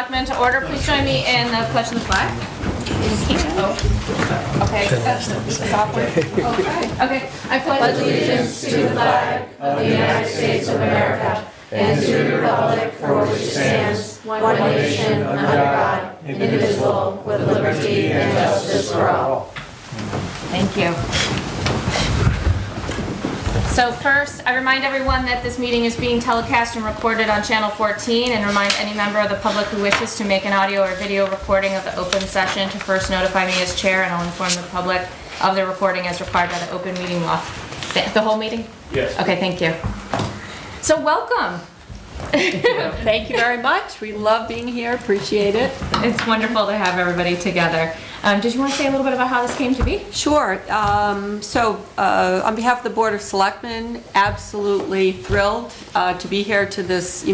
Selectmen to order. Please join me in the pledge of the flag. Oh. Okay. This is awkward. Okay. I pledge allegiance to the flag of the United States of America and to the republic for which it stands, one nation, under God, indivisible, with liberty and justice for all. Thank you. So first, I remind everyone that this meeting is being telecast and recorded on Channel 14, and remind any member of the public who wishes to make an audio or video recording of the open session to first notify me as chair, and I'll inform the public of the recording as required by the open meeting law. The whole meeting? Yes. Okay, thank you. So welcome. Thank you very much. We love being here. Appreciate it. It's wonderful to have everybody together. Did you want to say a little bit about how this came to be? Sure. On behalf of the Board of Selectmen, absolutely thrilled to be here to this,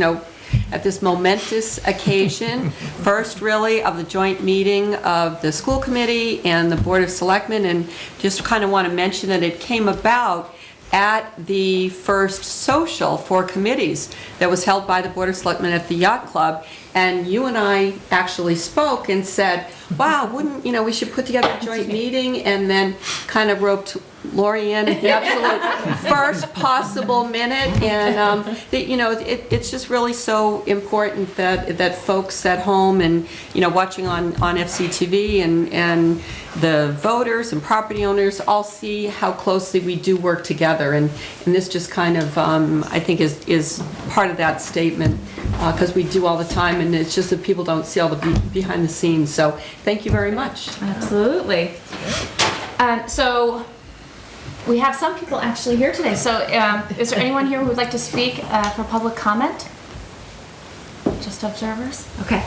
at this momentous occasion. First, really, of the joint meeting of the school committee and the Board of Selectmen, and just kind of want to mention that it came about at the first social for committees that was held by the Board of Selectmen at the Yacht Club. And you and I actually spoke and said, wow, we should put together a joint meeting, and then kind of roped Lori in at the absolute first possible minute. And it's just really so important that folks at home and watching on FCTV and the voters and property owners all see how closely we do work together. And this just kind of I think is part of that statement, because we do all the time, and it's just that people don't see all the behind the scenes. So thank you very much. Absolutely. So we have some people actually here today. So is there anyone here who would like to speak for public comment? Just observers? Okay.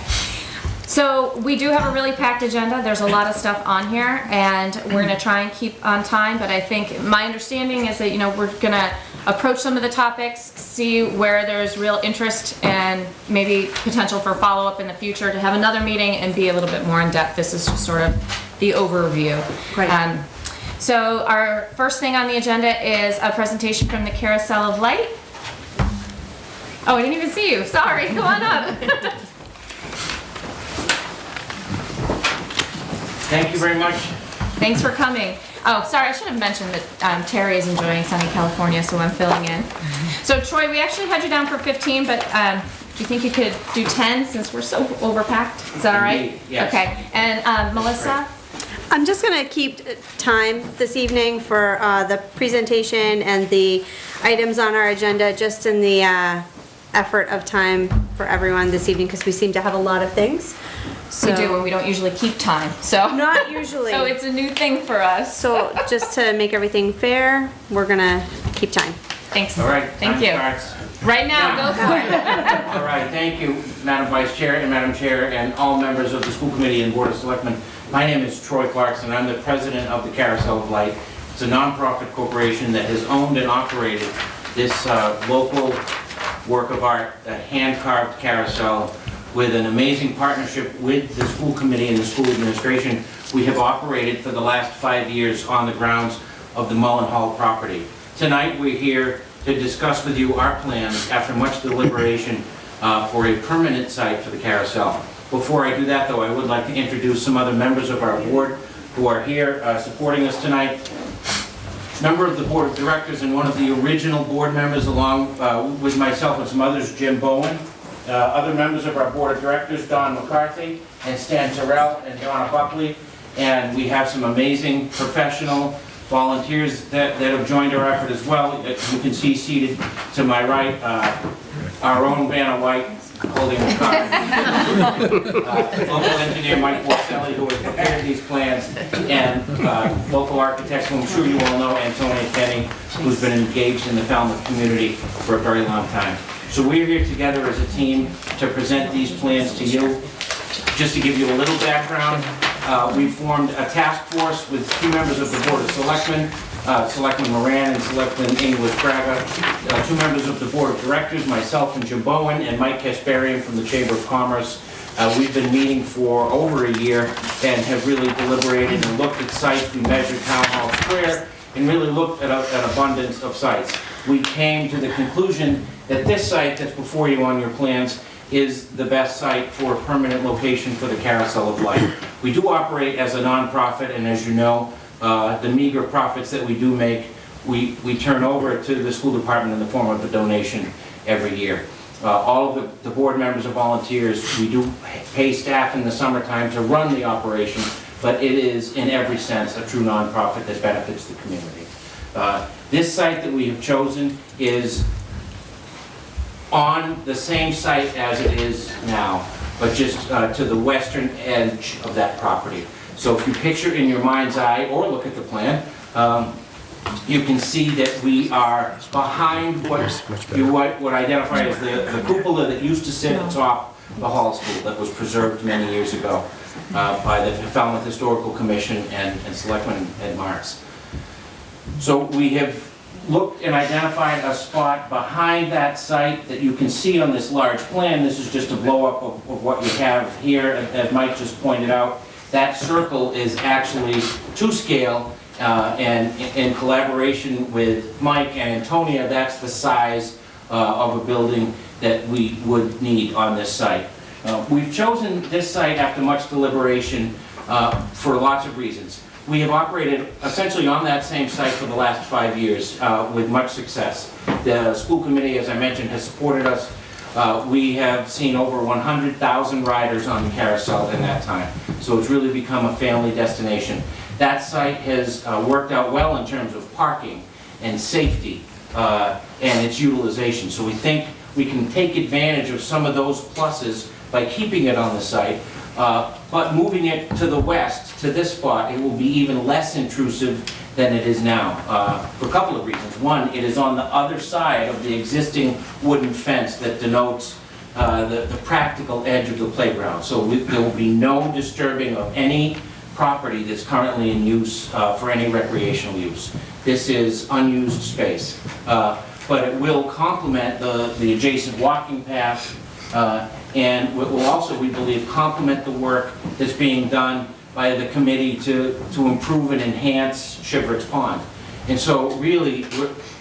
So we do have a really packed agenda. There's a lot of stuff on here, and we're going to try and keep on time. But I think my understanding is that we're going to approach some of the topics, see where there's real interest and maybe potential for follow-up in the future, to have another meeting and be a little bit more in depth. This is just sort of the overview. Right. So our first thing on the agenda is a presentation from the Carousel of Light. Oh, I didn't even see you. Sorry. Come on up. Thank you very much. Thanks for coming. Oh, sorry, I should have mentioned that Terry is enjoying sunny California, so I'm filling in. So Troy, we actually had you down for 15, but do you think you could do 10 since we're so overpacked? Is that all right? Yes. Okay. And Melissa? I'm just going to keep time this evening for the presentation and the items on our agenda, just in the effort of time for everyone this evening, because we seem to have a lot of things. We do, and we don't usually keep time, so. Not usually. So it's a new thing for us. So just to make everything fair, we're going to keep time. Thanks. All right. Thank you. Starts. Right now, go for it. All right. Thank you, Madam Vice Chair and Madam Chair and all members of the School Committee and Board of Selectmen. My name is Troy Clarkson. I'm the president of the Carousel of Light. It's a nonprofit corporation that has owned and operated this local work of art, a hand-carved carousel, with an amazing partnership with the school committee and the school administration. We have operated for the last 5 years on the grounds of the Mullen Hall property. Tonight we're here to discuss with you our plans, after much deliberation, for a permanent site for the carousel. Before I do that, though, I would like to introduce some other members of our board who are here supporting us tonight. Member of the Board of Directors and one of the original board members, along with myself and some others, Jim Bowen. Other members of our Board of Directors, Don McCarthy and Stan Terrell and Donna Buckley. And we have some amazing professional volunteers that have joined our effort as well. You can see seated to my right, our own Vanna White, holding the card. Local engineer Mike Borselli, who has prepared these plans, and local architect, who I'm sure you all know, Antonia Kenny, who's been engaged in the Falmouth community for a very long time. So we're here together as a team to present these plans to you. Just to give you a little background, we formed a task force with 2 members of the Board of Selectmen, Selectman Moran and Selectman English Braga, 2 members of the Board of Directors, myself and Jim Bowen, and Mike Kasparian from the Chamber of Commerce. We've been meeting for over a year and have really deliberated and looked at sites. We measured Town Hall Square and really looked at an abundance of sites. We came to the conclusion that this site that's before you on your plans is the best site for a permanent location for the Carousel of Light. We do operate as a nonprofit, and as you know, the meager profits that we do make, we turn over to the school department in the form of a donation every year. All of the board members are volunteers. We do pay staff in the summertime to run the operation, but it is, in every sense, a true nonprofit that benefits the community. This site that we have chosen is on the same site as it is now, but just to the western edge of that property. So if you picture in your mind's eye, or look at the plan, you can see that we are behind what you would identify as the cupola that used to sit atop the Hall School that was preserved many years ago by the Falmouth Historical Commission and Selectmen Ed Marks. So we have looked and identified a spot behind that site that you can see on this large plan. This is just a blow-up of what you have here, as Mike just pointed out. That circle is actually to scale, and in collaboration with Mike and Antonia, that's the size of a building that we would need on this site. We've chosen this site after much deliberation for lots of reasons. We have operated essentially on that same site for the last 5 years with much success. The school committee, as I mentioned, has supported us. We have seen over 100,000 riders on the carousel in that time. So it's really become a family destination. That site has worked out well in terms of parking and safety and its utilization. So we think we can take advantage of some of those pluses by keeping it on the site. But moving it to the west, to this spot, it will be even less intrusive than it is now, for a couple of reasons. One, it is on the other side of the existing wooden fence that denotes the practical edge of the playground. So there will be no disturbing of any property that's currently in use for any recreational use. This is unused space, but it will complement the adjacent walking path, and will also, we believe, complement the work that's being done by the committee to improve and enhance Shiverick's Pond. And so really,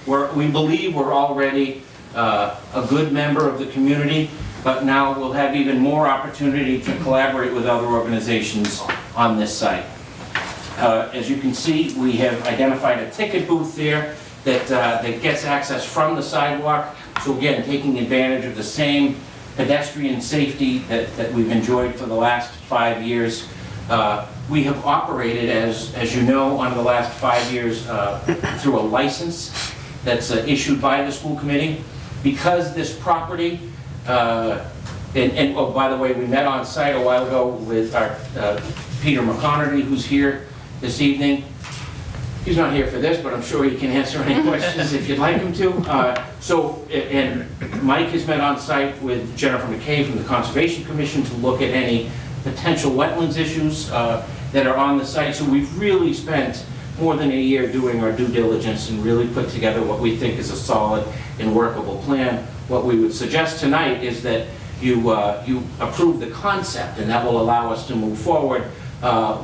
we believe we're already a good member of the community, but now we'll have even more opportunity to collaborate with other organizations on this site. As you can see, we have identified a ticket booth there that gets access from the sidewalk. So again, taking advantage of the same pedestrian safety that we've enjoyed for the last 5 years. We have operated, as you know, on the last 5 years through a license that's issued by the school committee. Because this property, and oh, by the way, we met on site a while ago with our Peter McConerty, who's here this evening. He's not here for this, but I'm sure he can answer any questions if you'd like him to. And Mike has met on site with Jennifer McKay from the Conservation Commission to look at any potential wetlands issues that are on the site. So we've really spent more than a year doing our due diligence and really put together what we think is a solid and workable plan. What we would suggest tonight is that you approve the concept, and that will allow us to move forward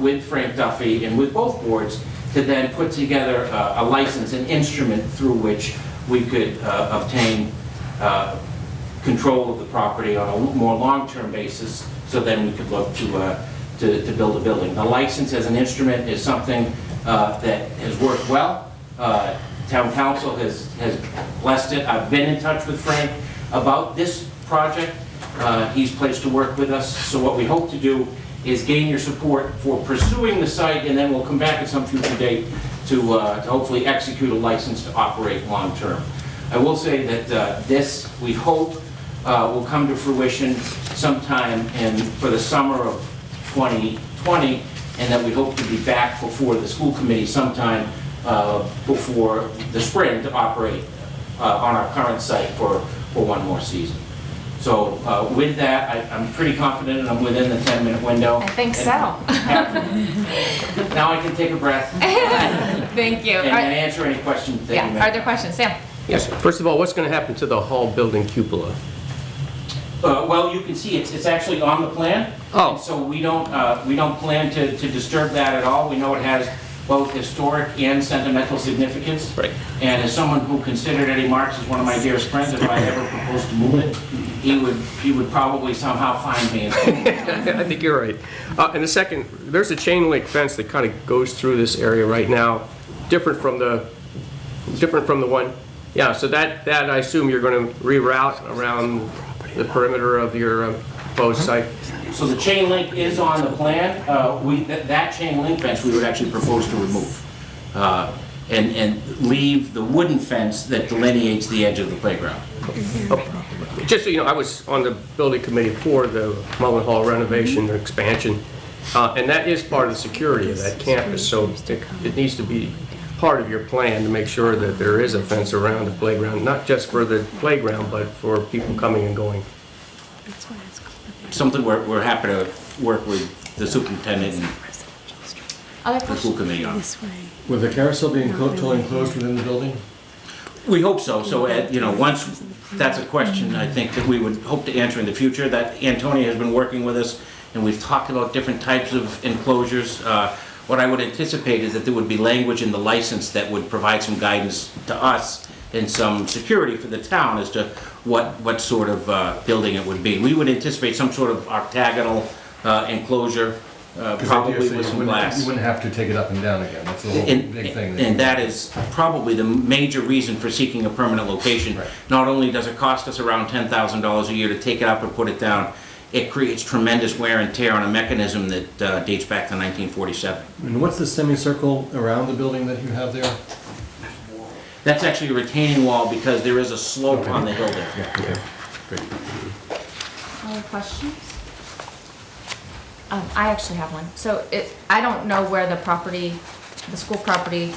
with Frank Duffy and with both boards to then put together a license, an instrument through which we could obtain control of the property on a more long-term basis, so then we could look to build a building. The license as an instrument is something that has worked well. Town council has blessed it. I've been in touch with Frank about this project. He's pledged to work with us. So what we hope to do is gain your support for pursuing the site, and then we'll come back at some future date to hopefully execute a license to operate long-term. I will say that this, we hope, will come to fruition sometime for the summer of 2020, and that we hope to be back before the school committee sometime before the spring to operate on our current site for one more season. So with that, I'm pretty confident and I'm within the 10-minute window. I think so. Now I can take a breath Thank you. and answer any questions that you may Are there questions? Sam? Yes. First of all, what's going to happen to the hall building cupola? Well, you can see it's actually on the plan. Oh. And so we don't plan to disturb that at all. We know it has both historic and sentimental significance. Right. And as someone who considered Eddie Marks as one of my dearest friends, if I ever proposed to move it, he would probably somehow find me. I think you're right. And the second, there's a chain link fence that kind of goes through this area right now, different from the one. Yeah, so that I assume you're going to reroute around the perimeter of your proposed site. So the chain link is on the plan. That chain link fence we would actually propose to remove. And leave the wooden fence that delineates the edge of the playground. Just so you know, I was on the building committee for the Mullen Hall renovation or expansion, and that is part of the security of that campus, so it needs to be part of your plan to make sure that there is a fence around the playground, not just for the playground, but for people coming and going. Something we're happy to work with the superintendent and Other the school questions? committee on. With the carousel being totally enclosed within the building? We hope so. So, once that's a question, I think that we would hope to answer in the future. That Antonia has been working with us, and we've talked about different types of enclosures. What I would anticipate is that there would be language in the license that would provide some guidance to us and some security for the town as to what sort of building it would be. We would anticipate some sort of octagonal enclosure, probably with some glass. You wouldn't have to take it up and down again, that's the whole big thing. And that is probably the major reason for seeking a permanent location. Right. Not only does it cost us around $10,000 a year to take it up and put it down, it creates tremendous wear and tear on a mechanism that dates back to 1947. And what's the semicircle around the building that you have there? That's actually a retaining wall because there is a slope on the hill there. Yeah. Great. Other questions? I actually have one. So I don't know where the school property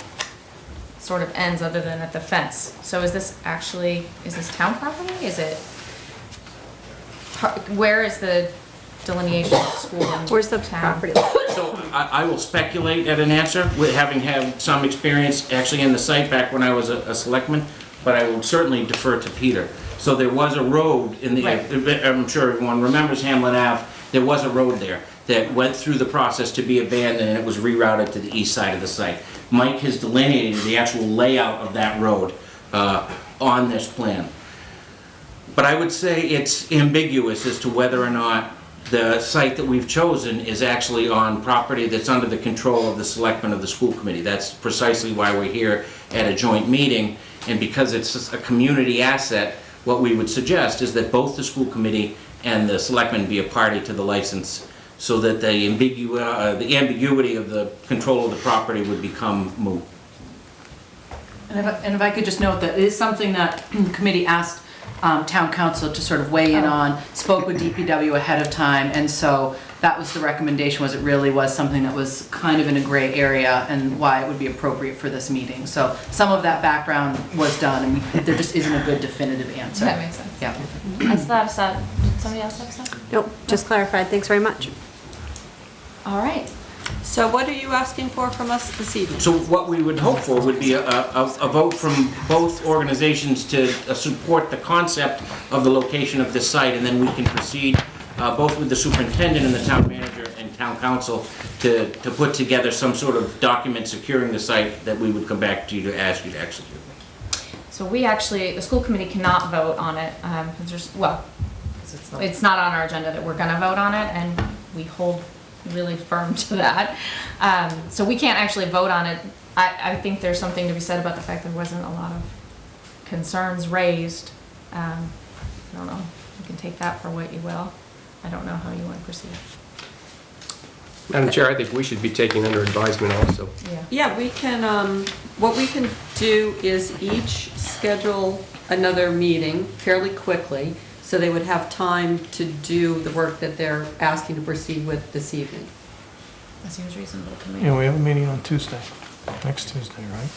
sort of ends other than at the fence. So is this town property? Where is the delineation of school and Where's the town? property? So I will speculate at an answer, with having had some experience actually in the site back when I was a selectman, but I will certainly defer to Peter. So there was a road in the, Right. I'm sure everyone remembers Hamlin Ave, there was a road there that went through the process to be abandoned and it was rerouted to the east side of the site. Mike has delineated the actual layout of that road on this plan. But I would say it's ambiguous as to whether or not the site that we've chosen is actually on property that's under the control of the selectmen of the school committee. That's precisely why we're here at a joint meeting, and because it's a community asset, what we would suggest is that both the school committee and the selectmen be a party to the license so that the ambiguity of the control of the property would become moot. And if I could just note that it is something that the committee asked town council to sort of weigh in on, spoke with DPW ahead of time, and so that was the recommendation, was it really was something that was kind of in a gray area and why it would be appropriate for this meeting. So some of that background was done, and there just isn't a good definitive answer. That makes sense. Yeah. I still have stuff. Did somebody else have stuff? Nope, just clarified, thanks very much. All right. So what are you asking for from us this evening? So what we would hope for would be a vote from both organizations to support the concept of the location of this site, and then we can proceed both with the superintendent and the town manager and town council to put together some sort of document securing the site that we would come back to you to ask you to execute. So the school committee cannot vote on it, because it's not on our agenda that we're gonna vote on it, and we hold really firm to that. So we can't actually vote on it. I think there's something to be said about the fact there wasn't a lot of concerns raised. I don't know, you can take that for what you will. I don't know how you want to proceed. Madam Chair, I think we should be taking under advisement also. Yeah. Yeah, we can, what we can do is each schedule another meeting fairly quickly, so they would have time to do the work that they're asking to proceed with this evening. That seems reasonable to me. Yeah, we have a meeting on Tuesday, next Tuesday, right?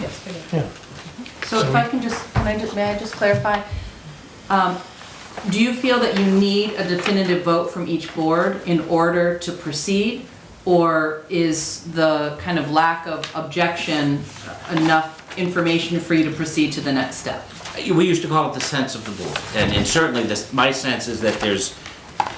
Yes, we do. Yeah. So if I can may I just clarify? Do you feel that you need a definitive vote from each board in order to proceed? Or is the kind of lack of objection enough information for you to proceed to the next step? We used to call it the sense of the board, and certainly my sense is that there's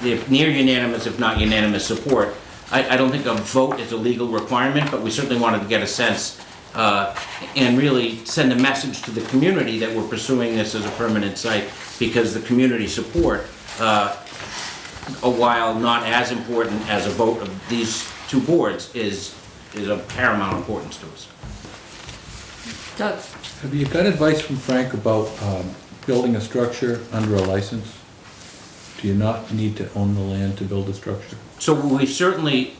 near unanimous, if not unanimous, support I don't think a vote is a legal requirement, but we certainly wanted to get a sense and really send a message to the community that we're pursuing this as a permanent site, because the community support, while not as important as a vote of these two boards, is of paramount importance to us. Doug? Have you got advice from Frank about building a structure under a license? Do you not need to own the land to build a structure? So we've certainly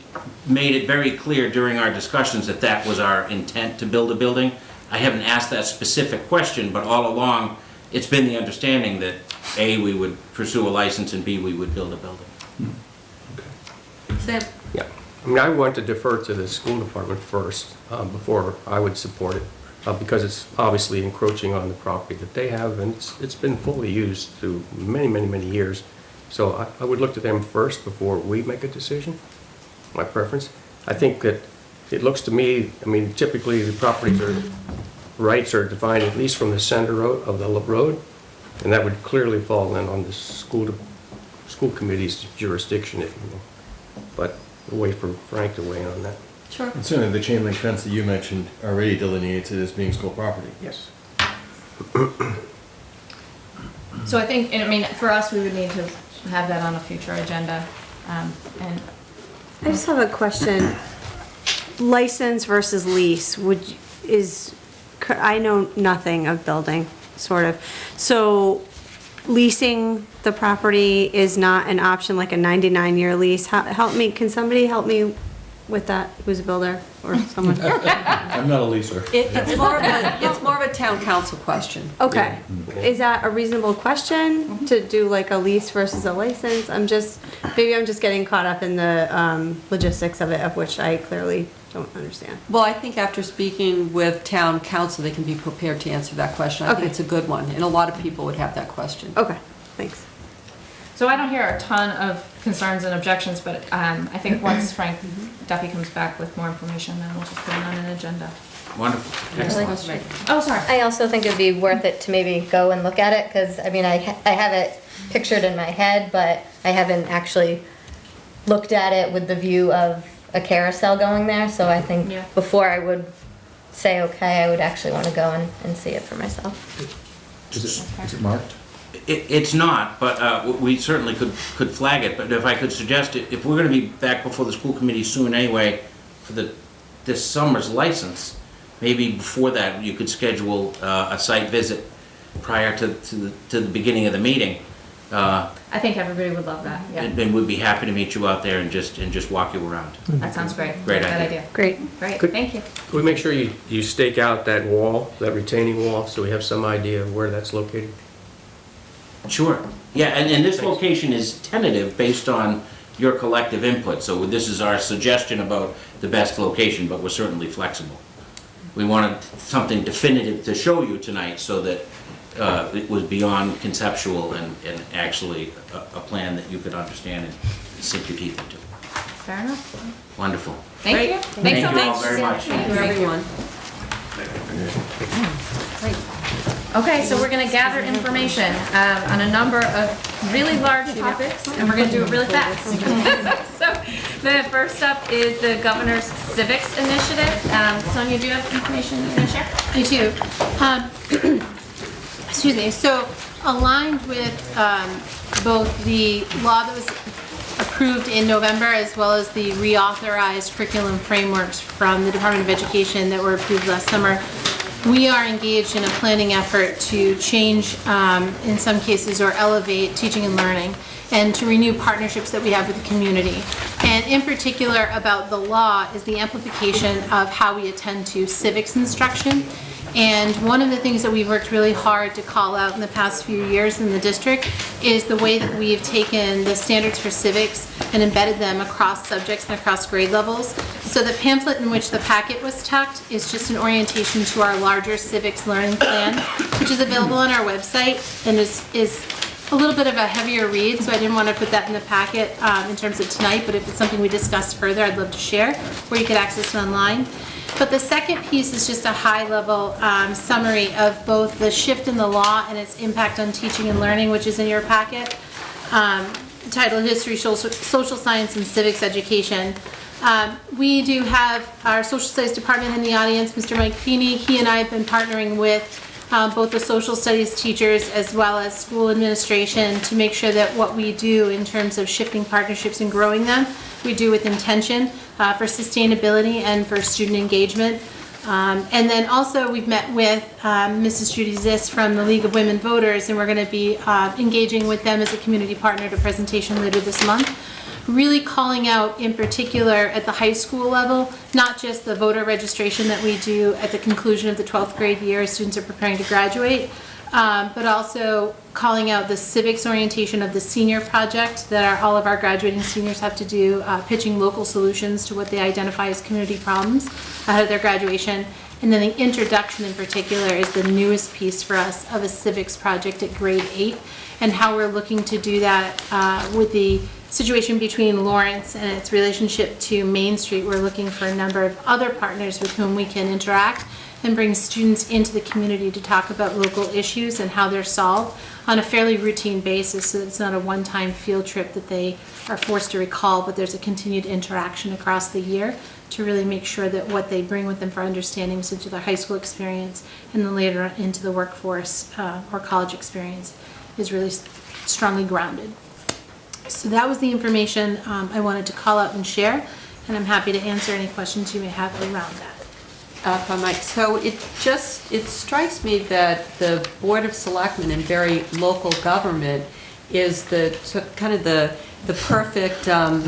made it very clear during our discussions that that was our intent, to build a building. I haven't asked that specific question, but all along, it's been the understanding that A, we would pursue a license, and B, we would build a building. Sam? Yeah, I mean, I want to defer to the school department first, before I would support it, because it's obviously encroaching on the property that they have, and it's been fully used through many, many, many years. So I would look to them first before we make a decision, my preference. I think that it looks to me, I mean, typically the properties rights are defined at least from the center of the road, and that would clearly fall then on the school committee's jurisdiction, if you will. But we'll wait for Frank to weigh in on that. Sure. And certainly the chain link fence that you mentioned already delineates it as being school property. Yes. So I think, and I mean, for us, we would need to have that on a future agenda, and I just have a question. License versus lease, I know nothing of building, sort of. So leasing the property is not an option, like a 99-year lease? Can somebody help me with that, who's a builder or someone? I'm not a leaser. It's more of a town council question. Okay. Is that a reasonable question to do like a lease versus a license? Maybe I'm just getting caught up in the logistics of it, of which I clearly don't understand. Well, I think after speaking with town council, they can be prepared to answer that question. I think Okay. it's a good one, and a lot of people would have that question. Okay, thanks. so I don't hear a ton of concerns and objections, but I think once Frank Duffy comes back with more information, then we'll just put it on an agenda. Wonderful. Excellent. Oh, sorry. I also think it'd be worth it to maybe go and look at it, because, I mean, I have it pictured in my head, but I haven't actually looked at it with the view of a carousel going there, so I think Yeah. before I would say okay, I would actually want to go and see it for myself. Is it marked? It's not, but we certainly could flag it. But if I could suggest it, if we're going to be back before the school committee soon anyway for this summer's license, maybe before that you could schedule a site visit prior to the beginning of the meeting. I think everybody would love that, yeah. And we'd be happy to meet you out there and just walk you around. That sounds great. Great Good idea. idea. Great. Great, Could- thank you. Can we make sure you stake out that wall, that retaining wall, so we have some idea of where that's located? Sure. Yeah, and this location is tentative based on your collective input. So this is our suggestion about the best location, but we're certainly flexible. We wanted something definitive to show you tonight so that it was beyond conceptual and actually a plan that you could understand and sink your teeth into. Fair enough. Wonderful. Thank you. Thanks so Thank you all much. very much. Thank you, everyone. Okay, so we're gonna gather information on a number of really large topics, and we're gonna do it really fast. So the first up is the governor's civics initiative. Sonia, do you have information you wanna share? I do. Excuse me, so aligned with both the law that was approved in November as well as the reauthorized curriculum frameworks from the Department of Education that were approved last summer, we are engaged in a planning effort to change, in some cases, or elevate teaching and learning, and to renew partnerships that we have with the community. And in particular about the law is the amplification of how we attend to civics instruction. And one of the things that we've worked really hard to call out in the past few years in the district is the way that we've taken the standards for civics and embedded them across subjects and across grade levels. So the pamphlet in which the packet was tucked is just an orientation to our larger civics learning plan, which is available on our website and is a little bit of a heavier read, so I didn't want to put that in the packet in terms of tonight, but if it's something we discuss further, I'd love to share, or you could access it online. But the second piece is just a high-level summary of both the shift in the law and its impact on teaching and learning, which is in your packet. titled History, Social Science, and Civics Education. We do have our social studies department in the audience, Mr. Mike Feeney. He and I have been partnering with both the social studies teachers as well as school administration to make sure that what we do in terms of shifting partnerships and growing them, we do with intention for sustainability and for student engagement. And then also we've met with Mrs. Judy Ziss from the League of Women Voters, and we're going to be engaging with them as a community partner at a presentation later this month. Really calling out in particular at the high school level, not just the voter registration that we do at the conclusion of the 12th grade year as students are preparing to graduate, but also calling out the civics orientation of the senior project that all of our graduating seniors have to do, pitching local solutions to what they identify as community problems ahead of their graduation. And then the introduction in particular is the newest piece for us of a civics project at grade 8, and how we're looking to do that with the situation between Lawrence and its relationship to Main Street. We're looking for a number of other partners with whom we can interact and bring students into the community to talk about local issues and how they're solved on a fairly routine basis, so it's not a one-time field trip that they are forced to recall, but there's a continued interaction across the year to really make sure that what they bring with them for understandings into their high school experience and then later into the workforce or college experience is really strongly grounded. So that was the information I wanted to call out and share, and I'm happy to answer any questions you may have around that. If I might, so it strikes me that the Board of Selectmen and very local government is kind of the perfect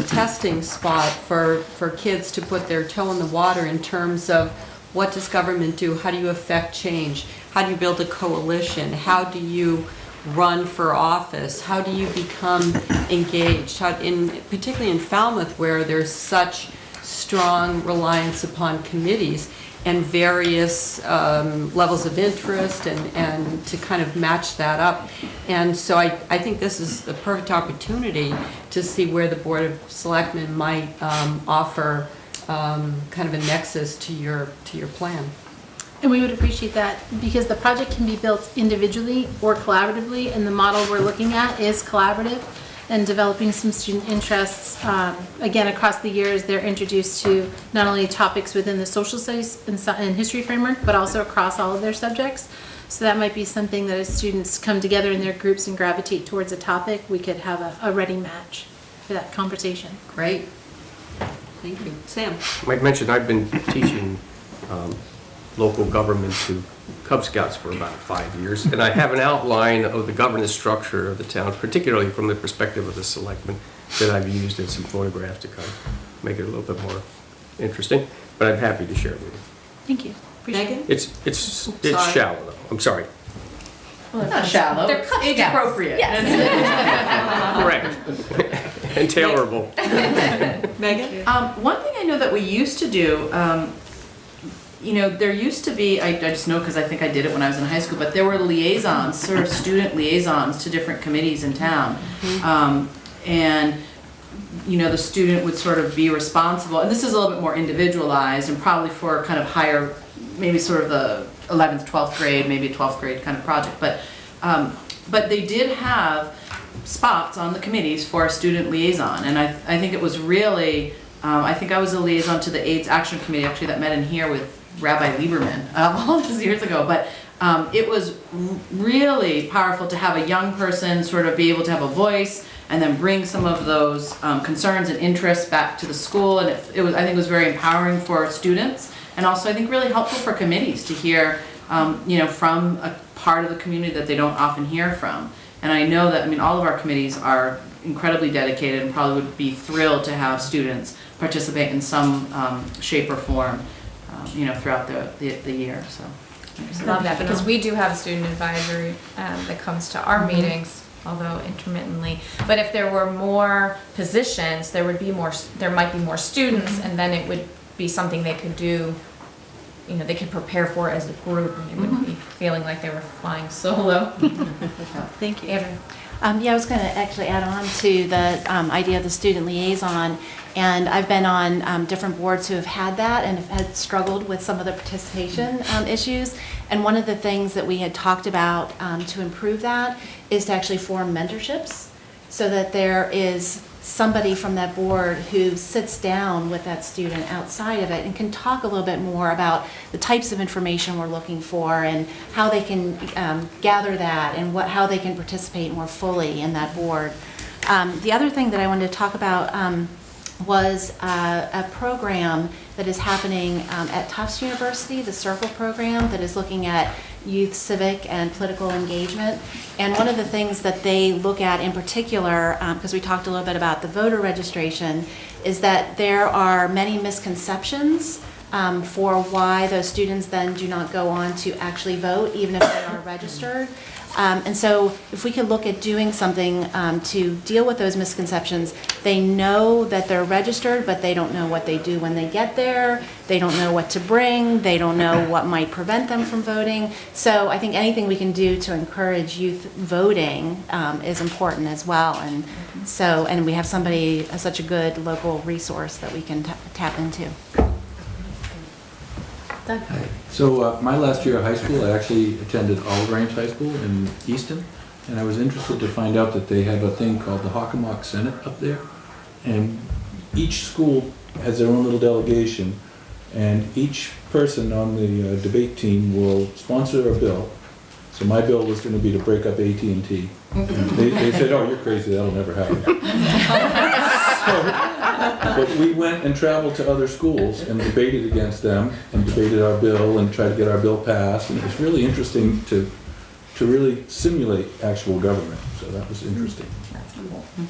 testing spot for kids to put their toe in the water in terms of what does government do, how do you affect change, how do you build a coalition, how do you run for office, how do you become engaged, particularly in Falmouth where there's such strong reliance upon committees and various levels of interest and to kind of match that up. And so I think this is the perfect opportunity to see where the Board of Selectmen might offer kind of a nexus to your plan. And we would appreciate that because the project can be built individually or collaboratively, and the model we're looking at is collaborative and developing some student interests. Again, across the years, they're introduced to not only topics within the social studies and history framework, but also across all of their subjects. So that might be something that as students come together in their groups and gravitate towards a topic, we could have a ready match for that conversation. Great. Thank you. Sam? I might mention I've been teaching local government to Cub Scouts for about 5 years, and I have an outline of the governance structure of the town, particularly from the perspective of the selectmen, that I've used in some photographs to kind of make it a little bit more interesting, but I'm happy to share it with you. Thank you. Appreciate Megan? it. It's shallow though, I'm sorry. Well, it's not shallow. They're Cub Age Scouts. appropriate. Correct. And tailorable. Megan? One thing I know that we used to do, you know, there used to be, I just know because I think I did it when I was in high school, but there were liaisons, sort of student liaisons to different committees in town. And, you know, the student would sort of be responsible, and this is a little bit more individualized and probably for kind of higher, maybe sort of the 11th, 12th grade, maybe a 12th grade kind of project. But they did have spots on the committees for a student liaison, and I think it was really, I think I was a liaison to the AIDS Action Committee actually that met in here with Rabbi Lieberman all those years ago, but it was really powerful to have a young person sort of be able to have a voice and then bring some of those concerns and interests back to the school, and it was, I think it was very empowering for students, and also I think really helpful for committees to hear you know, from a part of the community that they don't often hear from. And I know that, I mean, all of our committees are incredibly dedicated and probably would be thrilled to have students participate in some shape or form, you know, throughout the year, so. Love that, because we do have a student advisory that comes to our meetings, although intermittently. But if there were more positions, there might be more students, and then it would be something they could do, you know, they could prepare for as a group, and they wouldn't be feeling like they were flying solo. Thank you. Evan. Yeah, I was going to actually add on to the idea of the student liaison, and I've been on different boards who have had that and have had struggled with some of the participation issues. And one of the things that we had talked about to improve that is to actually form mentorships so that there is somebody from that board who sits down with that student outside of it and can talk a little bit more about the types of information we're looking for and how they can gather that and how they can participate more fully in that board. The other thing that I wanted to talk about was a program that is happening at Tufts University, the Circle program that is looking at youth civic and political engagement. And one of the things that they look at in particular, because we talked a little bit about the voter registration, is that there are many misconceptions for why those students then do not go on to actually vote, even if they are registered. And so if we could look at doing something to deal with those misconceptions, they know that they're registered, but they don't know what they do when they get there. They don't know what to bring. They don't know what might prevent them from voting. So I think anything we can do to encourage youth voting is important as well. And so, and we have somebody, such a good local resource that we can tap into. Hi. So my last year of high school, I actually attended Olive Range High School in Easton, and I was interested to find out that they have a thing called the Hockomock Senate up there, and each school has their own little delegation, and each person on the debate team will sponsor a bill. So my bill was going to be to break up AT&T. They said, "Oh, you're crazy, that'll never happen." But we went and traveled to other schools and debated against them and debated our bill and tried to get our bill passed. And it was really interesting to really simulate actual government. So that was interesting. That's cool. We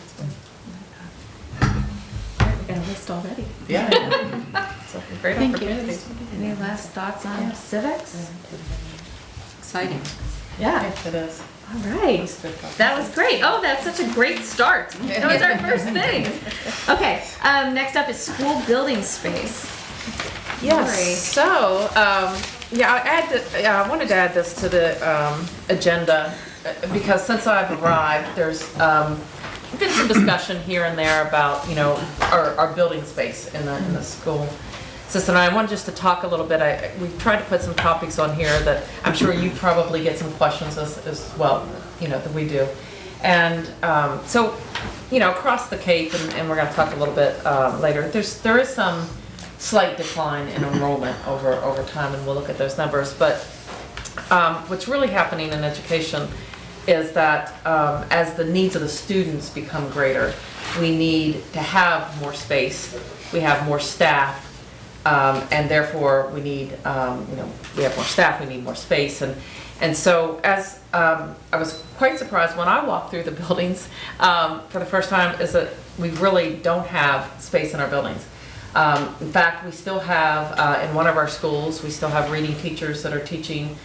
got a list already. Yeah. So great opportunity. Any last thoughts on civics? Exciting. Yeah. It is. All right. That was great. Oh, that's such a great start. That was our first thing. Okay. Next up is school building space. Yes. Lori. So, I wanted to add this to the agenda because since I've arrived, there's been some discussion here and there about our building space in the school system. And I wanted just to talk a little bit. We tried to put some topics on here that I'm sure you probably get some questions as well, that we do. And so, across the Cape, and we're going to talk a little bit later, there is some slight decline in enrollment over time, and we'll look at those numbers. But what's really happening in education is that as the needs of the students become greater, we need to have more space, we have more staff, and therefore we need, we have more staff, we need more space. And so as I was quite surprised when I walked through the buildings for the first time, is that we really don't have space in our buildings. In fact, we still have, in one of our schools, we still have reading teachers that are teaching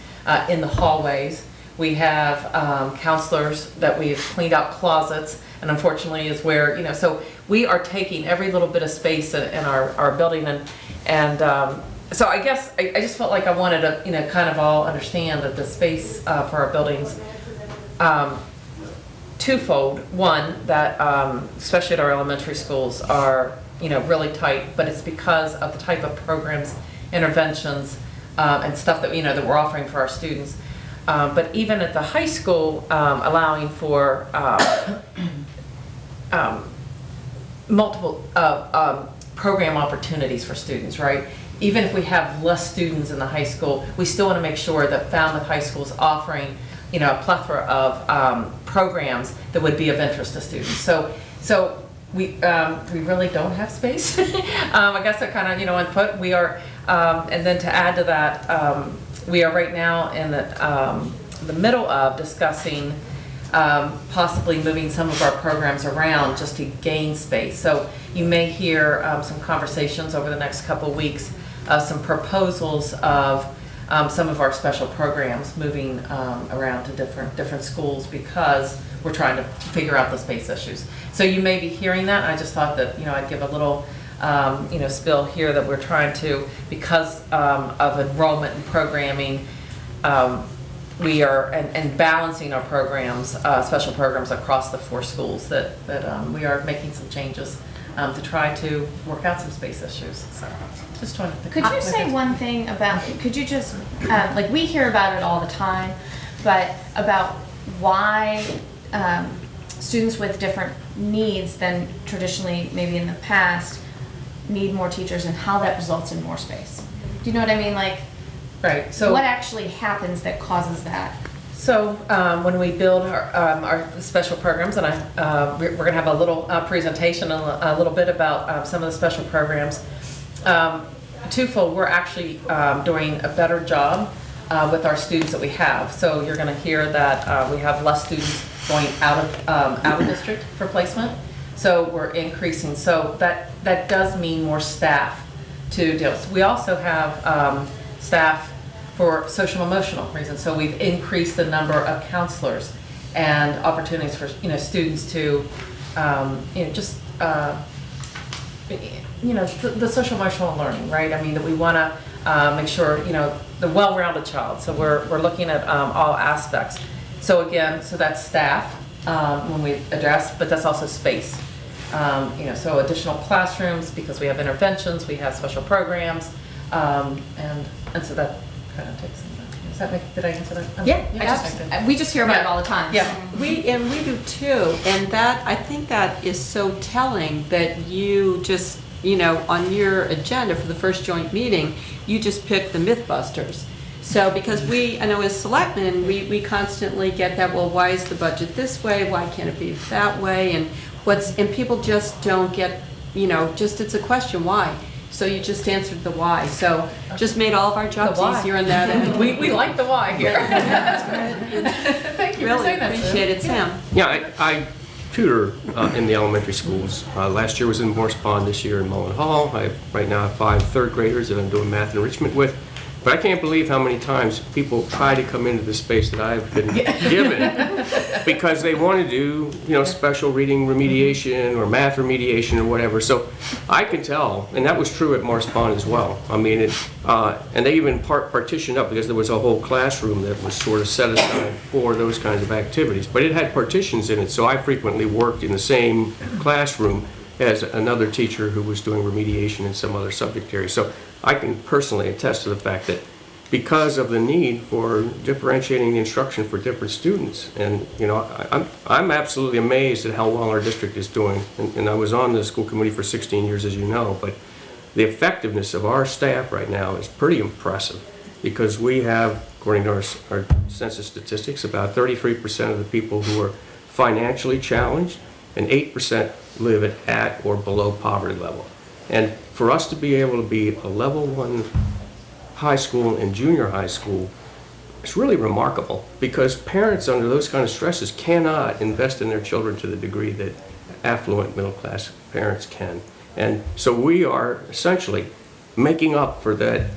in the hallways. We have counselors that we've cleaned out closets, and unfortunately is where, so we are taking every little bit of space in our building. And so I guess I just felt like I wanted to, kind of all understand that the space for our buildings, twofold. One, that especially at our elementary schools are, really tight, but it's because of the type of programs, interventions, and stuff that, that we're offering for our students. But even at the high school, allowing for multiple program opportunities for students, right? Even if we have less students in the high school, we still want to make sure that Falmouth High School is offering, a plethora of programs that would be of interest to students. So we really don't have space. I guess I kind of, input. We are, and then to add to that, we are right now in the middle of discussing possibly moving some of our programs around just to gain space. So you may hear some conversations over the next couple of weeks, some proposals of some of our special programs moving around to different schools because we're trying to figure out the space issues. So you may be hearing that. I just thought that I'd give a little spill here that we're trying to, because of enrollment and programming, we are and balancing our programs, special programs across the 4 schools that we are making some changes to try to work out some space issues. So just trying to. Could you say one thing about? Could you just like we hear about it all the time, but about why students with different needs than traditionally maybe in the past need more teachers and how that results in more space. Do you know what I mean? Like, Right, so. what actually happens that causes that? So when we build our special programs, and we're going to have a little presentation, a little bit about some of the special programs. Twofold, we're actually doing a better job with our students that we have. So you're going to hear that we have less students going out of district for placement. So we're increasing. So that does mean more staff to deal with. We also have staff for social emotional reasons. So we've increased the number of counselors and opportunities for students to just the social emotional learning, right? I mean that we want to make sure the well-rounded child. So we're looking at all aspects. So again, so that's staff when we address, but that's also space. So additional classrooms because we have interventions, we have special programs, and so that kind of takes some time. Did I answer that? Yeah, we just hear about it all the time. Yeah. We do too, and that, I think that is so telling that you just, on your agenda for the first joint meeting, you just picked the Mythbusters. So, because I know as selectmen, we constantly get that, well, why is the budget this way? Why can't it be that way? And people just don't get, it's a question, why? So you just answered the why. So just made all of our jobs easier on that end. We like the why here. Thank you for saying that. Appreciate it, Sam. Yeah, I tutor in the elementary schools. Last year was in Morse Pond, this year in Mullen Hall. Right now I have 5 third graders that I'm doing math enrichment with. But I can't believe how many times people try to come into the space that I've been given because they want to do, special reading remediation or math remediation or whatever. So I can tell, and that was true at Morse Pond as well. I mean, and they even partitioned up because there was a whole classroom that was sort of set aside for those kinds of activities. But it had partitions in it, so I frequently worked in the same classroom as another teacher who was doing remediation in some other subject area. So I can personally attest to the fact that because of the need for differentiating the instruction for different students, and I'm absolutely amazed at how well our district is doing. And I was on the school committee for 16 years, as you know, but the effectiveness of our staff right now is pretty impressive because we have, according to our census statistics, about 33% of the people who are financially challenged and 8% live at or below poverty level. And for us to be able to be a level 1 high school and junior high school, it's really remarkable because parents under those kind of stresses cannot invest in their children to the degree that affluent middle class parents can. And so we are essentially making up for that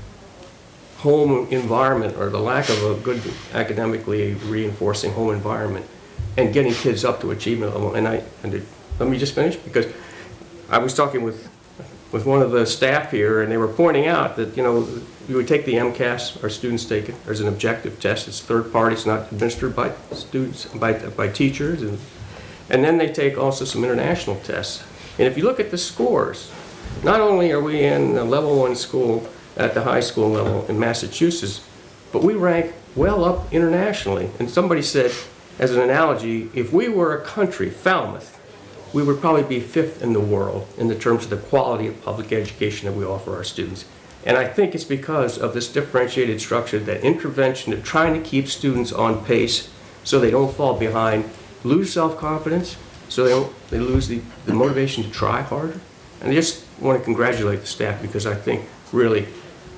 home environment or the lack of a good academically reinforcing home environment and getting kids up to achievement level. And let me just finish because I was talking with one of the staff here, and they were pointing out that, you would take the MCAS, our students take it. There's an objective test. It's third party. It's not administered by students, by teachers. And then they take also some international tests. And if you look at the scores, not only are we in a level 1 school at the high school level in Massachusetts, but we rank well up internationally. And somebody said, as an analogy, if we were a country, Falmouth, we would probably be 5th in the world in the terms of the quality of public education that we offer our students. And I think it's because of this differentiated structure, that intervention of trying to keep students on pace so they don't fall behind, lose self-confidence, so they lose the motivation to try harder. And I just want to congratulate the staff because I think really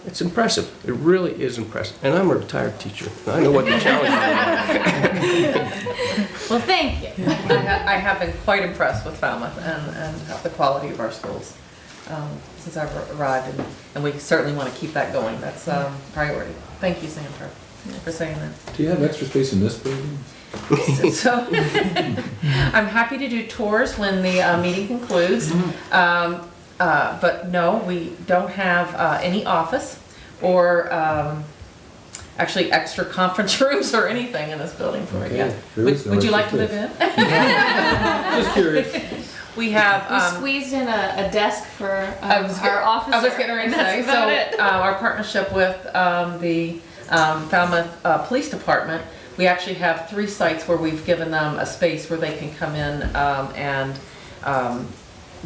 it's impressive. It really is impressive. And I'm a retired teacher. And I know what the challenge is. Well, thank you. I have been quite impressed with Falmouth and the quality of our schools since I've arrived, and we certainly want to keep that going. That's a priority. Thank you, Sam, for saying that. Do you have extra space in this building? So I'm happy to do tours when the meeting concludes. But no, we don't have any office or actually extra conference rooms or anything in this building for it yet. Would you like to live in? Just curious. We have we squeezed in a desk for our officer. I was getting ready to say. So our partnership with the Falmouth Police Department, we actually have 3 sites where we've given them a space where they can come in and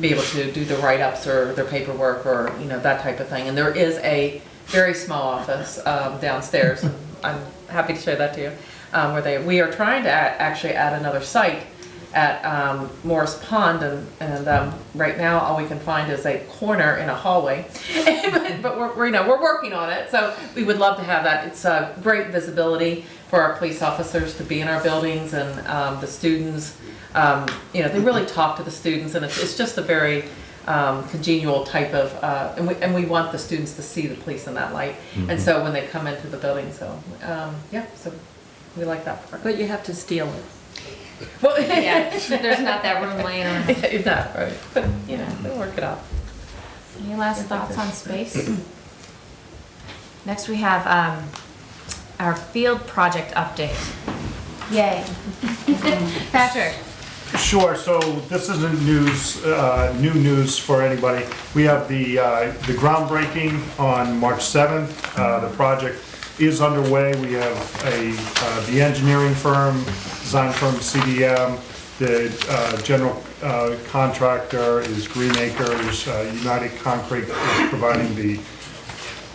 be able to do the write-ups or their paperwork or, that type of thing. And there is a very small office downstairs, and I'm happy to show that to you, where we are trying to actually add another site at Morris Pond, and right now all we can find is a corner in a hallway. But we're working on it, so we would love to have that. It's great visibility for our police officers to be in our buildings, and the students, they really talk to the students, and it's just a very congenial type of, and we want the students to see the police in that light. And so when they come into the building, so we like that part. But you have to steal it. Well, Yeah, there's not that room laying around. Is that right? But, we'll work it out. Any last thoughts on space? Next we have our field project update. Yay. Patrick. Sure, so this isn't new news for anybody. We have the groundbreaking on March 7th. The project is underway. We have the engineering firm, design firm CDM, the general contractor is Green Acres, United Concrete is providing the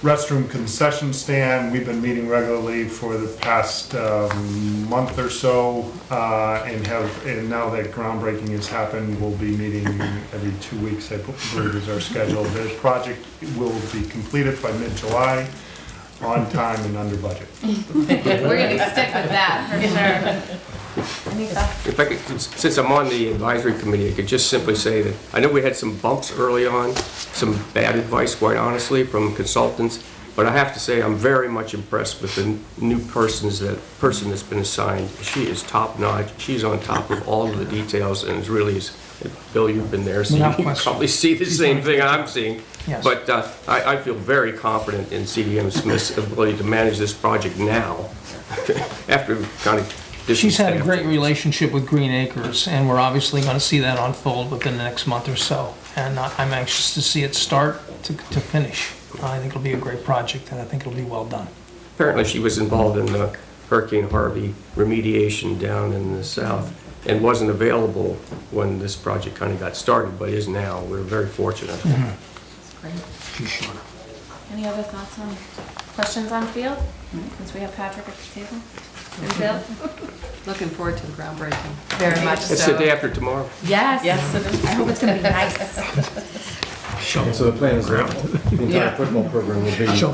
restroom concession stand. We've been meeting regularly for the past month or so, and now that groundbreaking has happened, we'll be meeting every 2 weeks, I believe is our schedule. The project will be completed by mid-July, on time and under budget. We're gonna stick with that for sure. Any thoughts? If I could, since I'm on the advisory committee, I could just simply say that I know we had some bumps early on, some bad advice, quite honestly, from consultants, but I have to say I'm very much impressed with the new person that's been assigned. She is top notch. She's on top of all of the details, and it really is. Bill, you've been there, so you can probably see the same thing I'm seeing. Yes. But I feel very confident in CDM Smith's ability to manage this project now, after kind of. She's had a great relationship with Green Acres, and we're obviously going to see that unfold within the next month or so. And I'm anxious to see it start to finish. I think it'll be a great project, and I think it'll be well done. Apparently she was involved in the Hurricane Harvey remediation down in the south and wasn't available when this project kind of got started, but is now. We're very fortunate. Great. Any other thoughts on questions on field? Since we have Patrick at the table. And Bill? Looking forward to the groundbreaking. Very much so. It's the day after tomorrow. Yes. Yes, it is. I hope it's gonna be nice. And so the plan is that the entire football program will be at high school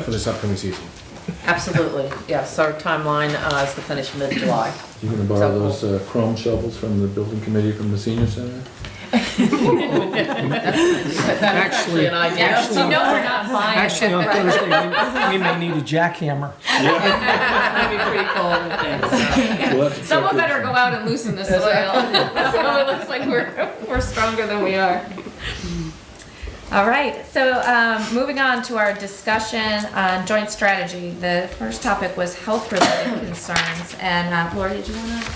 for this upcoming season. Absolutely, yes. Our timeline is to finish mid-July. You gonna borrow those chrome shovels from the building committee from the senior center? Actually, an idea. Actually, we're not buying. Actually, on Thursday, we may need a jackhammer. That'd be pretty cool. We'll have to Someone check it. better go out and loosen the soil. So it looks like we're stronger than we are. All right, so moving on to our discussion on joint strategy. The first topic was health-related concerns, and Lori, did you want to?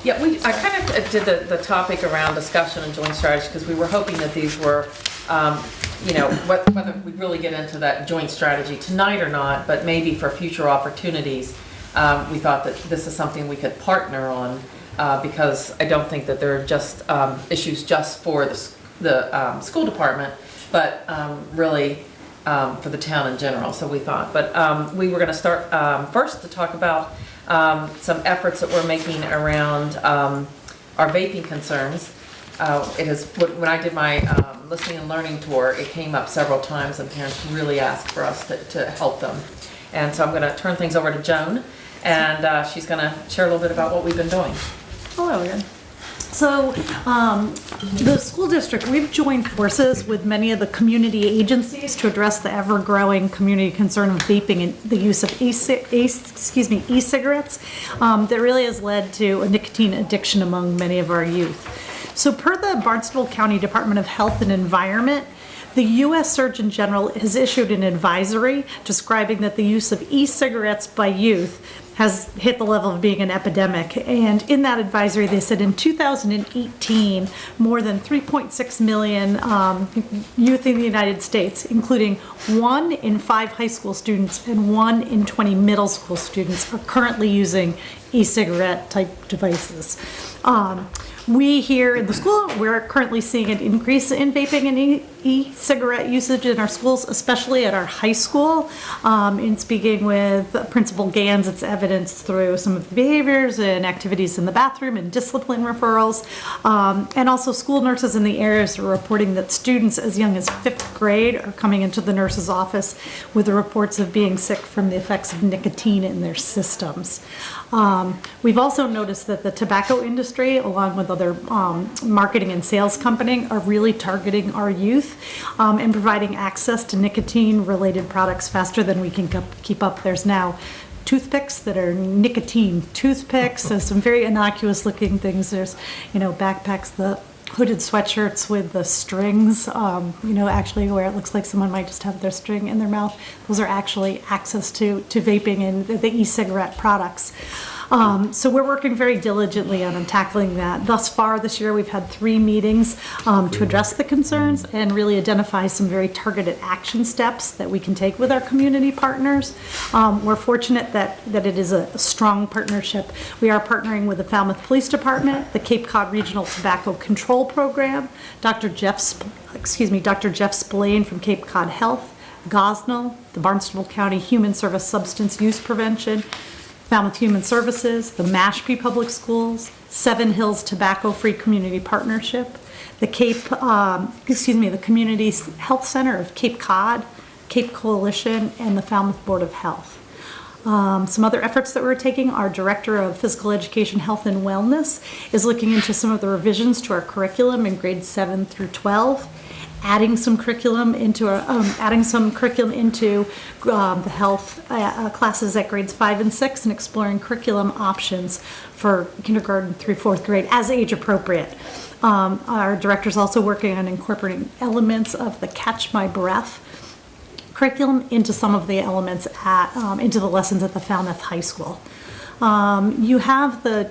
Yeah, I kind of did the topic around discussion and joint strategy because we were hoping that these were, whether we really get into that joint strategy tonight or not, but maybe for future opportunities, we thought that this is something we could partner on because I don't think that there are just issues just for the school department, but really for the town in general. So we thought, but we were going to start first to talk about some efforts that we're making around our vaping concerns. When I did my listening and learning tour, it came up several times and parents really asked for us to help them. And so I'm going to turn things over to Joan, and she's going to share a little bit about what we've been doing. Hello again. So the school district, we've joined forces with many of the community agencies to address the ever-growing community concern of vaping and the use of e-cigarettes that really has led to a nicotine addiction among many of our youth. So per the Barnstable County Department of Health and Environment, the U.S. Surgeon General has issued an advisory describing that the use of e-cigarettes by youth has hit the level of being an epidemic. And in that advisory, they said in 2018, more than 3.6 million youth in the United States, including 1 in 5 high school students and 1 in 20 middle school students, are currently using e-cigarette type devices. We here in the school, we're currently seeing an increase in vaping and e-cigarette usage in our schools, especially at our high school. In speaking with Principal Gans, it's evidenced through some of the behaviors and activities in the bathroom and discipline referrals. And also school nurses in the areas are reporting that students as young as 5th grade are coming into the nurse's office with the reports of being sick from the effects of nicotine in their systems. We've also noticed that the tobacco industry, along with other marketing and sales companies, are really targeting our youth and providing access to nicotine-related products faster than we can keep up. There's now toothpicks that are nicotine toothpicks. There's some very innocuous-looking things. There's, backpacks, the hooded sweatshirts with the strings, actually where it looks like someone might just have their string in their mouth. Those are actually access to vaping and the e-cigarette products. So we're working very diligently on tackling that. Thus far this year, we've had 3 meetings to address the concerns and really identify some very targeted action steps that we can take with our community partners. We're fortunate that it is a strong partnership. We are partnering with the Falmouth Police Department, the Cape Cod Regional Tobacco Control Program, Dr. Jeff Spillane from Cape Cod Health, Gosnell, the Barnstable County Human Service Substance Use Prevention, Falmouth Human Services, the Mashpee Public Schools, Seven Hills Tobacco Free Community Partnership, the the Community Health Center of Cape Cod, Cape Coalition, and the Falmouth Board of Health. Some other efforts that we're taking, our Director of Physical Education, Health and Wellness is looking into some of the revisions to our curriculum in grades 7 through 12. Adding some curriculum into the health classes at grades 5 and 6, and exploring curriculum options for kindergarten through 4th grade as age appropriate. Our director's also working on incorporating elements of the Catch My Breath curriculum into some of the elements into the lessons at the Falmouth High School. You have the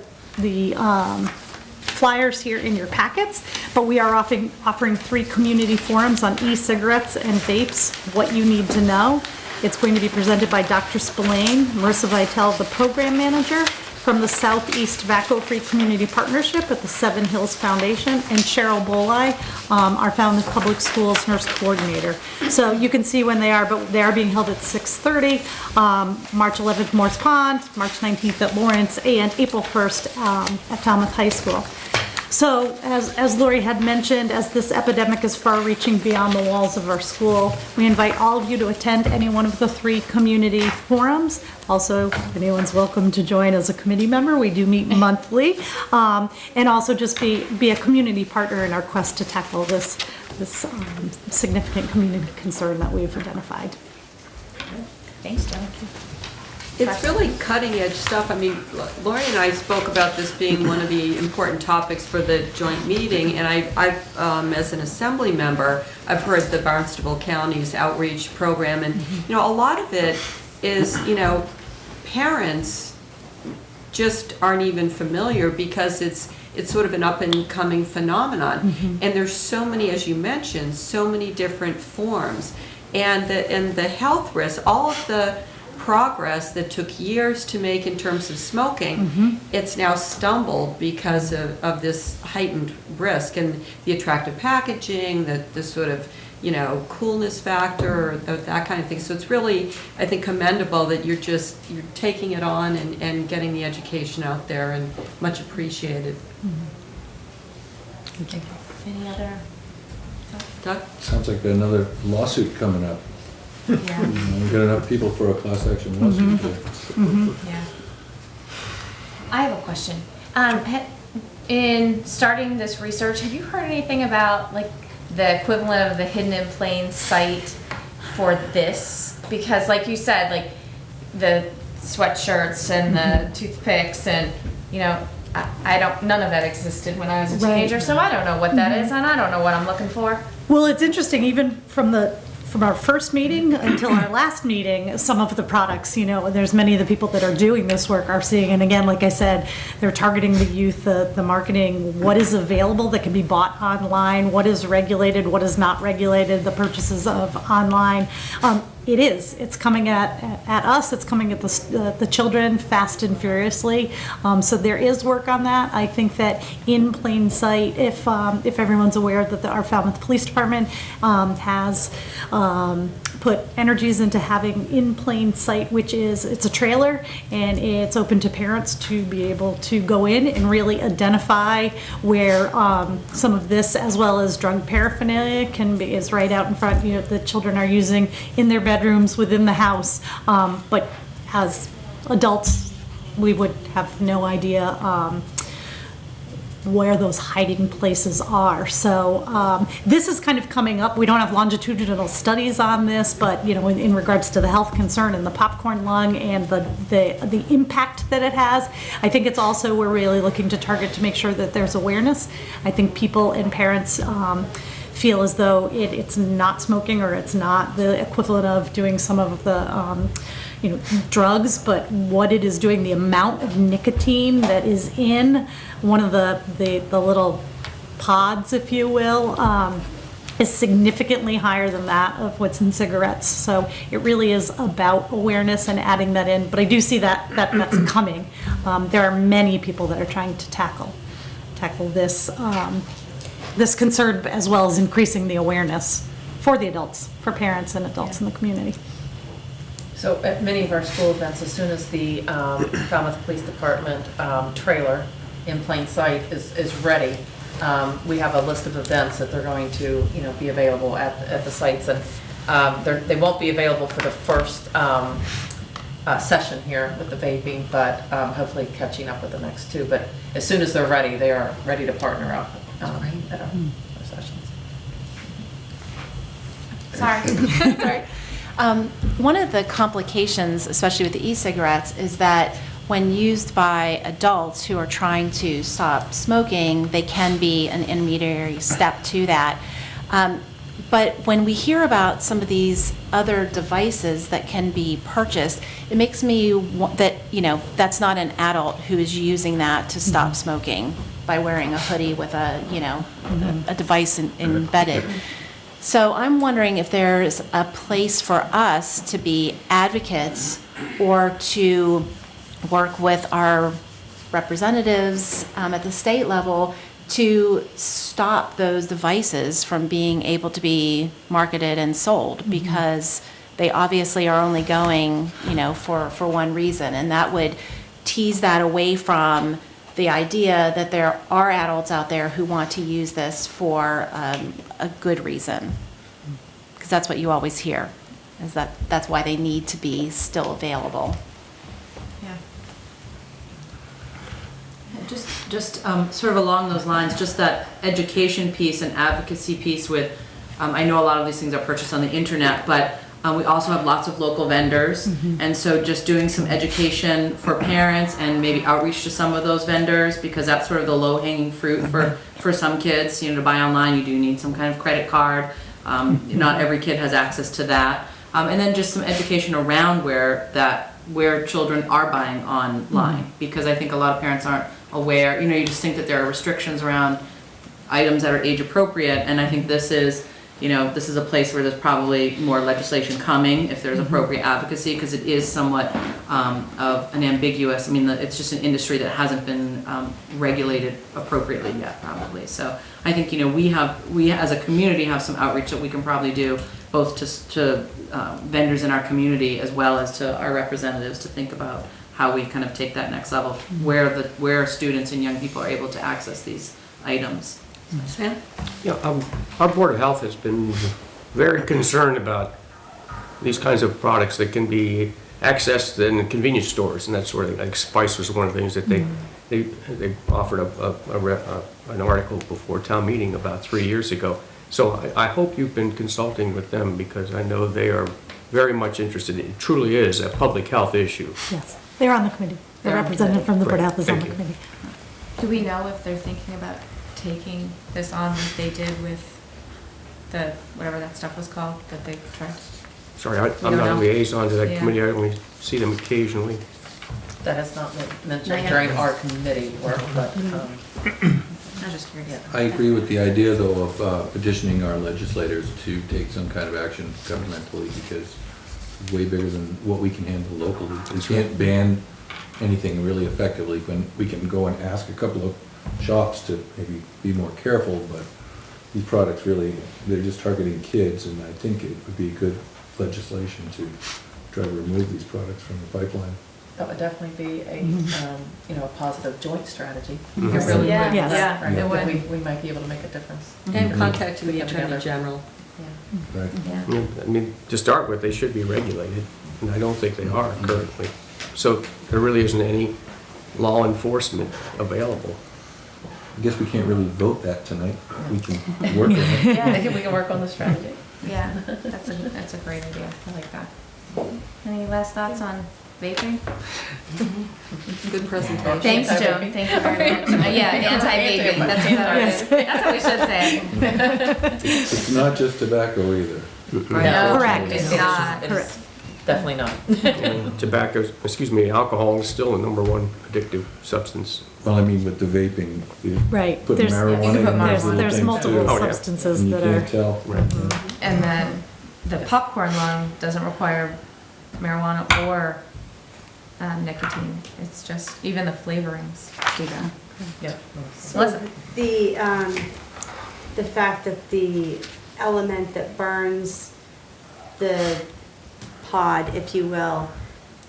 flyers here in your packets, but we are offering 3 community forums on e-cigarettes and vapes, what you need to know. It's going to be presented by Dr. Spillane, Marissa Vitale, the program manager from the Southeast Tobacco Free Community Partnership at the Seven Hills Foundation, and Cheryl Bolai, our Falmouth Public Schools nurse coordinator. So you can see when they are, but they are being held at 6:30, March 11th, Morse Pond, March 19th at Lawrence, and April 1st at Falmouth High School. So, as Lori had mentioned, as this epidemic is far-reaching beyond the walls of our school, we invite all of you to attend any one of the 3 community forums. Also, anyone's welcome to join as a committee member. We do meet monthly. And also just be a community partner in our quest to tackle this significant community concern that we've identified. Thanks, Joe. It's really cutting-edge stuff. I mean, Lori and I spoke about this being one of the important topics for the joint meeting, and I've as an assembly member, I've heard the Barnstable County's outreach program, and a lot of it is, parents just aren't even familiar because it's sort of an up-and-coming phenomenon, and there's so many, as you mentioned, so many different forms, and the health risks, all of the progress that took years to make in terms of smoking, it's now stumbled because of this heightened risk and the attractive packaging, the sort of, coolness factor, that kind of thing. So it's really, I think, commendable that you're taking it on and getting the education out there, and much appreciated. Any other? Doug? Sounds like another lawsuit coming up. Yeah. We've got enough people for a class action lawsuit here. Yeah. I have a question. In starting this research, have you heard anything about the equivalent of the Hidden in Plain site for this? Because like you said, the sweatshirts and the toothpicks and, none of that existed when I was a teenager, so I don't know what that is, and I don't know what I'm looking for. Well, it's interesting, even from the from our first meeting until our last meeting, some of the products, there's many of the people that are doing this work are seeing, and again, like I said, they're targeting the youth, the marketing, what is available that can be bought online, what is regulated, what is not regulated, the purchases of online. It's coming at us, it's coming at the children fast and furiously. So there is work on that. I think that in plain sight, if everyone's aware that our Falmouth Police Department has put energies into having in plain sight, which is, it's a trailer and it's open to parents to be able to go in and really identify where some of this, as well as drug paraphernalia, is right out in front, the children are using in their bedrooms within the house. But as adults, we would have no idea where those hiding places are. So this is kind of coming up. We don't have longitudinal studies on this, but in regards to the health concern and the popcorn lung and the impact that it has, I think it's also, we're really looking to target to make sure that there's awareness. I think people and parents feel as though it's not smoking, or it's not the equivalent of doing some of the drugs, but what it is doing, the amount of nicotine that is in one of the little pods, if you will, is significantly higher than that of what's in cigarettes. So it really is about awareness and adding that in. But I do see that's coming. There are many people that are trying to tackle this this concern, as well as increasing the awareness for the adults, for parents and adults in the community. So at many of our school events, as soon as the Falmouth Police Department trailer in plain sight is ready, we have a list of events that they're going to be available at the sites, and they won't be available for the first session here with the vaping, but hopefully catching up with the next two. But as soon as they're ready, they are ready to partner up at our sessions. Sorry. One of the complications, especially with the e-cigarettes, is that when used by adults who are trying to stop smoking, they can be an intermediary step to that. But when we hear about some of these other devices that can be purchased, it makes me that's not an adult who is using that to stop smoking by wearing a hoodie with a device embedded. So I'm wondering if there's a place for us to be advocates or to work with our representatives at the state level to stop those devices from being able to be marketed and sold, because they obviously are only going, for one reason, and that would tease that away from the idea that there are adults out there who want to use this for a good reason, because that's what you always hear, is that's why they need to be still available. Yeah. Just sort of along those lines, just that education piece and advocacy piece with, I know a lot of these things are purchased on the internet, but we also have lots of local vendors, and so just doing some education for parents and maybe outreach to some of those vendors, because that's sort of the low-hanging fruit for some kids. To buy online, you do need some kind of credit card. Not every kid has access to that. And then just some education around where children are buying online, because I think a lot of parents aren't aware. You just think that there are restrictions around items that are age appropriate, and I think this is a place where there's probably more legislation coming if there's appropriate advocacy, because it is somewhat of an ambiguous, it's just an industry that hasn't been regulated appropriately yet, probably. So I think, we as a community have some outreach that we can probably do, both to vendors in our community as well as to our representatives, to think about how we kind of take that next level, where students and young people are able to access these items. Sam? Yeah, our Board of Health has been very concerned about these kinds of products that can be accessed in convenience stores and that sort of thing. Like Spice was one of the things that they offered an article before town meeting about 3 years ago. So I hope you've been consulting with them, because I know they are very much interested. It truly is a public health issue. Yes, they're on the committee. The representative from the Board of Health is on the committee. Do we know if they're thinking about taking this on like they did with the, whatever that stuff was called that they tried? Sorry, You I'm don't not a know? liaison to that Yeah. committee, I only see them occasionally. That has not been Not mentioned yet. during our committee work, but, I was just curious. I agree with the idea, though, of petitioning our legislators to take some kind of action governmentally, because it's way bigger than what we can handle locally. We can't ban anything really effectively. When we can go and ask a couple of shops to maybe be more careful, but these products really, they're just targeting kids, and I think it would be good legislation to try to remove these products from the pipeline. that would definitely be a, you know, a positive joint strategy. Mhm. It really would. Yeah, Yes. yeah, Right, it that would. we might be able to make a difference. And Mhm. contacting the Come Attorney together. General. Yeah. Right. Yeah. Yeah, I mean, to start with, they should be regulated, and I don't think they are currently. So there really isn't any law enforcement available. I guess we can't really vote that tonight. We can work on it. Yeah, we can work on the strategy. Yeah, that's a great idea. I like that. Any last thoughts on vaping? Good presentation. Thanks, Joan. Thank you very much. Yeah, anti-vaping. That's what we should say. It's not just tobacco either. No, Correct. It's not. Correct. Definitely not. And tobacco, excuse me, alcohol is still the #1 addictive substance. Well, I mean, with the vaping, you Right. put There's- marijuana in There's, those there's things multiple too, Oh, yeah. substances and you that are. can't tell. Right. And then the popcorn lung doesn't require marijuana or nicotine. It's just, even the flavorings do that. Yeah. Melissa? The fact that the element that burns the pod, if you will,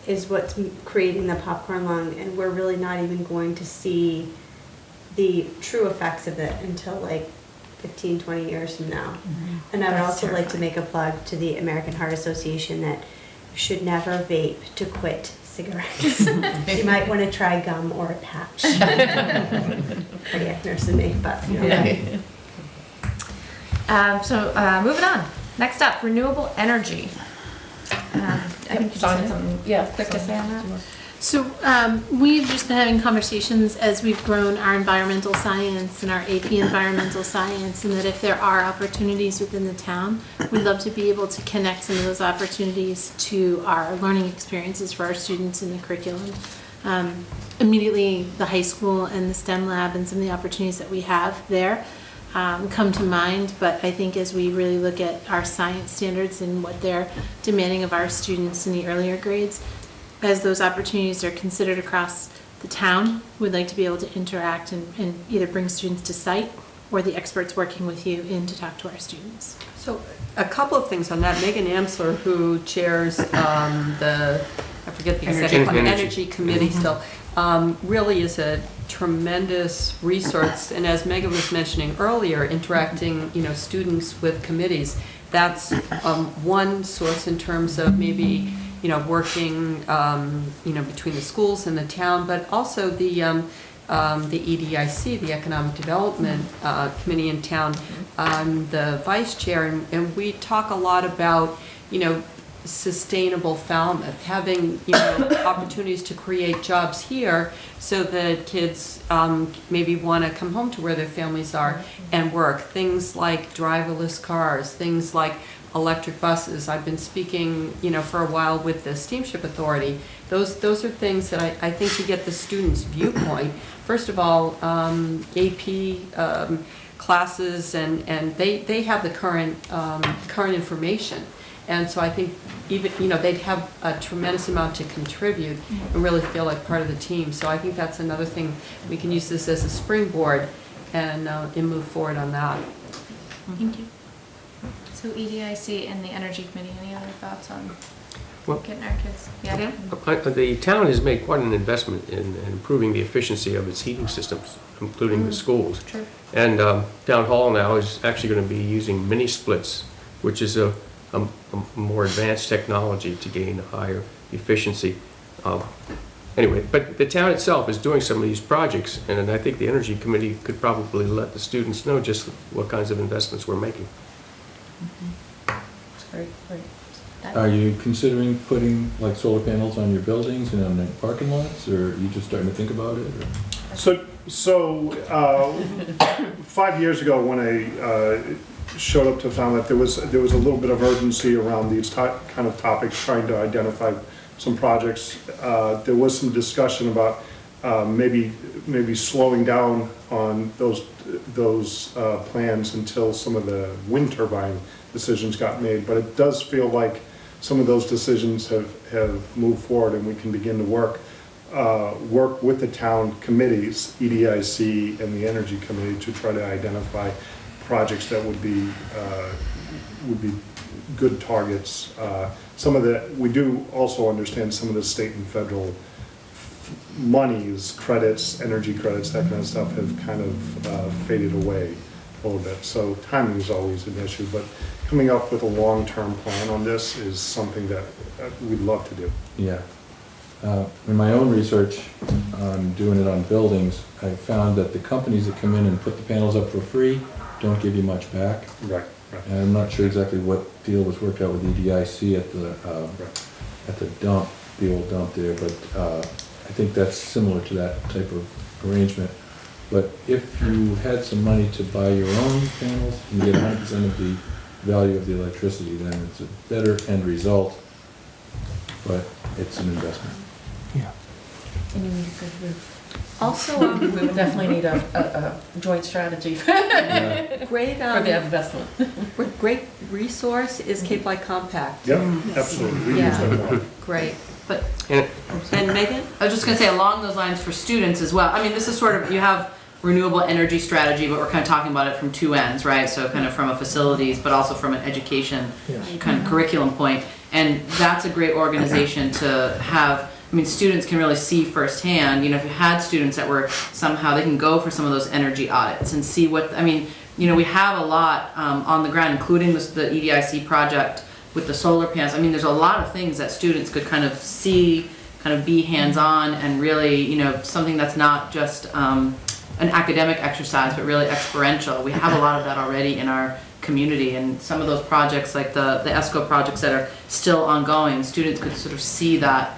is what's creating the popcorn lung, and we're really not even going to see the true effects of it until like 15, 20 years from now. And I would That's also like to make a plug to the American Heart Association that you should never vape to quit cigarettes. You might want to try gum or a patch. Cardiac nurse in me, but you know. Moving on. Next up, renewable energy. I think you just had something quick to say on that. So we've just been having conversations as we've grown our environmental science and our AP environmental science, and that if there are opportunities within the town, we'd love to be able to connect some of those opportunities to our learning experiences for our students in the curriculum. Immediately, the high school and the STEM lab and some of the opportunities that we have there come to mind, but I think as we really look at our science standards and what they're demanding of our students in the earlier grades, as those opportunities are considered across the town, we'd like to be able to interact and either bring students to site or the experts working with you in to talk to our students. So a couple of things on that. Megan Amsler, who chairs I forget the executive, energy committee still, really is a tremendous resource. And as Megan was mentioning earlier, interacting, students with committees, that's one source in terms of maybe working, between the schools and the town, but also the EDIC, the Economic Development Committee in town. I'm the vice chair, and we talk a lot about, sustainable Falmouth, having, opportunities to create jobs here so that kids maybe want to come home to where their families are and work. Things like driverless cars, things like electric buses. I've been speaking, for a while with the Steamship Authority. Those are things that I think to get the students' viewpoint. First of all, AP classes, and they have the current information. And so I think even, they'd have a tremendous amount to contribute and really feel like part of the team. So I think that's another thing. We can use this as a springboard and move forward on that. Thank you. So EDIC and the Energy Committee, any other thoughts on getting our kids? Yeah. The town has made quite an investment in improving the efficiency of its heating systems, including the schools. True. And Town Hall now is actually going to be using mini splits, which is a more advanced technology to gain a higher efficiency. Anyway, but the town itself is doing some of these projects, and I think the Energy Committee could probably let the students know just what kinds of investments we're making. That's great. Are you considering putting like solar panels on your buildings and on the parking lots, or are you just starting to think about it? Or? So 5 years ago, when showed up to Falmouth, there was a little bit of urgency around these kind of topics, trying to identify some projects. There was some discussion about maybe slowing down on those plans until some of the wind turbine decisions got made, but it does feel like some of those decisions have moved forward, and we can begin to work with the town committees, EDIC and the Energy Committee, to try to identify projects that would be good targets. We do also understand some of the state and federal monies, credits, energy credits, that kind of stuff have kind of faded away a little bit. So timing is always an issue, but coming up with a long-term plan on this is something that we'd love to do. Yeah. In my own research on doing it on buildings, I found that the companies that come in and put the panels up for free don't give you much back. Right. And I'm not sure exactly what deal was worked out with EDIC at the dump, the old dump there, but I think that's similar to that type of arrangement. But if you had some money to buy your own panels and get 100% of the value of the electricity, then it's a better end result, but it's an investment. Yeah. And you need a good roof. Also, we would definitely need a joint strategy for Great, the investment. great resource is Cape Light Compact. Yep, absolutely. We use that a lot. Great. But And Megan? I was just gonna say, along those lines for students as well, I mean, this is sort of, you have renewable energy strategy, but we're kind of talking about it from two ends, right? So kind of from a facilities, but also from an education kind of curriculum point. And that's a great organization to have. I mean, students can really see firsthand, if you had students that were somehow, they can go for some of those energy audits and see what, we have a lot on the ground, including the EDIC project with the solar panels. I mean, there's a lot of things that students could kind of see, kind of be hands-on, and really, something that's not just an academic exercise, but really experiential. We have a lot of that already in our community, and some of those projects, like the ESCO projects that are still ongoing, students could sort of see that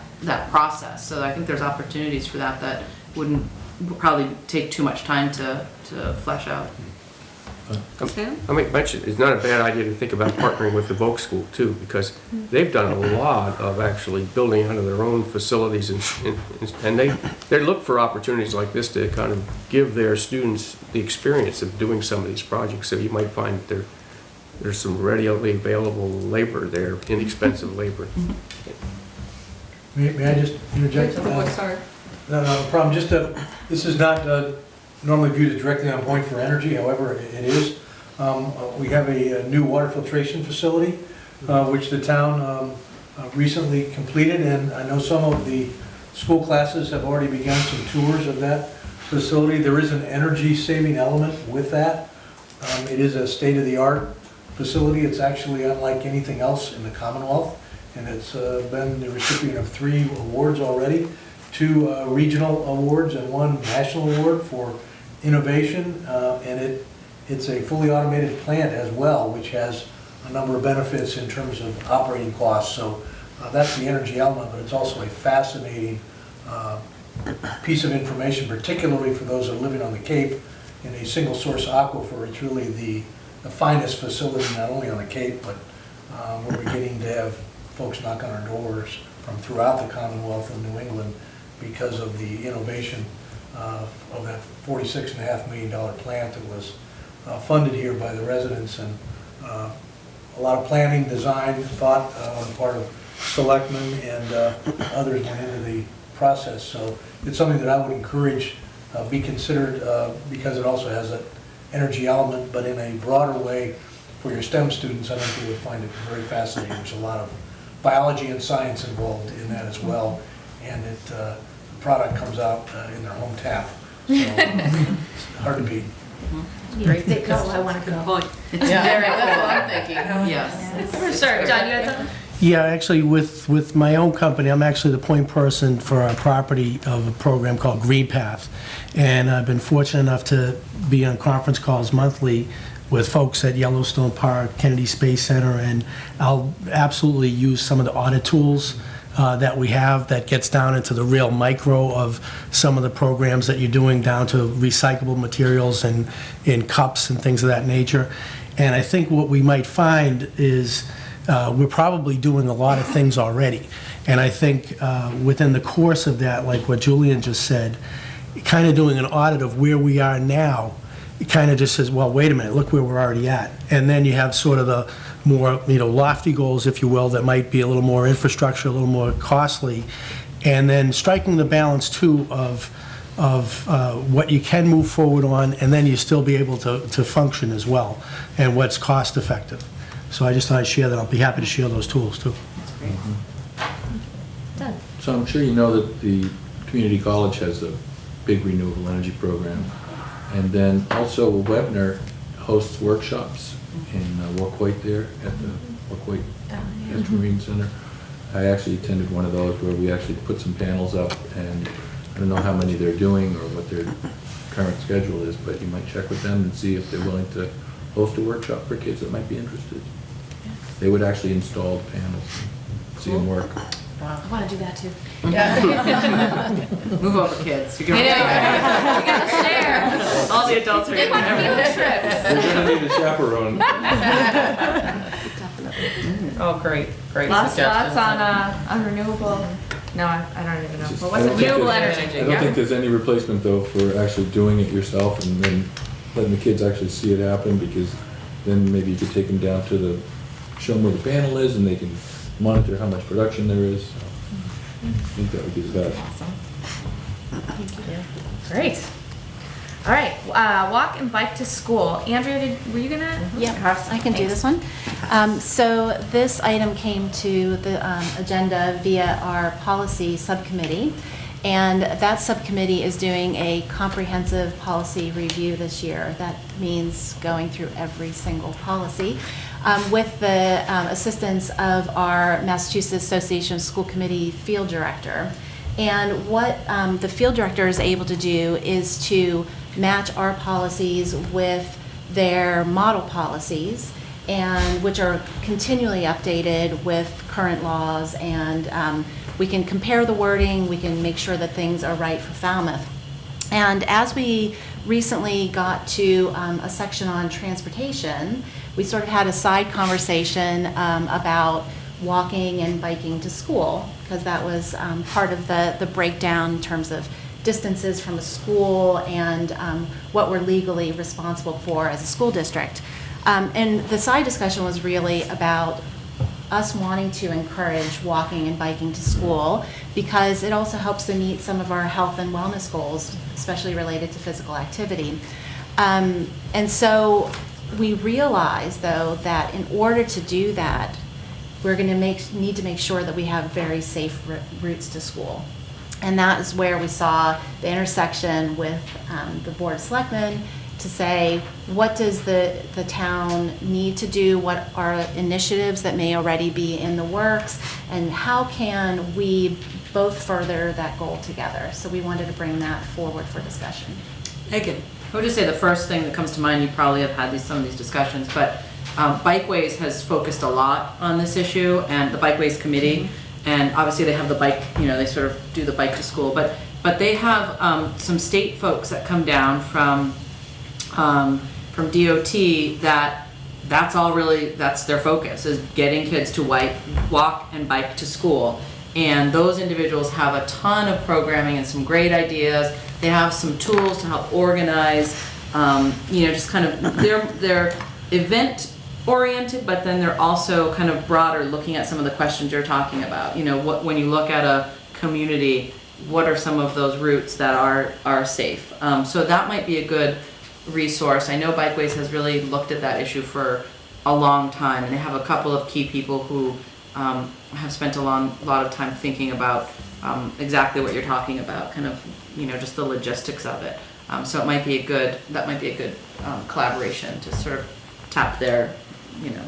process. So I think there's opportunities for that wouldn't probably take too much time to flesh out. Sam? I mean, it's not a bad idea to think about partnering with the Volk School too, because they've done a lot of actually building out of their own facilities, and they look for opportunities like this to kind of give their students the experience of doing some of these projects. So you might find that there's some readily available labor there, inexpensive labor. May I just interject? Sorry. No problem. This is not normally viewed as directly on point for energy, however, it is. We have a new water filtration facility, which the town recently completed, and I know some of the school classes have already begun some tours of that facility. There is an energy saving element with that. It is a state-of-the-art facility. It's actually unlike anything else in the Commonwealth, and it's been the recipient of 3 awards already, 2 regional awards and 1 national award for innovation, and it's a fully automated plant as well, which has a number of benefits in terms of operating costs. So that's the energy element, but it's also a fascinating piece of information, particularly for those that are living on the Cape in a single source aquifer. It's really the finest facility, not only on the Cape, but we're beginning to have folks knock on our doors from throughout the Commonwealth and New England because of the innovation of that $46.5 million plant that was funded here by the residents, and a lot of planning, design, thought on the part of selectmen and others went into the process. So it's something that I would encourage be considered because it also has an energy element, but in a broader way for your STEM students. I think they would find it very fascinating. There's a lot of biology and science involved in that as well, and the product comes out in their home tap. So it's hard to beat. Great, they go, I want to go. It's very cool. That's what I'm thinking. Yes. For sure. John, you had something? Yeah, actually, with my own company, I'm actually the point person for our property of a program called Green Path. And I've been fortunate enough to be on conference calls monthly with folks at Yellowstone Park, Kennedy Space Center, and I'll absolutely use some of the audit tools that we have that gets down into the real micro of some of the programs that you're doing, down to recyclable materials and in cups and things of that nature. And I think what we might find is we're probably doing a lot of things already. And I think within the course of that, like what Julian just said, kind of doing an audit of where we are now, it kind of just says, well, wait a minute, look where we're already at. And then you have sort of the more, lofty goals, if you will, that might be a little more infrastructure, a little more costly. And then striking the balance, too, of what you can move forward on, and then you still be able to function as well, and what's cost effective. So I just thought I'd share that. I'll be happy to share those tools, too. Done. So I'm sure you know that the community college has a big renewable energy program. And then also Webner hosts workshops in Warquoit there at the Warquoit Marine Center. I actually attended one of those where we actually put some panels up, and I don't know how many they're doing or what their current schedule is, but you might check with them and see if they're willing to host a workshop for kids that might be interested. They would actually install the panels, see them work. I want to do that too. Move over, kids. You're You gotta share. All the adults are They want field trips. They're gonna need a chaperone. Oh, great Lots suggestions. on renewable. No, I don't even know. Just- Well, I what's it? don't think Renewable there's- energy. I don't think there's any replacement, though, for actually doing it yourself and then letting the kids actually see it happen, because then maybe you could take them down to show them where the panel is, and they can monitor how much production there is. So I think that would be the best. Great. All right, walk and bike to school. Andrea, were you gonna? Yep, I can do this one. So this item came to the agenda via our policy subcommittee. And that subcommittee is doing a comprehensive policy review this year. That means going through every single policy with the assistance of our Massachusetts Association of School Committee field director. And what the field director is able to do is to match our policies with their model policies, and which are continually updated with current laws, and we can compare the wording, we can make sure that things are right for Falmouth. And as we recently got to a section on transportation, we sort of had a side conversation about walking and biking to school, because that was part of the breakdown in terms of distances from a school and what we're legally responsible for as a school district. And the side discussion was really about us wanting to encourage walking and biking to school, because it also helps to meet some of our health and wellness goals, especially related to physical activity. And so we realize, though, that in order to do that, we're going to need to make sure that we have very safe routes to school. And that is where we saw the intersection with the Board of Selectmen to say, what does the town need to do? What are initiatives that may already be in the works? And how can we both further that goal together? So we wanted to bring that forward for discussion. Megan. I would just say the first thing that comes to mind, you probably have had some of these discussions, but Bikeways has focused a lot on this issue, and the Bikeways Committee, and obviously they have the bike, they sort of do the bike to school, but they have some state folks that come down from DOT that's all really, that's their focus, is getting kids to walk and bike to school. And those individuals have a ton of programming and some great ideas. They have some tools to help organize, just kind of, they're event oriented, but then they're also kind of broader, looking at some of the questions you're talking about. When you look at a community, what are some of those routes that are safe? So that might be a good resource. I know Bikeways has really looked at that issue for a long time, and they have a couple of key people who have spent a lot of time thinking about exactly what you're talking about, kind of, just the logistics of it. So that might be a good collaboration to sort of tap their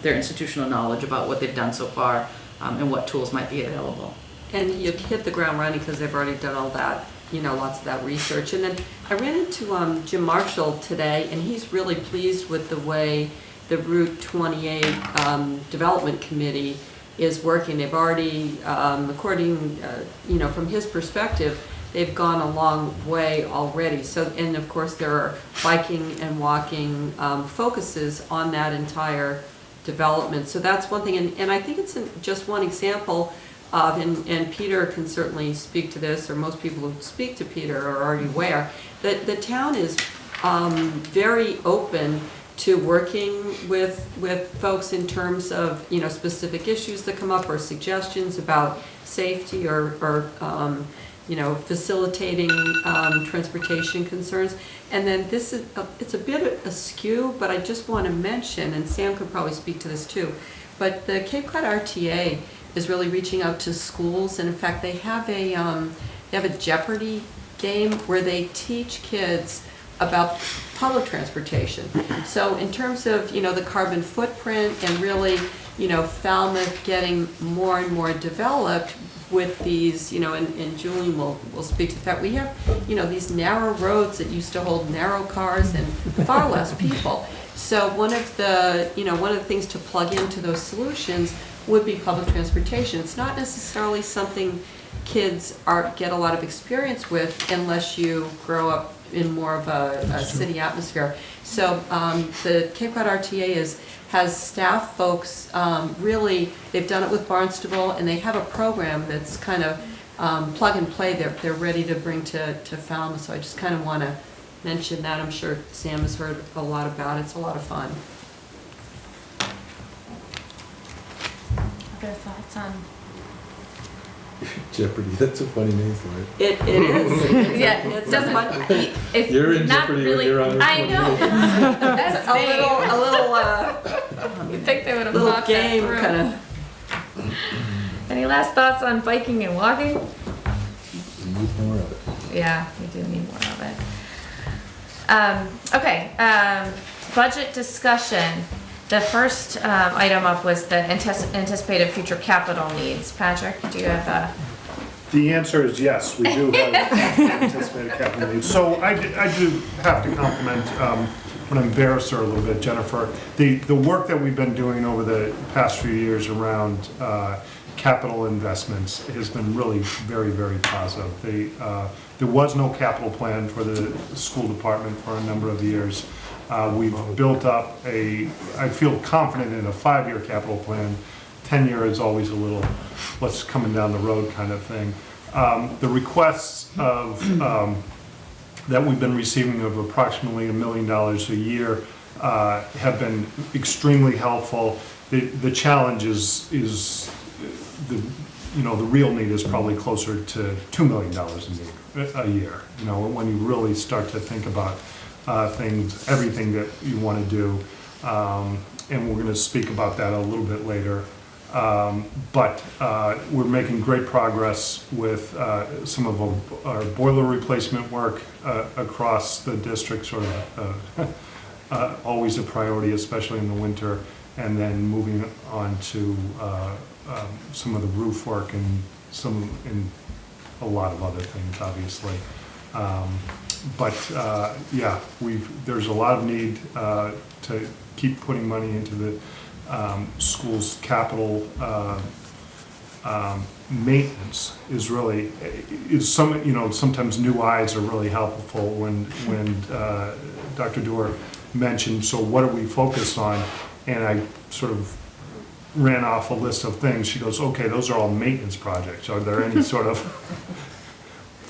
institutional knowledge about what they've done so far, and what tools might be available. And you hit the ground running because they've already done all that, lots of that research. And then I ran into Jim Marshall today, and he's really pleased with the way the Route 28 Development Committee is working. They've already, according, from his perspective, they've gone a long way already. So, and of course, there are biking and walking focuses on that entire development. So that's one thing, and I think it's just one example of, and Peter can certainly speak to this, or most people who speak to Peter are already aware, that the town is very open to working with folks in terms of, you know, specific issues that come up or suggestions about safety or you know, facilitating transportation concerns. And then this is, it's a bit askew, but I just want to mention, and Sam could probably speak to this too, but the Cape Cod RTA is really reaching out to schools, and in fact, they have a Jeopardy game where they teach kids about public transportation. So in terms of, you know, the carbon footprint and really, you know, Falmouth getting more and more developed with these, you know, and Julian will speak to that. We have, you know, these narrow roads that used to hold narrow cars and far less people. So one of the things to plug into those solutions would be public transportation. It's not necessarily something kids get a lot of experience with unless you grow up in more of a city atmosphere. So the Cape Cod RTA has staff folks, really, they've done it with Barnstable, and they have a program that's kind of plug and play. They're ready to bring to Falmouth, so I just kind of want to mention that. I'm sure Sam has heard a lot about it. It's a lot of fun. Other thoughts on? Jeopardy, that's a funny name for it. It is. Yeah, it's doesn't. fun. It's You're in not Jeopardy really. when you're on I know. That's a little You'd think they would have little thought game that through. kind of. Any last thoughts on biking and walking? We need more of it. Yeah, we do need more of it. Okay, budget discussion. The first item up was the anticipated future capital needs. Patrick, do you have The answer is yes, we do have anticipated capital needs. So I do have to compliment, I'm going to embarrass her a little bit, Jennifer. The work that we've been doing over the past few years around capital investments has been really very, very positive. There was no capital plan for the school department for a number of years. We've built up I feel confident in a 5-year capital plan. 10-year is always a little, what's coming down the road kind of thing. The requests that we've been receiving of approximately $1 million a year have been extremely helpful. The challenge is the real need is probably closer to $2 million a year. You know, when you really start to think about everything that you want to do, and we're going to speak about that a little bit later. But we're making great progress with some of our boiler replacement work across the district, sort of always a priority, especially in the winter, and then moving on to some of the roof work and a lot of other things, obviously. Yeah, there's a lot of need to keep putting money into the school's capital maintenance sometimes new eyes are really helpful when Dr. Doerr mentioned, so what are we focused on? And I sort of ran off a list of things. She goes, okay, those are all maintenance projects. Are there any sort of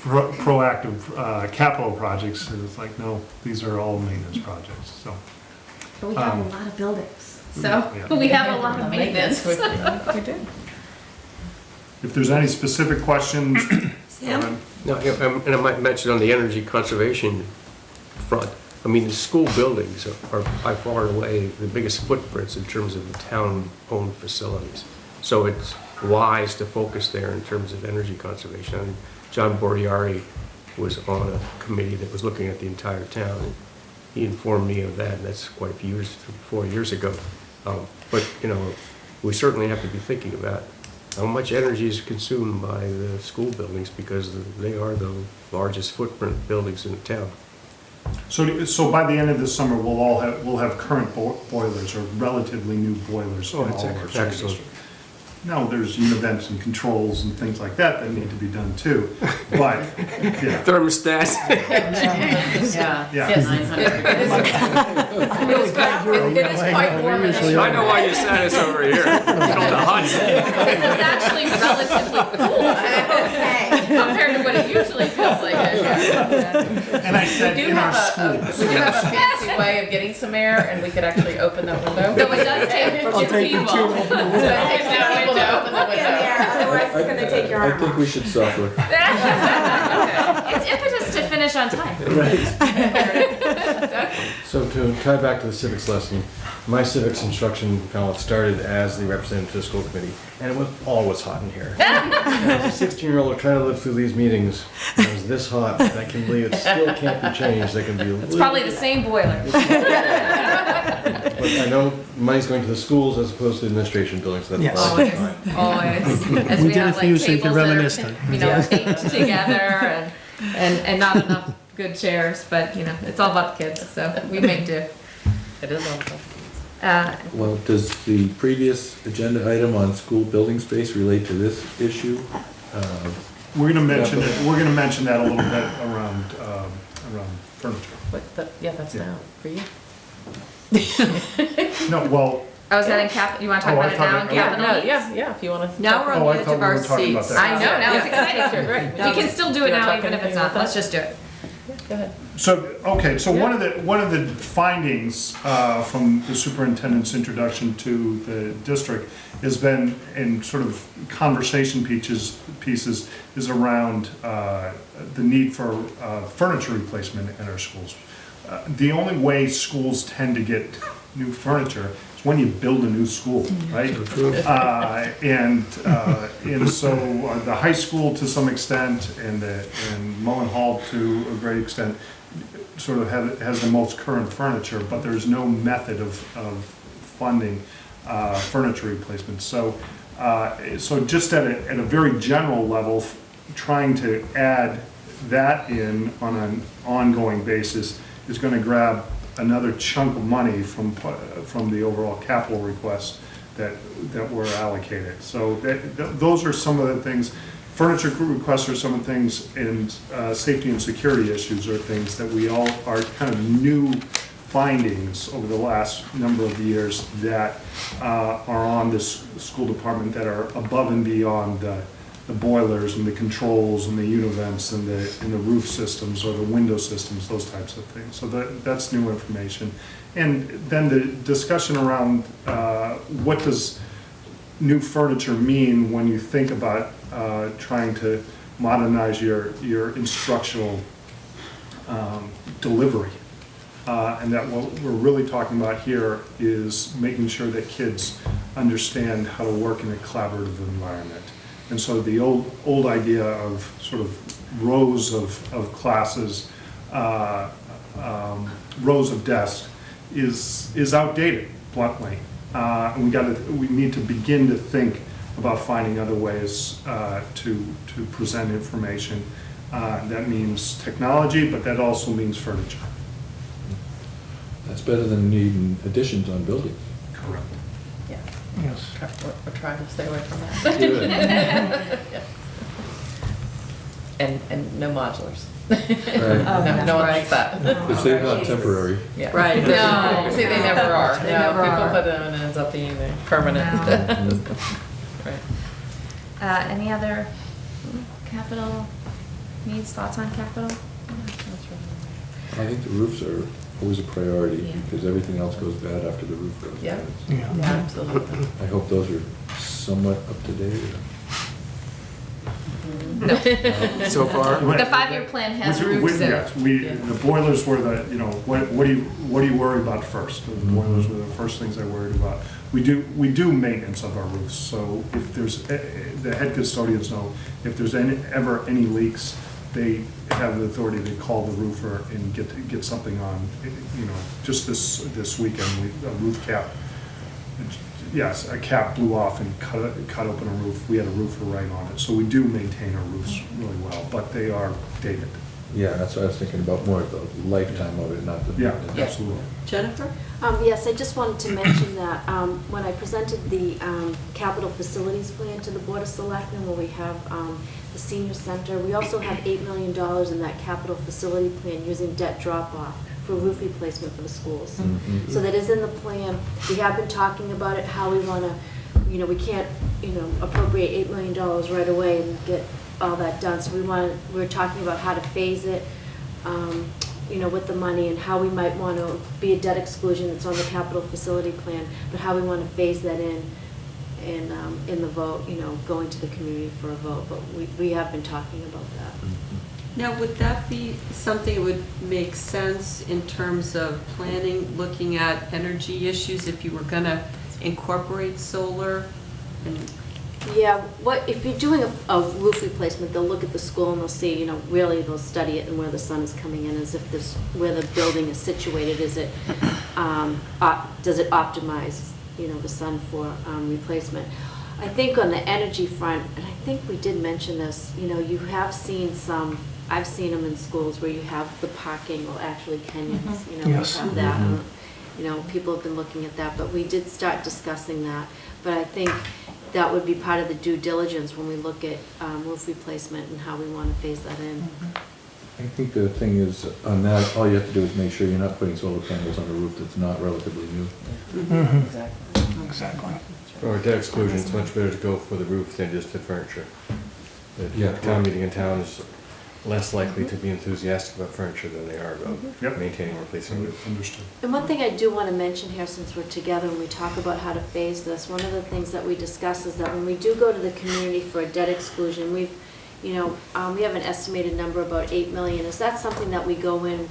proactive capital projects? And it's like, no, these are all maintenance projects. So. But we have a lot of buildings, so yeah. we have a lot of maintenance. We do. If there's any specific questions, Sam? No, and I might mention on the energy conservation front, I mean, the school buildings are by far and away the biggest footprints in terms of the town-owned facilities. So it's wise to focus there in terms of energy conservation. I mean, John Boriari was on a committee that was looking at the entire town, and he informed me of that, and that's quite a few years, 4 years ago. But, you know, we certainly have to be thinking about how much energy is consumed by the school buildings, because they are the largest footprint buildings in the town. so by the end of this summer, we'll have current boilers or relatively new boilers in all of our school Excellent. districts. now there's univents and controls and things like that that need to be done too, but, yeah. Thermostat. Yeah. Yeah. 900 degrees. It is quite warm in here. I know why you sat us over here. The hot seat. This is actually relatively cool compared to what it usually feels like. And I said in our schools. We do have a fancy way of getting some air, and we could actually open that window. Though it does take two people. It takes two people to open the window. Otherwise it's gonna take your arm I think we should suffer. It's impetus to finish on time. So to tie back to the civics lesson, my civics instruction Falmouth started as the representative to the school committee, and it was always hot in here. As a 16-year-old trying to live through these meetings, it was this hot, and I can believe it still can't be changed. They can be a It's probably the same boiler. But I know money's going to the schools as opposed to administration buildings, so that's Yes. probably Always, fine. always. As We we did have it for you like so you can tables that reminisce are, then. taped together and not enough good chairs, but it's all about the kids, so we make do. It is all about Well, does the previous agenda item on school building space relate to this issue? We're gonna mention it, we're gonna mention that a little bit around furniture. yeah, that's now for you. No, well, Oh, is that in cap, you wanna talk Oh, about I it thought now in that- capital No, needs? yeah, if you want to. Now we're on Oh, I the edge thought of we our were talking about seats. that. I know, now it's Yeah. exciting. Right. We can still do it You wanna now talk even if it's anything not, about let's that? just do it. Go ahead. so, okay, so one of the findings from the superintendent's introduction to the district has been, in sort of conversation pieces is around the need for furniture replacement in our schools. The only way schools tend to get new furniture is when you build a new school, right? And so the high school to some extent and Mullen Hall to a great extent sort of has the most current furniture, but there's no method of funding furniture replacement. So just at a very general level, trying to add that in on an ongoing basis is going to grab another chunk of money from the overall capital requests that were allocated. So those are some of the things. Furniture requests are some of the things, and safety and security issues are things that we all are kind of new findings over the last number of years that are on this school department that are above and beyond the boilers and the controls and the univents and the roof systems or the window systems, those types of things. So that's new information. And then the discussion around what does new furniture mean when you think about trying to modernize your instructional delivery. And that what we're really talking about here is making sure that kids understand how to work in a collaborative environment. And so the old idea of sort of rows of classes, rows of desks is outdated, bluntly. And we need to begin to think about finding other ways to present information. That means technology, but that also means furniture. That's better than needing additions on buildings. Correct. Yeah. Yes. We're trying to stay away from that. Good. Yeah. And no modulars. Right. No one likes that. If they're not temporary. Yeah. Right. No, see, they never are. They No, never people are. put them and it ends up being permanent. Right. Any other capital needs, thoughts on capital? I think the roofs are always a priority Yeah. because everything else goes bad after the roof goes Yeah. bad. Yeah. Yeah, absolutely. I hope those are somewhat up to date. So far? The 5-year plan has We- roofs in it. yes, the boilers were what do you worry about first? The boilers were the first things I worried about. We do maintenance of our roofs, so if there's, the head custodians know, if there's ever any leaks, they have the authority to call the roofer and get something on. Just this weekend, a roof cap, yes, a cap blew off and cut open a roof. We had a roofer right on it, so we do maintain our roofs really well, but they are dated. Yeah, that's what I was thinking about, more of the lifetime of it, not the. Yeah, absolutely. Jennifer? Yes, I just wanted to mention that when I presented the capital facilities plan to the Board of Selectmen, where we have the senior center, we also have $8 million in that capital facility plan using debt drop-off for roof replacement for the schools. Mhm. So that is in the plan. We have been talking about it, how we want to, we can't, appropriate $8 million right away and get all that done. So we're talking about how to phase it, with the money, and how we might want to be a debt exclusion that's on the capital facility plan, but how we want to phase that in the vote, going to the community for a vote. But we have been talking about that. Now, would that be something that would make sense in terms of planning, looking at energy issues, if you were going to incorporate solar? Yeah, if you're doing a roof replacement, they'll look at the school and they'll see, really they'll study it and where the sun is coming in, as if where the building is situated, does it optimize, the sun for replacement. I think on the energy front, and I think we did mention this, you have seen I've seen them in schools where you have the parking, or actually canyons, Yes. we have that. People have been looking at that, but we did start discussing that. But I think that would be part of the due diligence when we look at roof replacement and how we want to phase that in. I think the thing is, on that, all you have to do is make sure you're not putting solar panels on a roof that's not relatively new. Exactly. For a debt exclusion, it's much better to go for the roof than just the furniture. The Yeah. town meeting in town is less likely to be enthusiastic about furniture than they are about maintaining and replacing roofs. Understood. And one thing I do want to mention here, since we're together and we talk about how to phase this, one of the things that we discuss is that when we do go to the community for a debt exclusion, we have an estimated number, about $8 million. Is that something that we go in,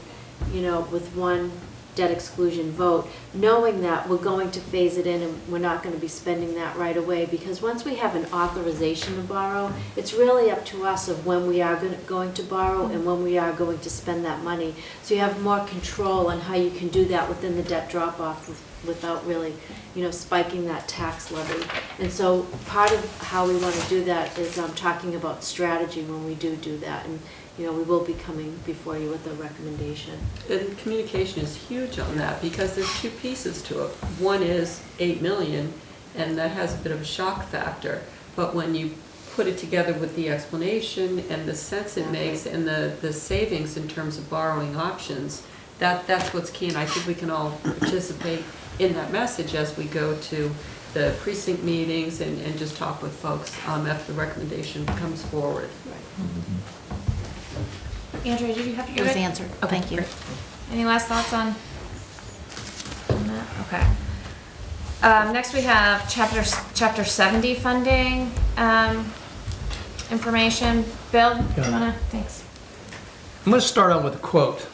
with one debt exclusion vote, knowing that we're going to phase it in and we're not going to be spending that right away? Because once we have an authorization to borrow, it's really up to us of when we are going to borrow and when we are going to spend that money. So you have more control on how you can do that within the debt drop-off without really, spiking that tax levy. And so part of how we want to do that is talking about strategy when we do that. And we will be coming before you with a recommendation. And communication is huge on that, because there's two pieces to it. One is 8 million, and that has a bit of a shock factor. But when you put it together with the explanation and the sense it makes and the savings in terms of borrowing options, that's what's key. And I think we can all participate in that message as we go to the precinct meetings and just talk with folks after the recommendation comes forward. Andrea, did you have It was answered. Oh, thank you. Great. Any last thoughts on that? Okay. Next we have chapter 70 funding information. Bill, you wanna? Thanks. I'm going to start out with a quote.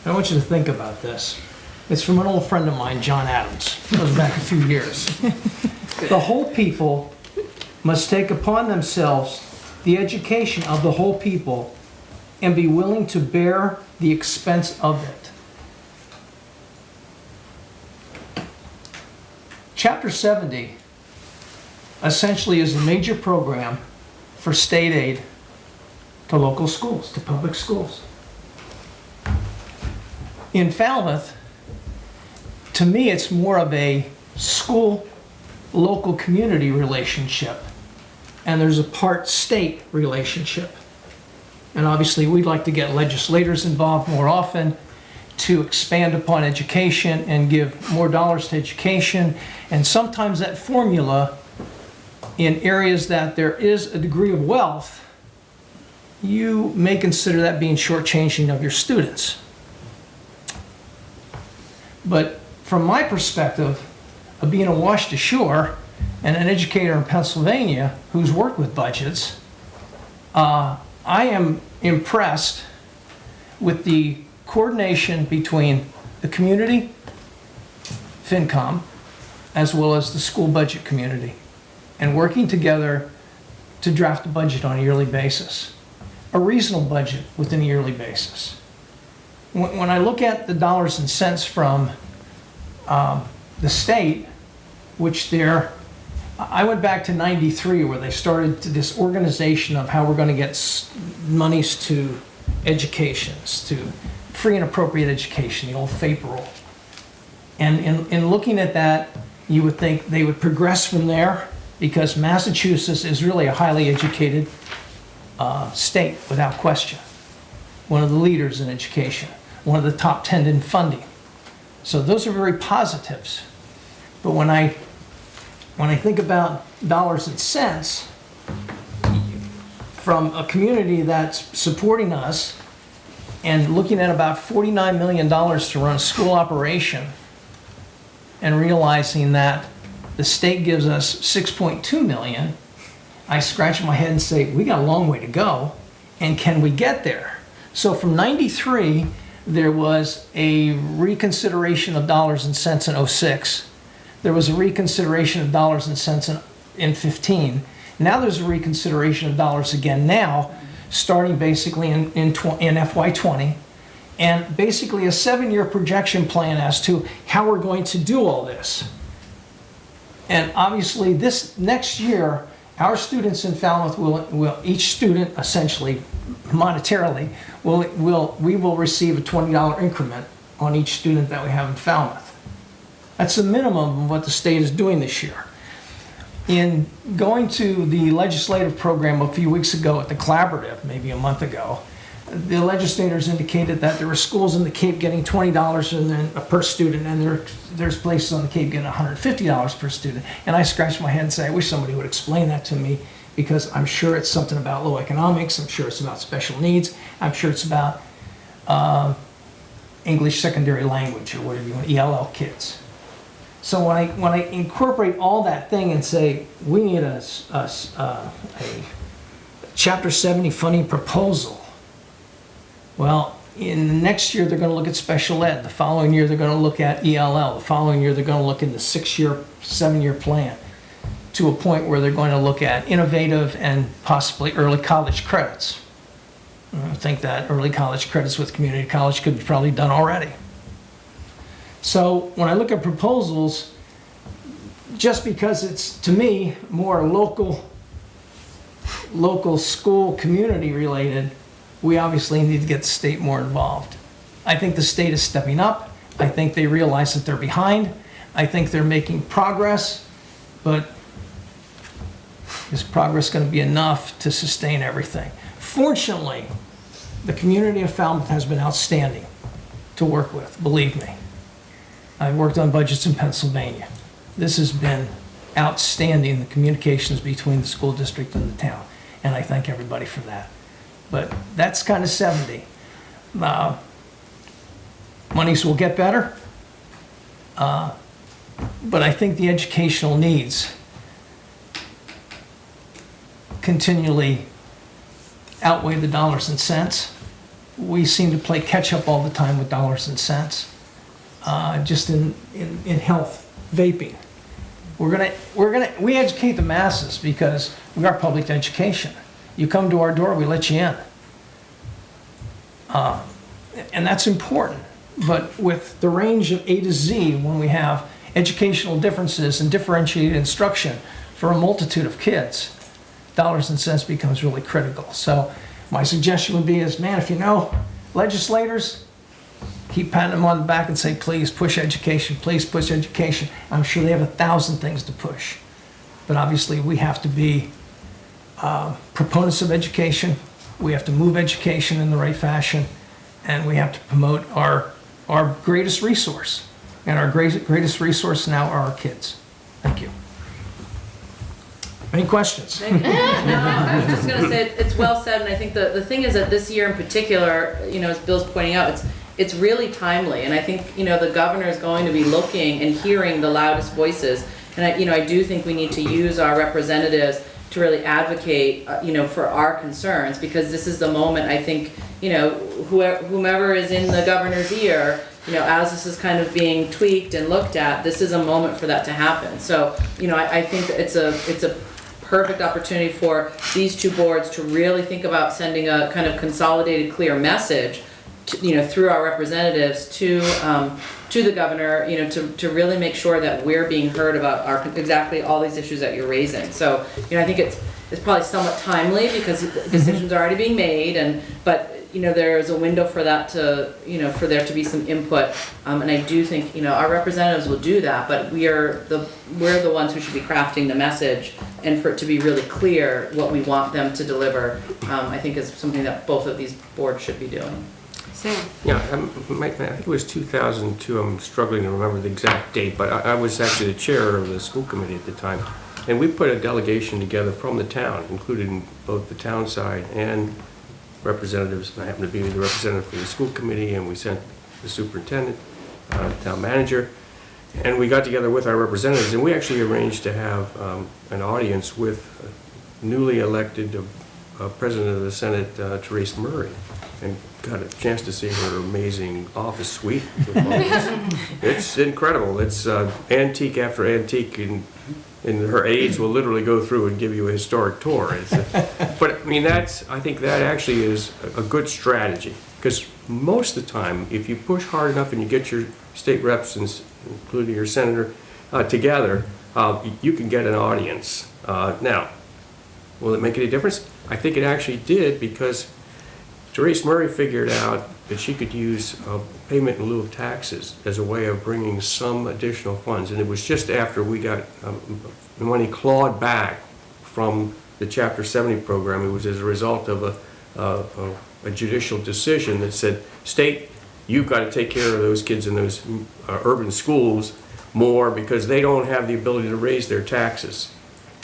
I want you to think about this. It's from an old friend of mine, John Adams. It goes back a few years. The whole people must take upon themselves the education of the whole people and be willing to bear the expense of it. Chapter 70 essentially is a major program for state aid to local schools, to public schools. In Falmouth, to me, it's more of a school-local community relationship, and there's a part-state relationship. And obviously, we'd like to get legislators involved more often to expand upon education and give more dollars to education. And sometimes that formula, in areas that there is a degree of wealth, you may consider that being shortchanging of your students. But from my perspective of being a washed ashore and an educator in Pennsylvania who's worked with budgets, I am impressed with the coordination between the community, FinCom, as well as the school budget community, and working together to draft a budget on a yearly basis, a reasonable budget within a yearly basis. When I look at the dollars and cents from the state, which I went back to '93 where they started this organization of how we're going to get monies to educations, to free and appropriate education, the old FAPE rule. And in looking at that, you would think they would progress from there, because Massachusetts is really a highly educated state, without question. One of the leaders in education, one of the top 10 in funding. So those are very positives. But when I think about dollars and cents, from a community that's supporting us and looking at about $49 million to run a school operation, and realizing that the state gives us $6.2 million, I scratch my head and say, we got a long way to go, and can we get there? So from '93, there was a reconsideration of dollars and cents in '06. There was a reconsideration of dollars and cents in '15. Now there's a reconsideration of dollars again now, starting basically in FY20, and basically a 7-year projection plan as to how we're going to do all this. And obviously this next year, our students in Falmouth will each student essentially monetarily we will receive a $20 increment on each student that we have in Falmouth. That's the minimum of what the state is doing this year. In going to the legislative program a few weeks ago at the Collaborative, maybe a month ago, the legislators indicated that there were schools in the Cape getting $20 and then per student, and there's places on the Cape getting $150 per student. And I scratched my head and say, I wish somebody would explain that to me, because I'm sure it's something about low economics, I'm sure it's about special needs, I'm sure it's about English secondary language, or whatever you want, ELL kids. So when I incorporate all that thing and say, we need a Chapter 70 funding proposal, well, in the next year they're going to look at special ed. The following year they're going to look at ELL. The following year they're going to look in the 6-year, 7-year plan, to a point where they're going to look at innovative and possibly early college credits. I think that early college credits with community college could be probably done already. So when I look at proposals, just because it's, to me, more local school community related, we obviously need to get the state more involved. I think the state is stepping up. I think they realize that they're behind. I think they're making progress, but is progress going to be enough to sustain everything? Fortunately, the community of Falmouth has been outstanding to work with, believe me. I've worked on budgets in Pennsylvania. This has been outstanding, the communications between the school district and the town, and I thank everybody for that. But that's kind of 70. Monies will get better, but I think the educational needs continually outweigh the dollars and cents. We seem to play catch up all the time with dollars and cents. Just in health, vaping. We educate the masses because we are public education. You come to our door, we let you in. And that's important. But with the range of A to Z, when we have educational differences and differentiated instruction for a multitude of kids, dollars and cents becomes really critical. So my suggestion would be is, man, if you know legislators, keep patting them on the back and say, please push education, please push education. I'm sure they have 1,000 things to push. But obviously we have to be proponents of education. We have to move education in the right fashion, and we have to promote our greatest resource. And our greatest resource now are our kids. Thank you. Any questions? Thank you. No, I was just going to say, it's well said, and I think the thing is that this year in particular, as Bill's pointing out, it's really timely, and I think, the governor is going to be looking and hearing the loudest voices, and I do think we need to use our representatives to really advocate, for our concerns, because this is the moment, I think, whomever is in the governor's ear, as this is kind of being tweaked and looked at, this is a moment for that to happen. So, I think that it's a perfect opportunity for these two boards to really think about sending a kind of consolidated, clear message through our representatives to the governor, to really make sure that we're being heard about exactly all these issues that you're raising. So, I think it's probably somewhat timely because decisions are already being made, but there's a window for that to, for there to be some input. And I do think, our representatives will do that, but we're the ones who should be crafting the message, and for it to be really clear what we want them to deliver, I think is something that both of these boards should be doing. Sam? Yeah, I think it was 2002, I'm struggling to remember the exact date, but I was actually the chair of the school committee at the time. And we put a delegation together from the town, including both the town side and representatives. I happen to be the representative for the school committee, and we sent the superintendent, town manager, and we got together with our representatives, and we actually arranged to have an audience with newly elected President of the Senate, Therese Murray, and got a chance to see her amazing office suite. It's incredible. It's antique after antique, and her aides will literally go through and give you a historic tour. But I mean, I think that actually is a good strategy, because most of the time, if you push hard enough and you get your state reps, including your senator, together, you can get an audience. Now, will it make any difference? I think it actually did, because Therese Murray figured out that she could use payment in lieu of taxes as a way of bringing some additional funds. And it was just after we got the money clawed back from the Chapter 70 program. It was as a result of a judicial decision that said, state, you've got to take care of those kids in those urban schools more, because they don't have the ability to raise their taxes.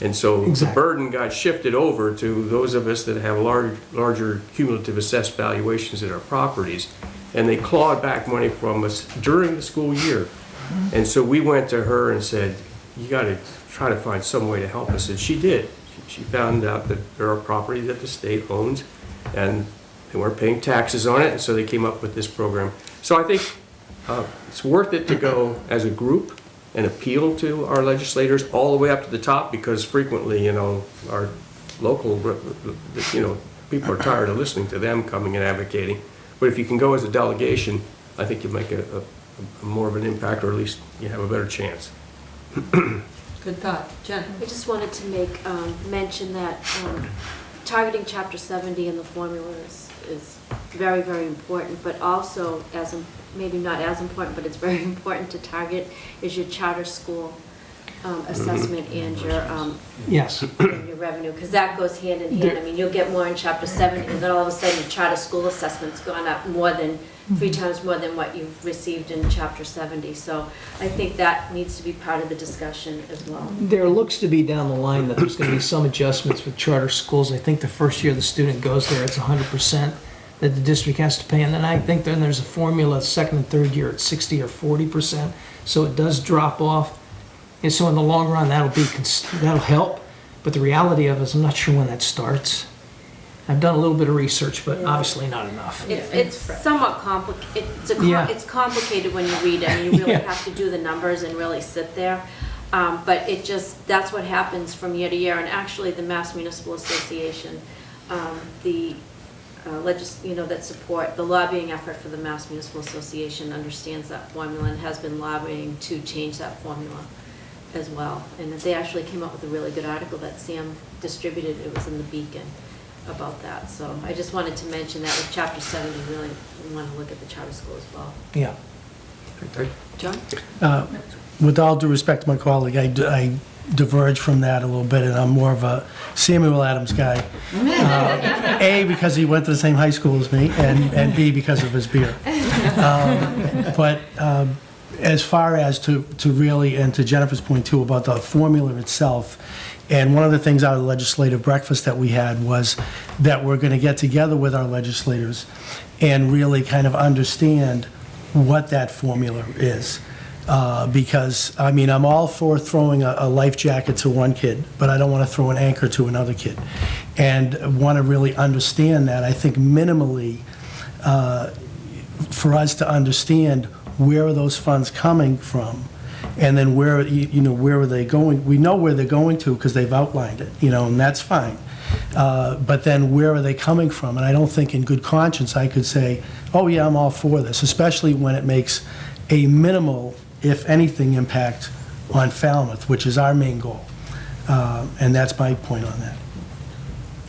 And so the burden got shifted over to those of us that have larger cumulative assessed valuations in our properties, and they clawed back money from us during the school year. And so we went to her and said, you got to try to find some way to help us. And she did. She found out that there are properties that the state owns, and they weren't paying taxes on it, and so they came up with this program. So I think it's worth it to go as a group and appeal to our legislators all the way up to the top, because frequently, our local, people are tired of listening to them coming and advocating. But if you can go as a delegation, I think you make a more of an impact, or at least you have a better chance. Good thought. Jen? I just wanted to make mention that targeting Chapter 70 and the formula is very, very important, but also maybe not as important, but it's very important to target is your charter school assessment and your Yes. and your revenue, because that goes hand in hand. I mean, you'll get more in Chapter 70, and then all of a sudden your charter school assessment's gone up more than 3 times more than what you've received in Chapter 70. So I think that needs to be part of the discussion as well. There looks to be down the line that there's going to be some adjustments with charter schools. I think the first year the student goes there, it's 100% that the district has to pay. And then I think then there's a formula, second and third year, at 60 or 40%. So it does drop off. And so in the long run, that'll help. But the reality of it is I'm not sure when that starts. I've done a little bit of research, but obviously not enough. It's somewhat complicated. It's complicated when you read it, and you really have to do the numbers and really sit there. But that's what happens from year to year. And actually, the Mass Municipal Association, that support the lobbying effort for the Mass Municipal Association understands that formula and has been lobbying to change that formula as well. And they actually came up with a really good article that Sam distributed. It was in the Beacon about that. So I just wanted to mention that with Chapter 70, really we want to look at the charter school as well. Yeah. John? With all due respect to my colleague, I diverge from that a little bit, and I'm more of a Samuel Adams guy. A, because he went to the same high school as me, and B, because of his beer. But as far as to really, and to Jennifer's point too, about the formula itself, and one of the things out of the legislative breakfast that we had was that we're going to get together with our legislators and really kind of understand what that formula is. Because, I mean, I'm all for throwing a life jacket to one kid, but I don't want to throw an anchor to another kid. And want to really understand that. I think minimally, for us to understand where are those funds coming from, and then where are they going? We know where they're going to because they've outlined it, and that's fine. But then where are they coming from? And I don't think in good conscience I could say, oh yeah, I'm all for this, especially when it makes a minimal, if anything, impact on Falmouth, which is our main goal. And that's my point on that.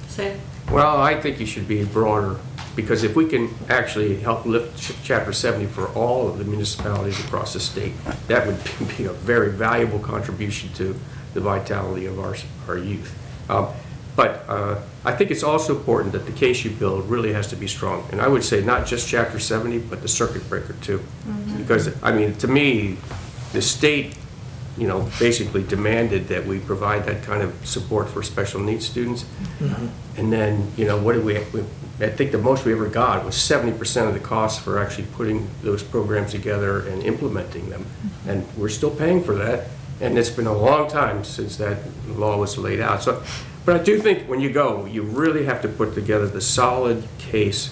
Say. Well, I think you should be broader Because if we can actually help lift Chapter 70 for all of the municipalities across the state, that would be a very valuable contribution to the vitality of our youth. But I think it's also important that the case you build really has to be strong. And I would say not just Chapter 70, but the circuit breaker too. Because, I mean, to me, the state, you know, basically demanded that we provide that kind of support for special needs students. And then, you know, what did I think the most we ever got was 70% of the cost for actually putting those programs together and implementing them. And we're still paying for that. And it's been a long time since that law was laid out. So, but I do think when you go, you really have to put together the solid case,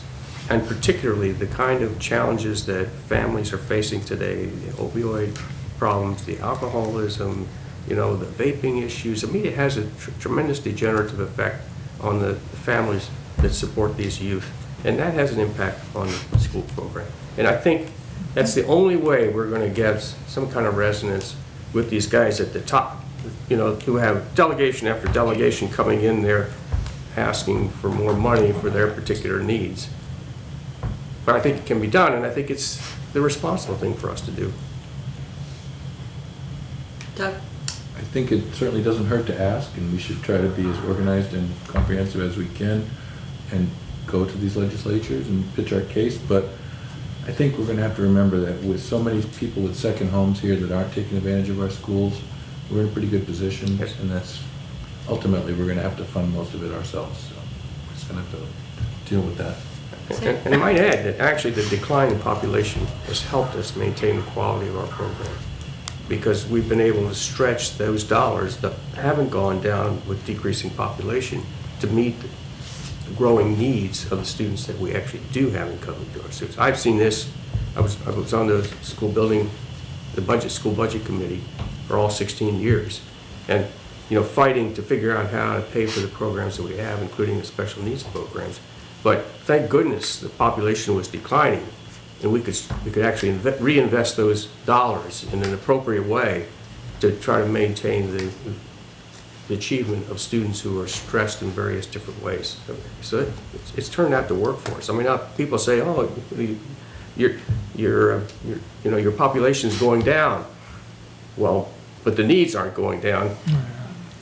and particularly the kind of challenges that families are facing today, the opioid problems, the alcoholism, you know, the vaping issues. I mean, it has a tremendous degenerative effect on the families that support these youth, and that has an impact on the school program. And I think that's the only way we're going to get some kind of resonance with these guys at the top, you know, who have delegation after delegation coming in there asking for more money for their particular needs. But I think it can be done, and I think it's the responsible thing for us to do. Doug? I think it certainly doesn't hurt to ask, and we should try to be as organized and comprehensive as we can and go to these legislatures and pitch our case. But I think we're going to have to remember that with so many people with second homes here that aren't taking advantage of our schools, we're in a pretty good position, Yes. and that's ultimately we're going to have to fund most of it ourselves. So we're just going to have to deal with that. And I might add that actually the decline in population has helped us maintain the quality of our program, because we've been able to stretch those dollars that haven't gone down with decreasing population to meet the growing needs of the students that we actually do have in coming to our students. I've seen this. I was on the school budget committee for all 16 years, and you know, fighting to figure out how to pay for the programs that we have, including the special needs programs. But thank goodness the population was declining, and we could actually reinvest those dollars in an appropriate way to try to maintain the achievement of students who are stressed in various different ways. So it's turned out to work for us. I mean, now people say, "Oh, your population is going down." Well, but the needs aren't going down,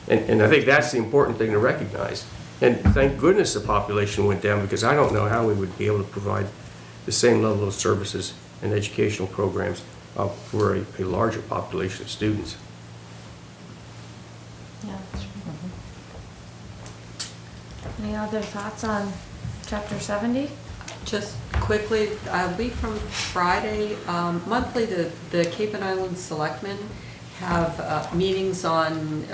and I think that's the important thing to recognize. And thank goodness the population went down, because I don't know how we would be able to provide the same level of services and educational programs for a larger population of students. Yeah, that's true. Any other thoughts on Chapter 70? Just quickly, a week from Friday, monthly, the Cape and Island Selectmen have meetings on,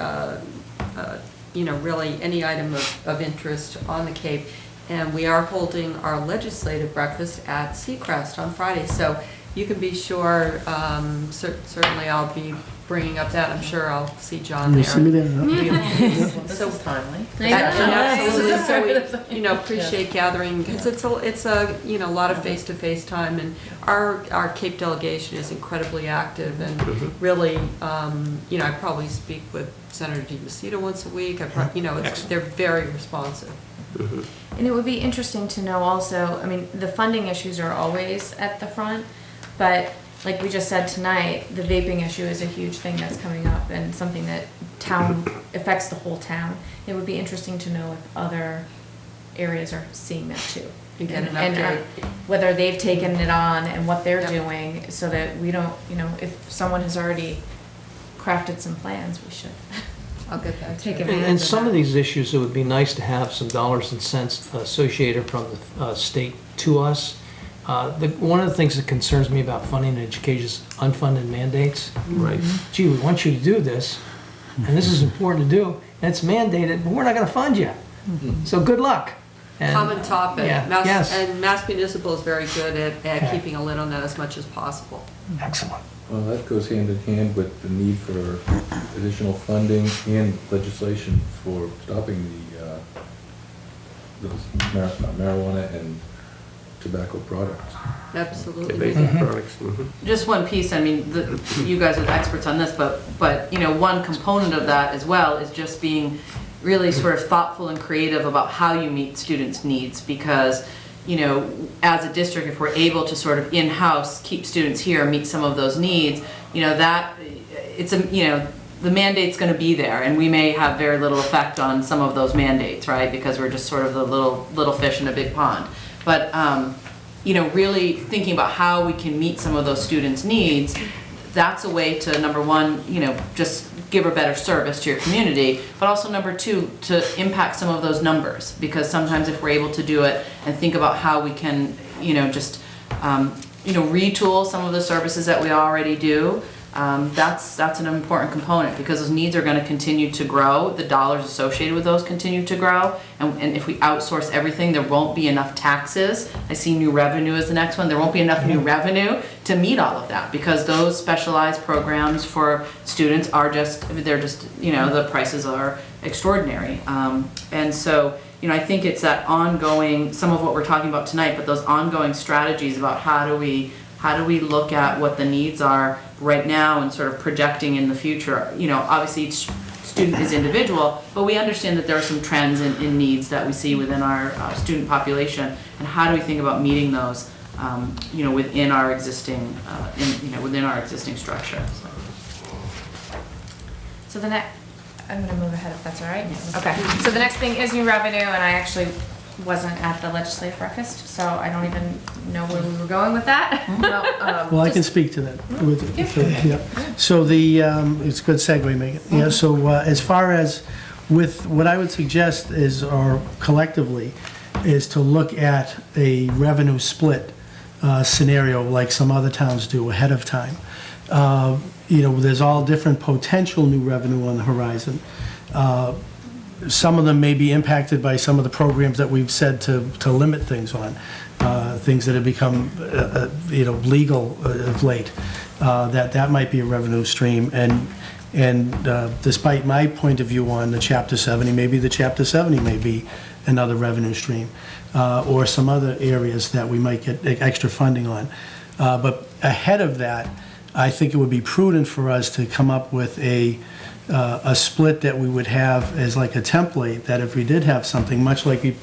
you know, really any item of interest on the Cape. And we are holding our legislative breakfast at Seacrest on Friday. So you can be sure, certainly I'll be bringing up that. I'm sure I'll see John there. This is timely. Absolutely. So we, you know, appreciate gathering, because it's a you know, a lot of face-to-face time, and our Cape delegation is incredibly active, and really, you know, I probably speak with Senator DiMacedo once a week. You know, they're very responsive. And it would be interesting to know also, I mean, the funding issues are always at the front, but like we just said tonight, the vaping issue is a huge thing that's coming up, and something that affects the whole town. It would be interesting to know if other areas are seeing that too. And whether they've taken it on and what they're doing, so that we don't, you know, if someone has already crafted some plans, we should. I'll get that. Take advantage And of some that. of these issues, it would be nice to have some dollars and cents associated from the state to us. One of the things that concerns me about funding education is unfunded mandates. Right. Gee, we want you to do this, and this is important to do, and it's mandated, but we're not going to fund you. So good luck. And, Common topic. Yeah, Mass, yes. And Mass Municipal is very good at keeping a lid on that as much as possible. Excellent. Well, that goes hand in hand with the need for additional funding and legislation for stopping those marijuana and tobacco products. Absolutely. Products. Just one piece, I mean, you guys are the experts on this, but, you know, one component of that as well is just being really sort of thoughtful and creative about how you meet students' needs, because, you know, as a district, if we're able to sort of in-house keep students here, meet some of those needs, you know, that it's a, you know, the mandate's going to be there, and we may have very little effect on some of those mandates, right? Because we're just sort of the little fish in a big pond. But you know, really thinking about how we can meet some of those students' needs, that's a way to, number one, you know, just give a better service to your community, but also number two, to impact some of those numbers. Because sometimes if we're able to do it and think about how we can, you know, just, you know, retool some of the services that we already do, that's an important component, because those needs are going to continue to grow. The dollars associated with those continue to grow, and if we outsource everything, there won't be enough taxes. I see new revenue as the next one. There won't be enough new revenue to meet all of that, because those specialized programs for students are just, they're just, you know, the prices are extraordinary. And so, you know, I think it's that ongoing, some of what we're talking about tonight, but those ongoing strategies about how do we look at what the needs are right now and sort of projecting in the future. You know, obviously each student is individual, but we understand that there are some trends in needs that we see within our student population, and how do we think about meeting those, you know, within our existing, within our existing structure. So the next, I'm gonna move ahead if that's all right. Okay, so the next thing is new revenue, and I actually wasn't at the legislative breakfast, so I don't even know where we were going with that. Well, I can speak to that. Yeah. So it's a good segue, Megan. Yeah, so as far as with, what I would suggest is, or collectively, is to look at a revenue split scenario like some other towns do ahead of time. You know, there's all different potential new revenue on the horizon. Some of them may be impacted by some of the programs that we've said to limit things on, things that have become, you know, legal of late. That might be a revenue stream, and despite my point of view on the Chapter 70, maybe the Chapter 70 may be another revenue stream, or some other areas that we might get extra funding on. But ahead of that, I think it would be prudent for us to come up with a split that we would have as like a template, that if we did have something, much like we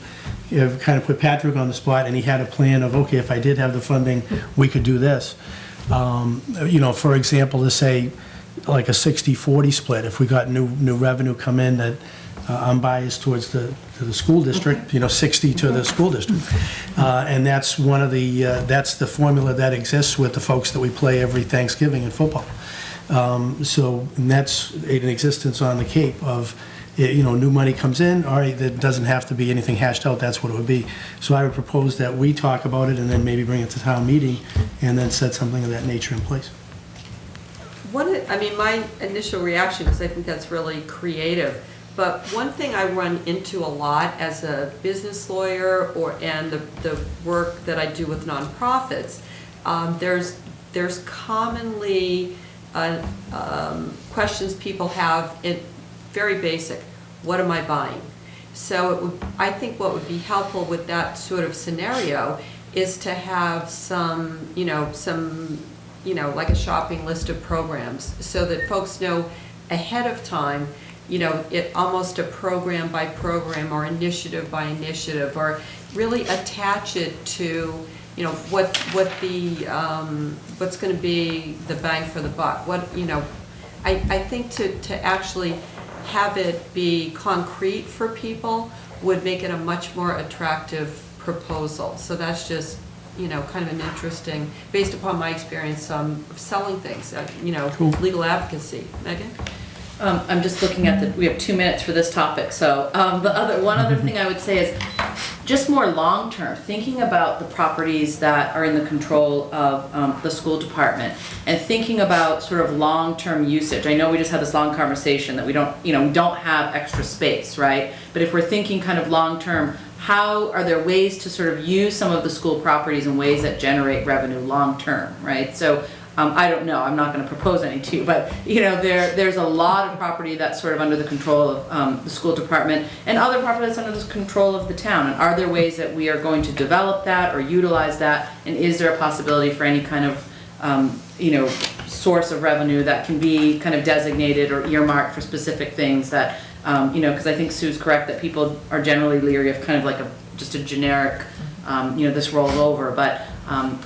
kind of put Patrick on the spot and he had a plan of, okay, if I did have the funding, we could do this. You know, for example, to say like a 60-40 split, if we got new revenue come in, that I'm biased towards the school district, you know, 60 to the school district. And that's one of the, that's the formula that exists with the folks that we play every Thanksgiving in football. So that's in existence on the Cape of, you know, new money comes in, all right, that doesn't have to be anything hashed out, that's what it would be. So I would propose that we talk about it and then maybe bring it to town meeting and then set something of that nature in place. I mean, my initial reaction is I think that's really creative. But one thing I run into a lot as a business lawyer, and the work that I do with nonprofits, there's commonly questions people have, very basic. What am I buying? So I think what would be helpful with that sort of scenario is to have some, like a shopping list of programs, so that folks know ahead of time, it almost a program by program or initiative by initiative, or really attach it to, what's going to be the bang for the buck. I think to actually have it be concrete for people would make it a much more attractive proposal. So that's just, kind of an interesting, based upon my experience of selling things, Cool. Legal advocacy. Megan? I'm just looking at we have 2 minutes for this topic, so one other thing I would say is just more long-term, thinking about the properties that are in the control of the school department, and thinking about sort of long-term usage. I know we just had this long conversation that we don't have extra space, right? But if we're thinking kind of long-term, how are there ways to sort of use some of the school properties in ways that generate revenue long-term, right? So I don't know, I'm not going to propose any to you, but there's a lot of property that's sort of under the control of the school department, and other property that's under the control of the town. And are there ways that we are going to develop that or utilize that? And is there a possibility for any kind of source of revenue that can be kind of designated or earmarked for specific things that because I think Sue's correct that people are generally leery of kind of like just a generic this rolls over, but,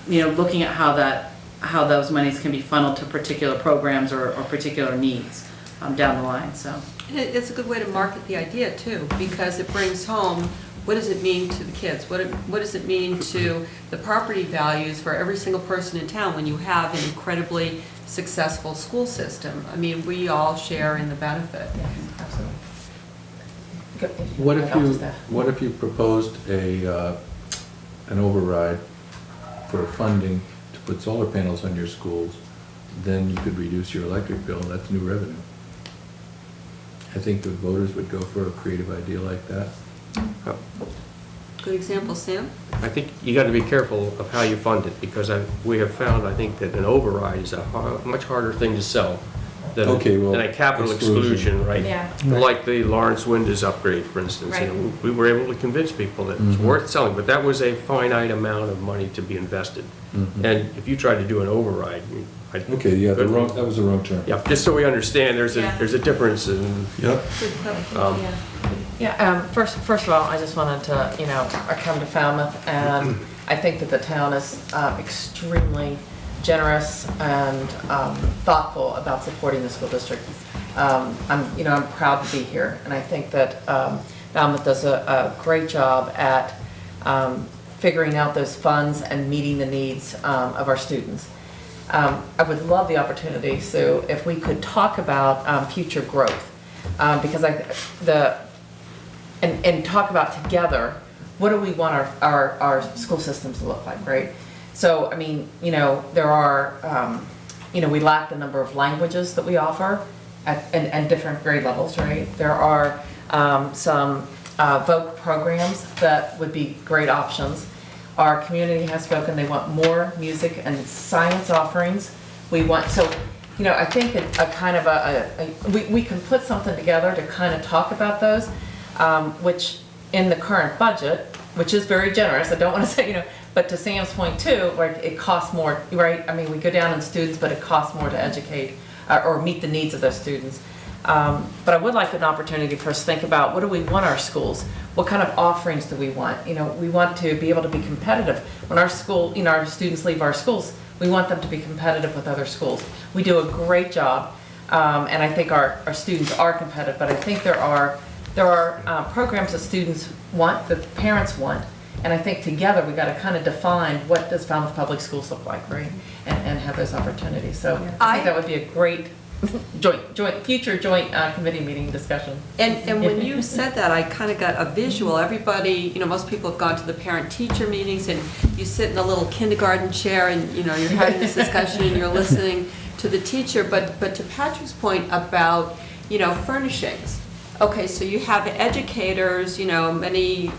looking at how those monies can be funneled to particular programs or particular needs down the line, so. It's a good way to market the idea too, because it brings home, what does it mean to the kids? What does it mean to the property values for every single person in town when you have an incredibly successful school system? I mean, we all share in the benefit. Yeah, absolutely. What if you proposed an override for funding to put solar panels on your schools? Then you could reduce your electric bill, and that's new revenue. I think the voters would go for a creative idea like that. Good example, Sam? I think you got to be careful of how you fund it, because we have found, I think, that an override is a much harder thing to sell than a capital exclusion, right? Yeah. Like the Lawrence Windows upgrade, for instance. Right. We were able to convince people that it's worth selling, but that was a finite amount of money to be invested. And if you tried to do an override, that was the wrong term. Yeah, just so we understand, there's a difference in. Yep. First of all, I just wanted to, I come to Falmouth, and I think that the town is extremely generous and thoughtful about supporting the school district. I'm proud to be here, and I think that Falmouth does a great job at figuring out those funds and meeting the needs of our students. I would love the opportunity, Sue, if we could talk about future growth, because and talk about together, what do we want our school systems to look like, right? So, I mean, there are, we lack the number of languages that we offer and different grade levels, right? There are some voc programs that would be great options. Our community has spoken, they want more music and science offerings. We want, so, I think a kind of we can put something together to kind of talk about those, which in the current budget, which is very generous, I don't want to say, but to Sam's point too, where it costs more, right? I mean, we go down in students, but it costs more to educate or meet the needs of those students. But I would like an opportunity for us to think about, what do we want our schools? What kind of offerings do we want? We want to be able to be competitive. When our school, our students leave our schools, we want them to be competitive with other schools. We do a great job, and I think our students are competitive, but I think there are programs that students want, that parents want, and I think together we got to kind of define what does Falmouth Public Schools look like, right? And have those opportunities. So I think that would be a great future joint committee meeting discussion. And when you said that, I kind of got a visual. Everybody, most people have gone to the parent-teacher meetings, and you sit in a little kindergarten chair, and you're having this discussion, and you're listening to the teacher. But to Patrick's point about furnishings. Okay, so you have educators, many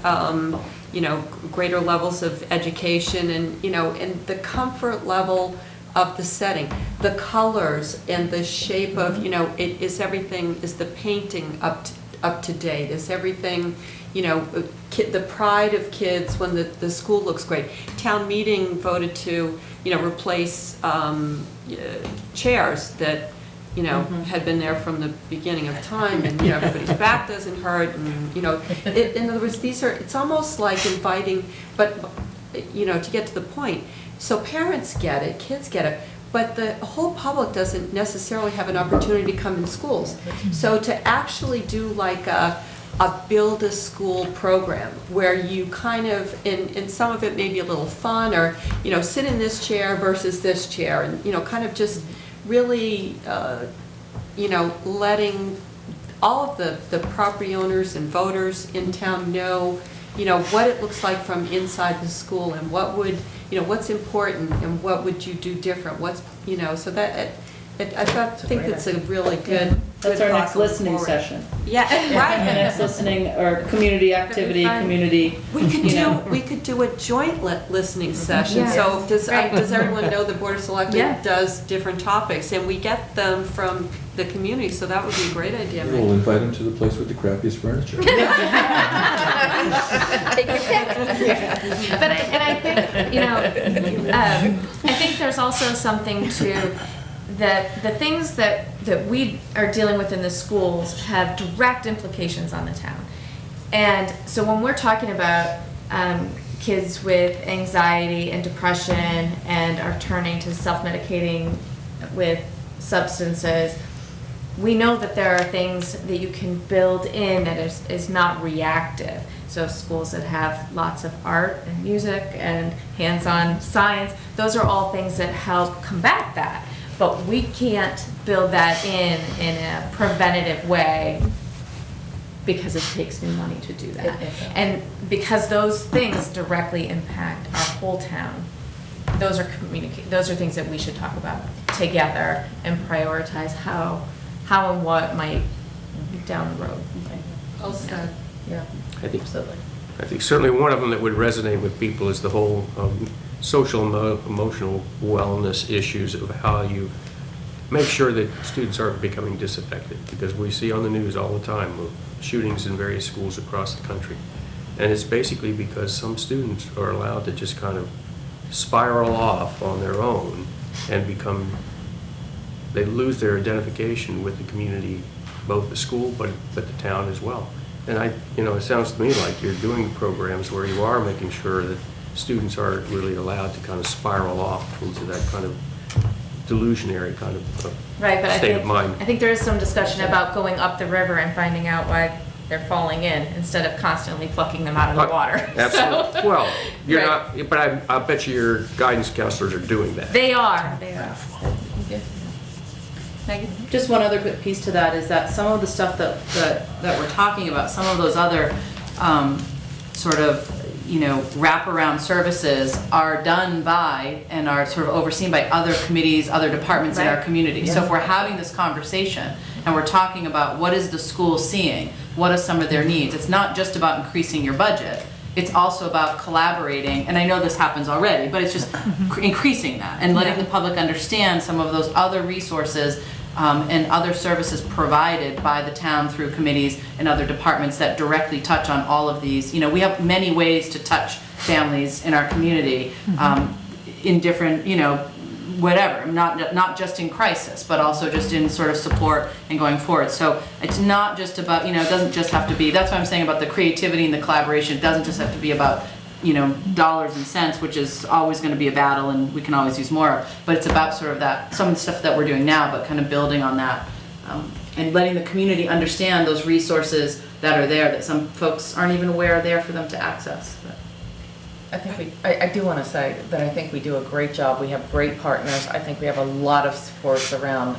greater levels of education, and and the comfort level of the setting, the colors and the shape of, is the painting up to date? Is everything, the pride of kids when the school looks great? Town meeting voted to, replace chairs that, had been there from the beginning of time, and everybody's back doesn't hurt, and in other words, it's almost like inviting, but to get to the point. So parents get it, kids get it, but the whole public doesn't necessarily have an opportunity to come in schools. So to actually do like a build a school program where you kind of, and some of it may be a little fun, or sit in this chair versus this chair, and kind of just really letting all of the property owners and voters in town know what it looks like from inside the school, and what would what's important, and what would you do different, so that I think it's a really good. That's our next listening session. Yeah, right. The next listening or community activity, community. We could do a joint listening session. Yeah. So does everyone know the Board of Selectmen does different topics, and we get them from the community, so that would be a great idea. We'll invite them to the place with the crappiest furniture. Take your pick. But I think, I think there's also something to that the things that we are dealing with in the schools have direct implications on the town. And so when we're talking about kids with anxiety and depression and are turning to self-medicating with substances, we know that there are things that you can build in that is not reactive. So schools that have lots of art and music and hands-on science, those are all things that help combat that. But we can't build that in a preventative way because it takes new money to do that. And because those things directly impact our whole town, those are things that we should talk about together and prioritize how and what might be down the road. Also, yeah, I think absolutely. I think certainly one of them that would resonate with people is the whole social and emotional wellness issues of how you make sure that students aren't becoming disaffected, because we see on the news all the time of shootings in various schools across the country. And it's basically because some students are allowed to just kind of spiral off on their own and they lose their identification with the community, both the school but the town as well. And it sounds to me like you're doing programs where you are making sure that students aren't really allowed to kind of spiral off into that kind of delusionary kind of Right, but state of mind. I think there is some discussion about going up the river and finding out why they're falling in instead of constantly plucking them out of the water. Absolutely. So, well, you're right. not, but I bet you your guidance counselors are doing that. They are. Megan? Just one other quick piece to that is that some of the stuff that we're talking about, some of those other sort of, wraparound services are done by and are sort of overseen by other committees, other departments in our community. So if we're having this conversation and we're talking about what is the school seeing, what are some of their needs, it's not just about increasing your budget. It's also about collaborating, and I know this happens already, but it's just increasing that and letting the public understand some of those other resources and other services provided by the town through committees and other departments that directly touch on all of these. We have many ways to touch families in our community in different, whatever, not just in crisis, but also just in sort of support and going forward. So it's not just about, it doesn't just have to be, that's what I'm saying about the creativity and the collaboration. It doesn't just have to be about, dollars and cents, which is always going to be a battle and we can always use more, but it's about sort of that, some of the stuff that we're doing now, but kind of building on that and letting the community understand those resources that are there that some folks aren't even aware are there for them to access. I do want to say that I think we do a great job. We have great partners. I think we have a lot of supports around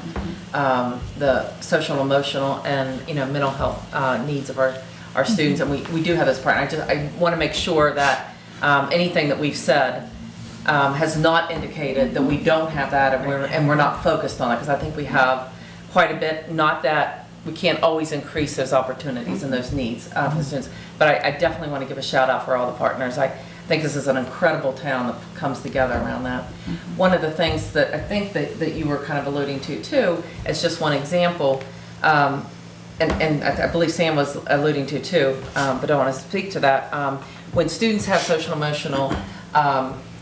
the social, emotional, and mental health needs of our students, and we do have this partner. I want to make sure that anything that we've said has not indicated that we don't have that and we're not focused on it, because I think we have quite a bit. Not that we can't always increase those opportunities and those needs for the students, but I definitely want to give a shout out for all the partners. I think this is an incredible town that comes together around that. One of the things that I think that you were kind of alluding to too, as just one example, and I believe Sam was alluding to too, but I want to speak to that. When students have social emotional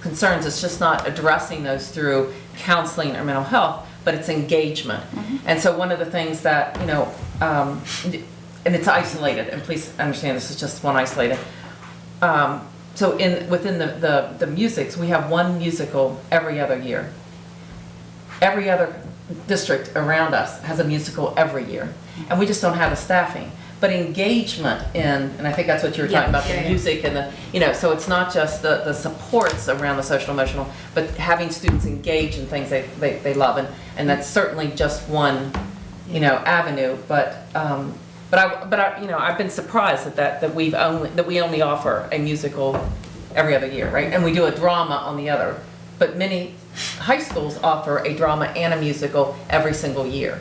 concerns, it's just not addressing those through counseling or mental health, but it's engagement. And so one of the things that, and it's isolated, and please understand this is just one isolated. So within the musics, we have one musical every other year. Every other district around us has a musical every year, and we just don't have the staffing. But engagement and I think that's what you were talking about, the music and so it's not just the supports around the social emotional, but having students engage in things they love, and that's certainly just one avenue. But I've been surprised that we only offer a musical every other year, right? And we do a drama on the other, but many high schools offer a drama and a musical every single year.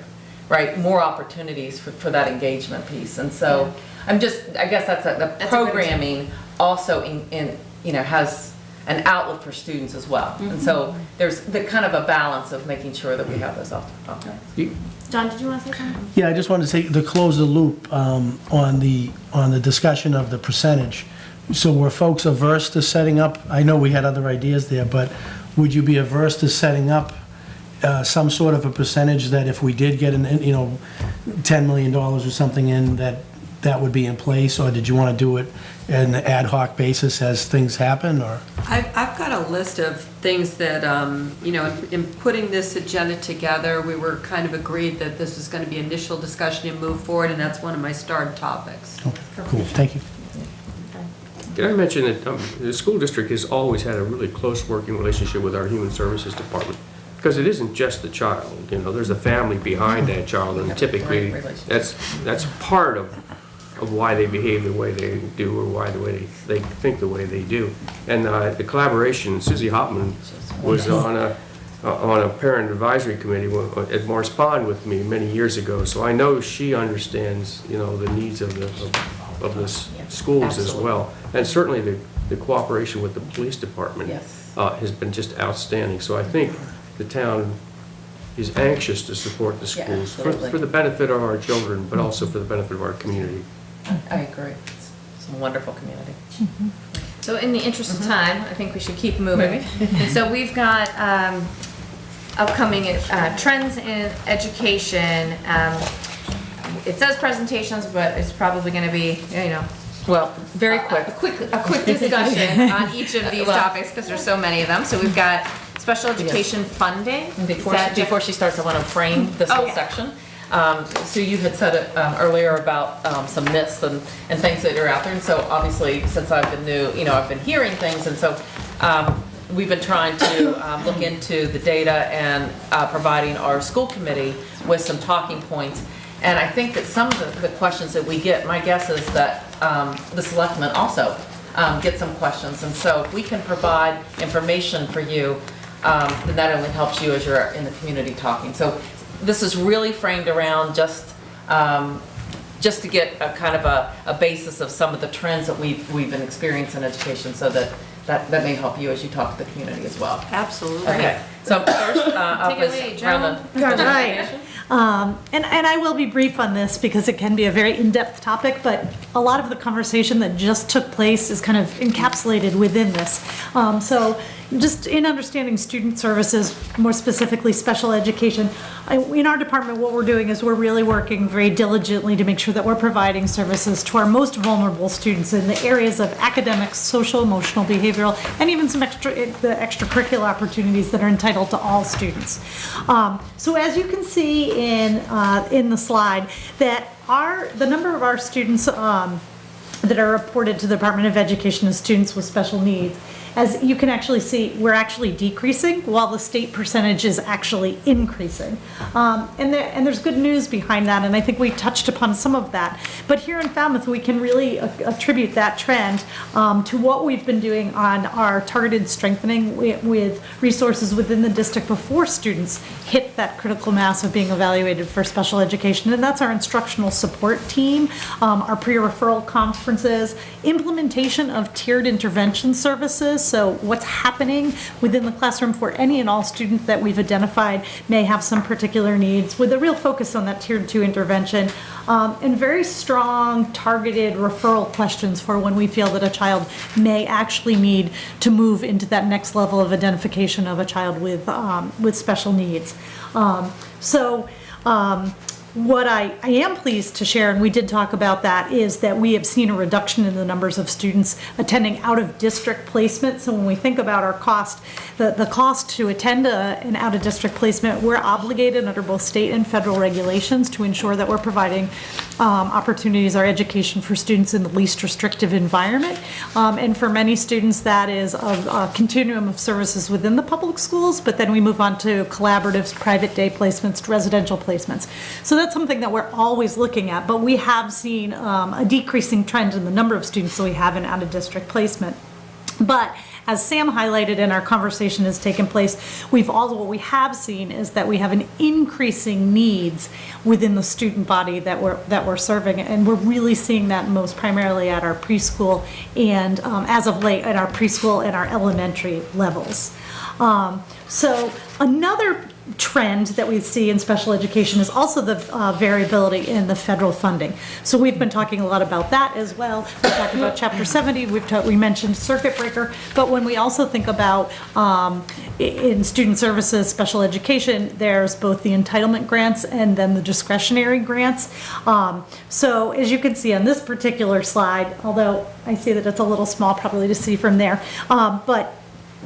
Right, more opportunities for that engagement piece, and so I guess that's the programming also has an outlet for students as well, and so there's the kind of a balance of making sure that we have those opportunities. John, did you want to say something? Yeah, I just wanted to say, to close the loop on the discussion of the percentage. So were folks averse to setting up, I know we had other ideas there, but would you be averse to setting up some sort of a percentage that if we did get $10 million or something in, that that would be in place, or did you want to do it in an ad hoc basis as things happen, or? I've got a list of things that, in putting this agenda together, we were kind of agreed that this was going to be initial discussion and move forward, and that's one of my starred topics. Okay, cool, thank you. Did I mention that the school district has always had a really close working relationship with our Human Services Department? Because it isn't just the child, there's a family behind that child, and typically that's part of why they behave the way they do, or why they think the way they do. And the collaboration, Susie Hopman was on a parent advisory committee at Morris Pond with me many years ago, so I know she understands, the needs of the schools as well. And certainly the cooperation with the police department has been just outstanding. So I think the town is anxious to support the schools for the benefit of our children, but also for the benefit of our community. I agree. It's a wonderful community. So in the interest of time, I think we should keep moving. So we've got upcoming trends in education. It says presentations, but it's probably going to be, well, very quick. A quick discussion on each of these topics because there's so many of them. So we've got special education funding. Before she starts, I want to frame this whole section. So you had said it earlier about some myths and things that are out there. And so obviously, since I've been new, I've been hearing things. And so we've been trying to look into the data and providing our school committee with some talking points. And I think that some of the questions that we get, my guess is that the selectmen also get some questions. And so if we can provide information for you, then that only helps you as you're in the community talking. So this is really framed around just to get a kind of a basis of some of the trends that we've been experiencing in education, so that may help you as you talk to the community as well. Absolutely. Okay. So first up Take it is away, around the Right. And I will be brief on this because it can be a very in-depth topic, but a lot of the conversation that just took place is kind of encapsulated within this. So just in understanding student services, more specifically special education, in our department, what we're doing is we're really working very diligently to make sure that we're providing services to our most vulnerable students in the areas of academics, social, emotional, behavioral, and even some the extracurricular opportunities that are entitled to all students. So as you can see in the slide, that the number of our students that are reported to the Department of Education as students with special needs, as you can actually see, we're actually decreasing while the state percentage is actually increasing. And there's good news behind that, and I think we touched upon some of that. But here in Falmouth, we can really attribute that trend to what we've been doing on our targeted strengthening with resources within the district before students hit that critical mass of being evaluated for special education. And that's our instructional support team, our pre-referral conferences, implementation of tiered intervention services. So what's happening within the classroom for any and all students that we've identified may have some particular needs, with a real focus on that tiered 2 intervention, and very strong targeted referral questions for when we feel that a child may actually need to move into that next level of identification of a child with special needs. What I am pleased to share, and we did talk about that, is that we have seen a reduction in the numbers of students attending out-of-district placement. So when we think about our cost, the cost to attend an out-of-district placement, we're obligated under both state and federal regulations to ensure that we're providing opportunities, our education for students in the least restrictive environment. And for many students, that is a continuum of services within the public schools, but then we move on to collaboratives, private day placements, residential placements. So that's something that we're always looking at, but we have seen a decreasing trend in the number of students that we have in out-of-district placement. But as Sam highlighted and our conversation has taken place, what we have seen is that we have an increasing needs within the student body that we're serving, and we're really seeing that most primarily at our preschool and as of late at our preschool and our elementary levels. So another trend that we see in special education is also the variability in the federal funding. So we've been talking a lot about that as well. We talked about Chapter 70, we mentioned circuit breaker, but when we also think about in student services, special education, there's both the entitlement grants and then the discretionary grants. So as you can see on this particular slide, although I see that it's a little small probably to see from there, but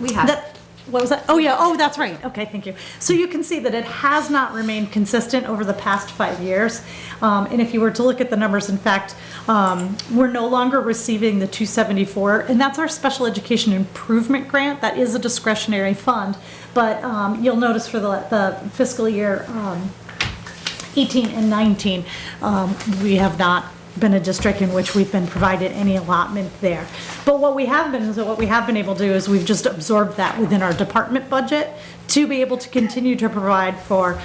we have that. What was that? Oh, yeah. Oh, that's right. Okay, thank you. So you can see that it has not remained consistent over the past 5 years. And if you were to look at the numbers, in fact, we're no longer receiving the 274, and that's our special education improvement grant. That is a discretionary fund. But you'll notice for the fiscal year 18 and 19, we have not been a district in which we've been provided any allotment there. But what we have been able to do is we've just absorbed that within our department budget to be able to continue to provide for,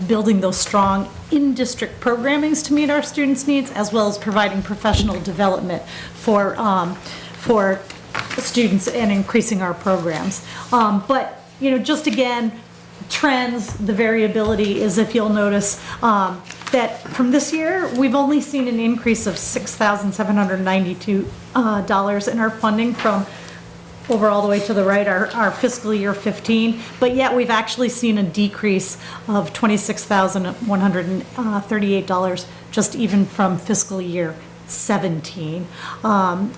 building those strong in-district programmings to meet our students' needs, as well as providing professional development for students and increasing our programs. But, just again, trends, the variability is, if you'll notice, that from this year, we've only seen an increase of $6,792 in our funding from over all the way to the right, our fiscal year 15, but yet we've actually seen a decrease of $26,138 just even from fiscal year 17.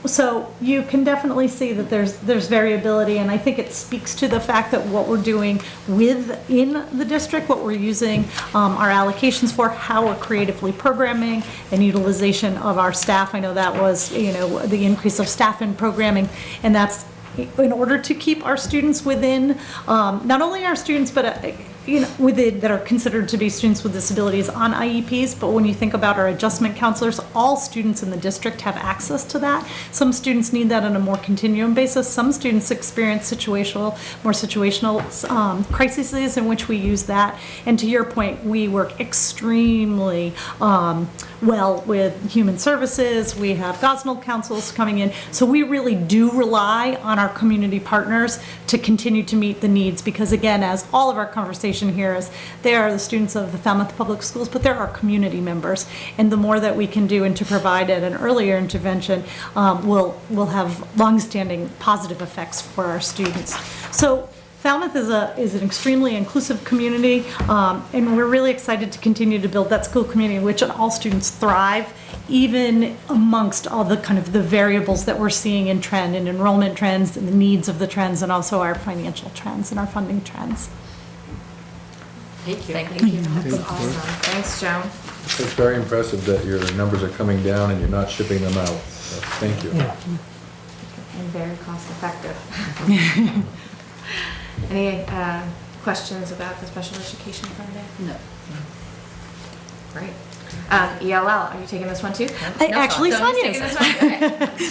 So you can definitely see that there's variability, and I think it speaks to the fact that what we're doing within the district, what we're using our allocations for, how we're creatively programming, and utilization of our staff. I know that was, the increase of staff in programming, and that's in order to keep our students within, not only our students, but within that are considered to be students with disabilities on IEPs, but when you think about our adjustment counselors, all students in the district have access to that. Some students need that on a more continuum basis. Some students experience more situational crises in which we use that. And to your point, we work extremely well with human services. We have Gosnell councils coming in. So we really do rely on our community partners to continue to meet the needs, because again, as all of our conversations here is, they are the students of the Falmouth Public Schools, but they're our community members. And the more that we can do and to provide at an earlier intervention will have longstanding positive effects for our students. So Falmouth is an extremely inclusive community, and we're really excited to continue to build that school community in which all students thrive, even amongst all the kind of the variables that we're seeing in trend and enrollment trends and the needs of the trends, and also our financial trends and our funding trends. Thank you. Thank you. That's awesome. Thanks, Joan. It's very impressive that your numbers are coming down and you're not shipping them out. So thank you. And very cost effective. Any questions about the special education fund there? No. Great. ELL, are you taking this one too? Actually, Sonia's taking this one. Okay.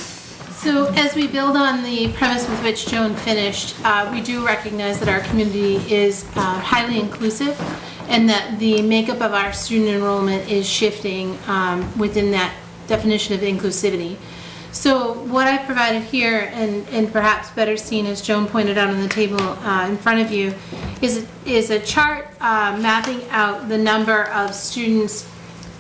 So as we build on the premise with which Joan finished, we do recognize that our community is highly inclusive, and that the makeup of our student enrollment is shifting within that definition of inclusivity. So what I provided here, and perhaps better seen as Joan pointed out on the table in front of you, is a chart mapping out the number of students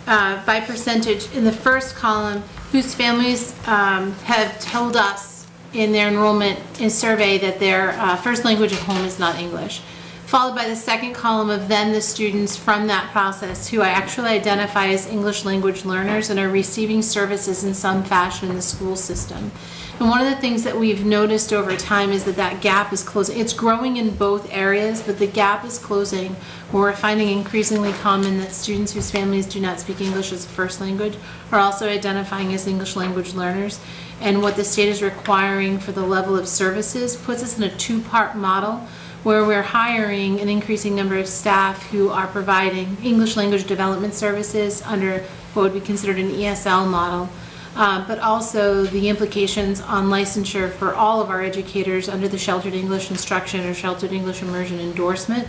by percentage in the first column whose families have told us in their enrollment survey that their first language at home is not English. Followed by the second column of then the students from that process who I actually identify as English language learners and are receiving services in some fashion in the school system. And one of the things that we've noticed over time is that gap is closing. It's growing in both areas, but the gap is closing, where we're finding increasingly common that students whose families do not speak English as a first language are also identifying as English language learners. And what the state is requiring for the level of services puts us in a two-part model, where we're hiring an increasing number of staff who are providing English language development services under what would be considered an ESL model, but also the implications on licensure for all of our educators under the Sheltered English Instruction or Sheltered English Immersion endorsement.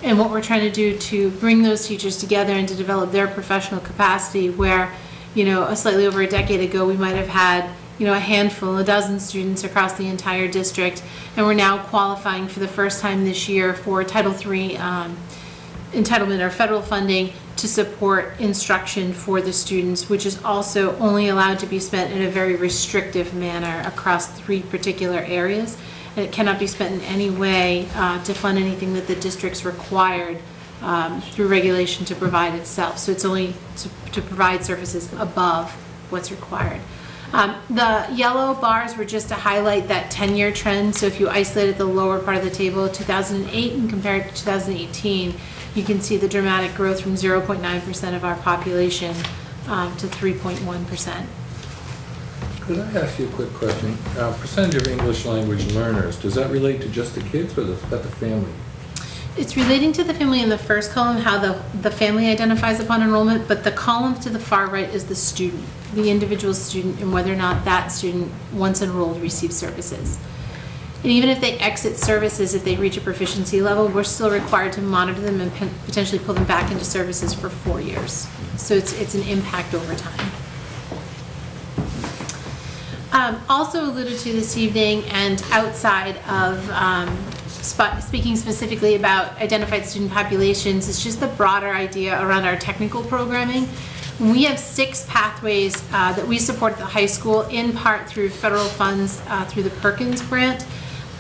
And what we're trying to do to bring those teachers together and to develop their professional capacity, where, slightly over a decade ago, we might have had a handful, a dozen students across the entire district, and we're now qualifying for the first time this year for Title III entitlement or federal funding to support instruction for the students, which is also only allowed to be spent in a very restrictive manner across 3 particular areas. And it cannot be spent in any way to fund anything that the district's required through regulation to provide itself. So it's only to provide services above what's required. The yellow bars were just to highlight that 10-year trend. So if you isolated the lower part of the table, 2008 and compared to 2018, you can see the dramatic growth from 0.9% of our population to 3.1%. Could I ask you a quick question? Percentage of English language learners, does that relate to just the kids or is that the family? It's relating to the family in the first column, how the family identifies upon enrollment, but the column to the far right is the student, the individual student, and whether or not that student, once enrolled, receives services. And even if they exit services, if they reach a proficiency level, we're still required to monitor them and potentially pull them back into services for 4 years. So it's an impact over time. Also alluded to this evening and outside of speaking specifically about identified student populations is just the broader idea around our technical programming. We have 6 pathways that we support at the high school, in part through federal funds through the Perkins grant.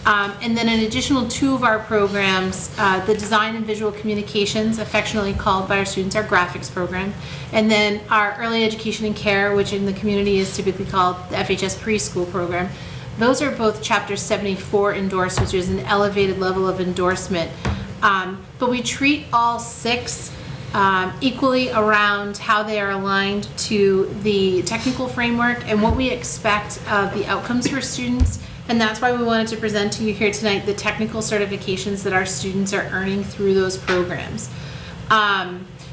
And then an additional 2 of our programs, the Design and Visual Communications, affectionately called by our students our graphics program, and then our Early Education and Care, which in the community is typically called the FHS Preschool program. Those are both Chapter 74 endorsed, which is an elevated level of endorsement. But we treat all 6 equally around how they are aligned to the technical framework and what we expect of the outcomes for students. And that's why we wanted to present to you here tonight the technical certifications that our students are earning through those programs.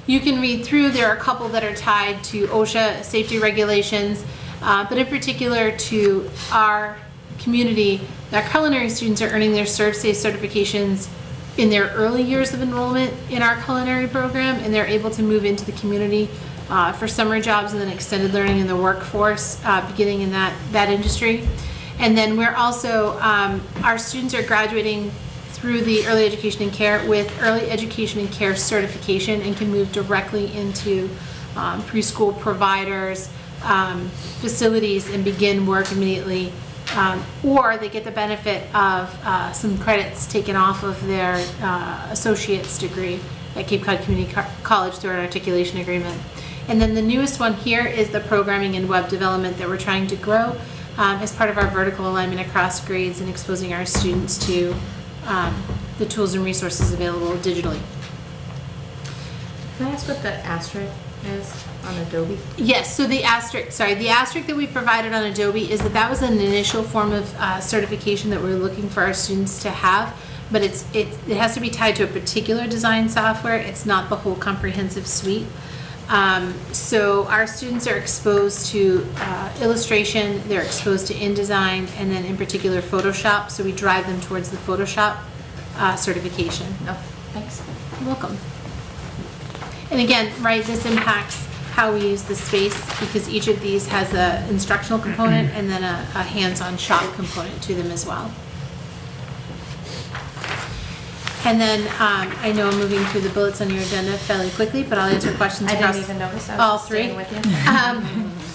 You can read through, there are a couple that are tied to OSHA safety regulations, but in particular to our community, our culinary students are earning their ServSafe certifications in their early years of enrollment in our culinary program, and they're able to move into the community for summer jobs and then extended learning in the workforce beginning in that industry. And then we're also, our students are graduating through the Early Education and Care with Early Education and Care certification and can move directly into preschool providers, facilities, and begin work immediately. Or they get the benefit of some credits taken off of their associate's degree at Cape Cod Community College through an articulation agreement. And then the newest one here is the programming and web development that we're trying to grow as part of our vertical alignment across grades and exposing our students to the tools and resources available digitally. Can I ask what the asterisk is on Adobe? Yes, so the asterisk that we provided on Adobe is that was an initial form of certification that we're looking for our students to have, but it has to be tied to a particular design software. It's not the whole comprehensive suite. So our students are exposed to illustration, they're exposed to InDesign, and then in particular Photoshop, so we drive them towards the Photoshop certification. Oh, thanks. You're welcome. And again, right, this impacts how we use the space because each of these has an instructional component and then a hands-on shop component to them as well. And then I know I'm moving through the bullets on your agenda fairly quickly, but I'll answer questions I across didn't even notice. I was all just 3. staying with you.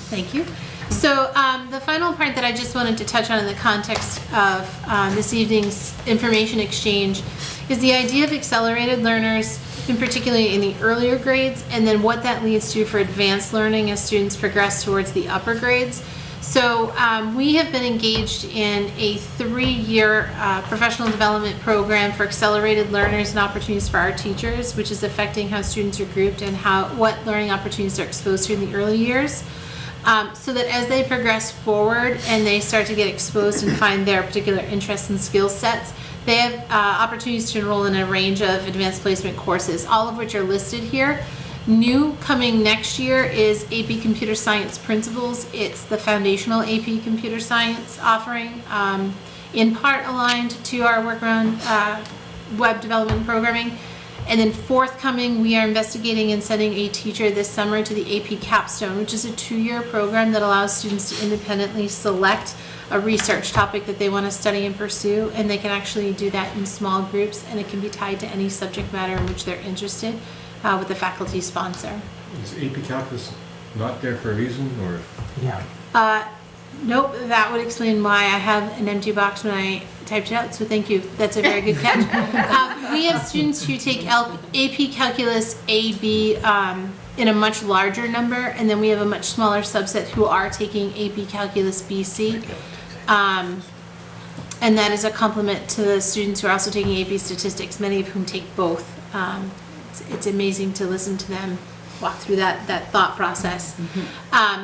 Thank you. So the final part that I just wanted to touch on in the context of this evening's information exchange is the idea of accelerated learners, in particularly in the earlier grades, and then what that leads to for advanced learning as students progress towards the upper grades. So we have been engaged in a 3-year professional development program for accelerated learners and opportunities for our teachers, which is affecting how students are grouped and what learning opportunities they're exposed to in the early years. So that as they progress forward and they start to get exposed and find their particular interests and skill sets, they have opportunities to enroll in a range of advanced placement courses, all of which are listed here. New coming next year is AP Computer Science Principles. It's the foundational AP Computer Science offering, in part aligned to our work around web development and programming. And then forthcoming, we are investigating and sending a teacher this summer to the AP Capstone, which is a 2-year program that allows students to independently select a research topic that they want to study and pursue, and they can actually do that in small groups, and it can be tied to any subject matter in which they're interested with a faculty sponsor. Is AP Calculus not there for a reason, or? Yeah. Nope, that would explain why I have an empty box when I typed it out, so thank you. That's a very good catch. We have students who take AP Calculus AB in a much larger number, and then we have a much smaller subset who are taking AP Calculus BC. And that is a complement to the students who are also taking AP Statistics, many of whom take both. It's amazing to listen to them walk through that thought process.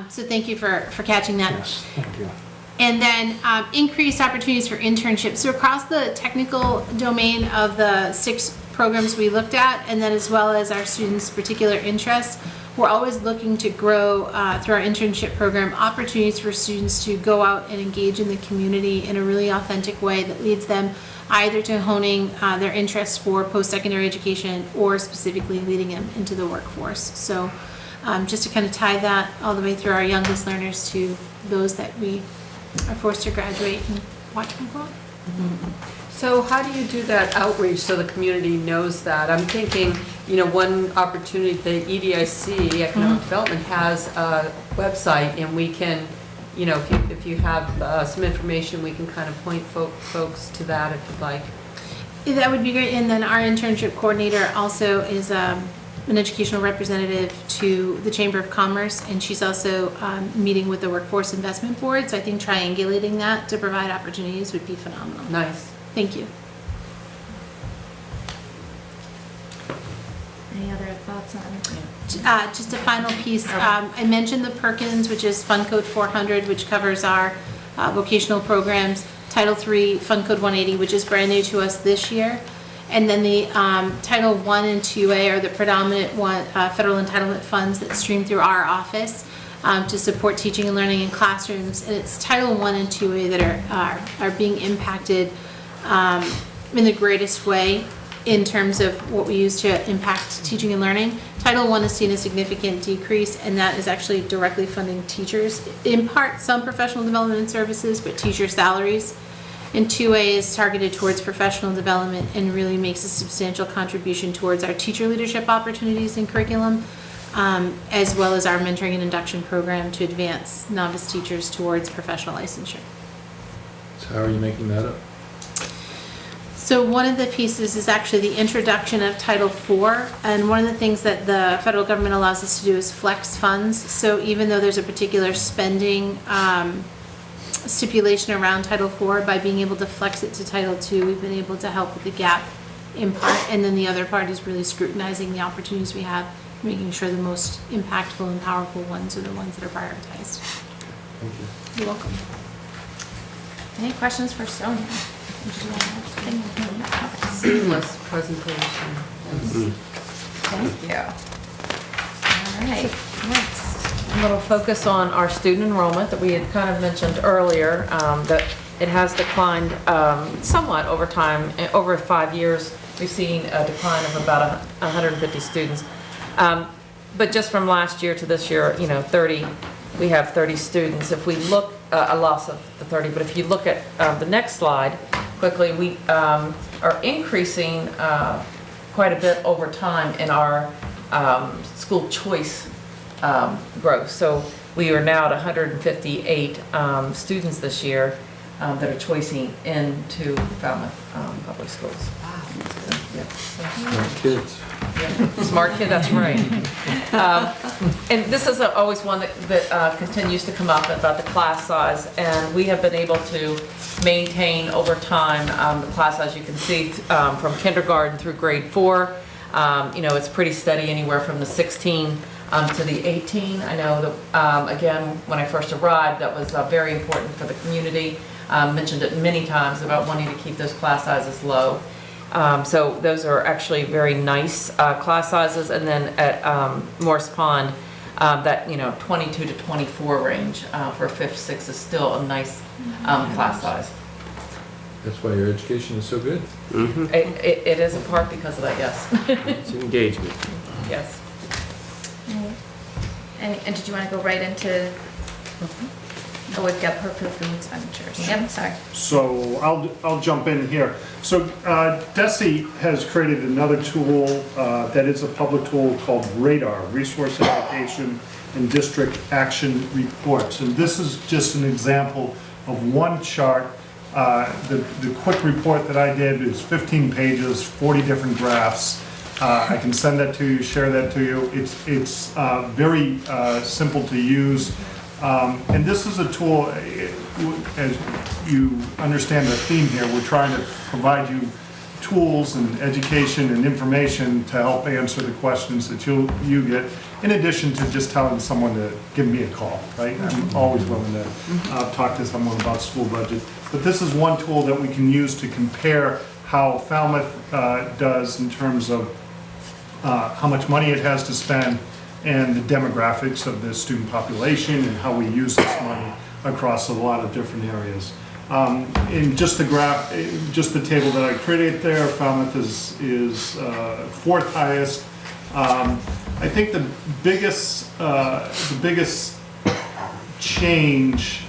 So thank you for catching that. Yes, thank you. And then increased opportunities for internships. So across the technical domain of the 6 programs we looked at, and then as well as our students' particular interests, we're always looking to grow through our internship program opportunities for students to go out and engage in the community in a really authentic way that leads them either to honing their interests for post-secondary education or specifically leading them into the workforce. So just to kind of tie that all the way through our youngest learners to those that we are forced to graduate and watch them grow up. So how do you do that outreach so the community knows that? I'm thinking, one opportunity, the EDIC, Economic Development, has a website, and we can, if you have some information, we can kind of point folks to that if you'd like. That would be great. And then our internship coordinator also is an educational representative to the Chamber of Commerce, and she's also meeting with the Workforce Investment Board. So I think triangulating that to provide opportunities would be phenomenal. Nice. Thank you. Any other thoughts on Just a final piece. I mentioned the Perkins, which is Fund Code 400, which covers our vocational programs. Title III, Fund Code 180, which is brand new to us this year. And then the Title I and 2A are the predominant federal entitlement funds that stream through our office to support teaching and learning in classrooms. And it's Title I and 2A that are being impacted in the greatest way in terms of what we use to impact teaching and learning. Title I has seen a significant decrease, and that is actually directly funding teachers, in part some professional development and services, but teacher salaries. And 2A is targeted towards professional development and really makes a substantial contribution towards our teacher leadership opportunities and curriculum, as well as our mentoring and induction program to advance novice teachers towards professional licensure. So how are you making that up? So one of the pieces is actually the introduction of Title IV, and one of the things that the federal government allows us to do is flex funds. So even though there's a particular spending stipulation around Title IV, by being able to flex it to Title II, we've been able to help with the gap in part, and then the other part is really scrutinizing the opportunities we have, making sure the most impactful and powerful ones are the ones that are prioritized. Thank you. You're welcome. Any questions for Sonia? Seamless presentation. Thank you. All right, next. A little focus on our student enrollment that we had kind of mentioned earlier, that it has declined somewhat over time. Over 5 years, we've seen a decline of about 150 students. But just from last year to this year, we have 30 students. If we look, a loss of the 30, but if you look at the next slide, quickly, we are increasing quite a bit over time in our school choice growth. So we are now at 158 students this year that are choicing into Falmouth Public Schools. Wow. Smart kids. Smart kid, that's right. And this is always one that continues to come up about the class size, and we have been able to maintain over time the class size. You can see from kindergarten through grade 4, it's pretty steady anywhere from the 16 to the 18. I know that, again, when I first arrived, that was very important for the community. Mentioned it many times about wanting to keep those class sizes low. So those are actually very nice class sizes. And then at Morse Pond, that 22 to 24 range for 5th, 6th is still a nice class size. That's why your education is so good. It is in part because of that, yes. It's engagement. Yes. And did you want to go right into, oh, we've got approved expenditures. Yep, sorry. So I'll jump in here. So DESE has created another tool that is a public tool called RADAR, Resource Allocation and District Action Reports. And this is just an example of one chart. The quick report that I did is 15 pages, 40 different graphs. I can send that to you, share that to you. It's very simple to use. And this is a tool, as you understand the theme here, we're trying to provide you tools and education and information to help answer the questions that you get, in addition to just telling someone to give me a call, right? I'm always willing to talk to someone about school budget. But this is one tool that we can use to compare how Falmouth does in terms of how much money it has to spend and the demographics of the student population and how we use this money across a lot of different areas. In just the graph, just the table that I created there, Falmouth is fourth highest. I think the biggest change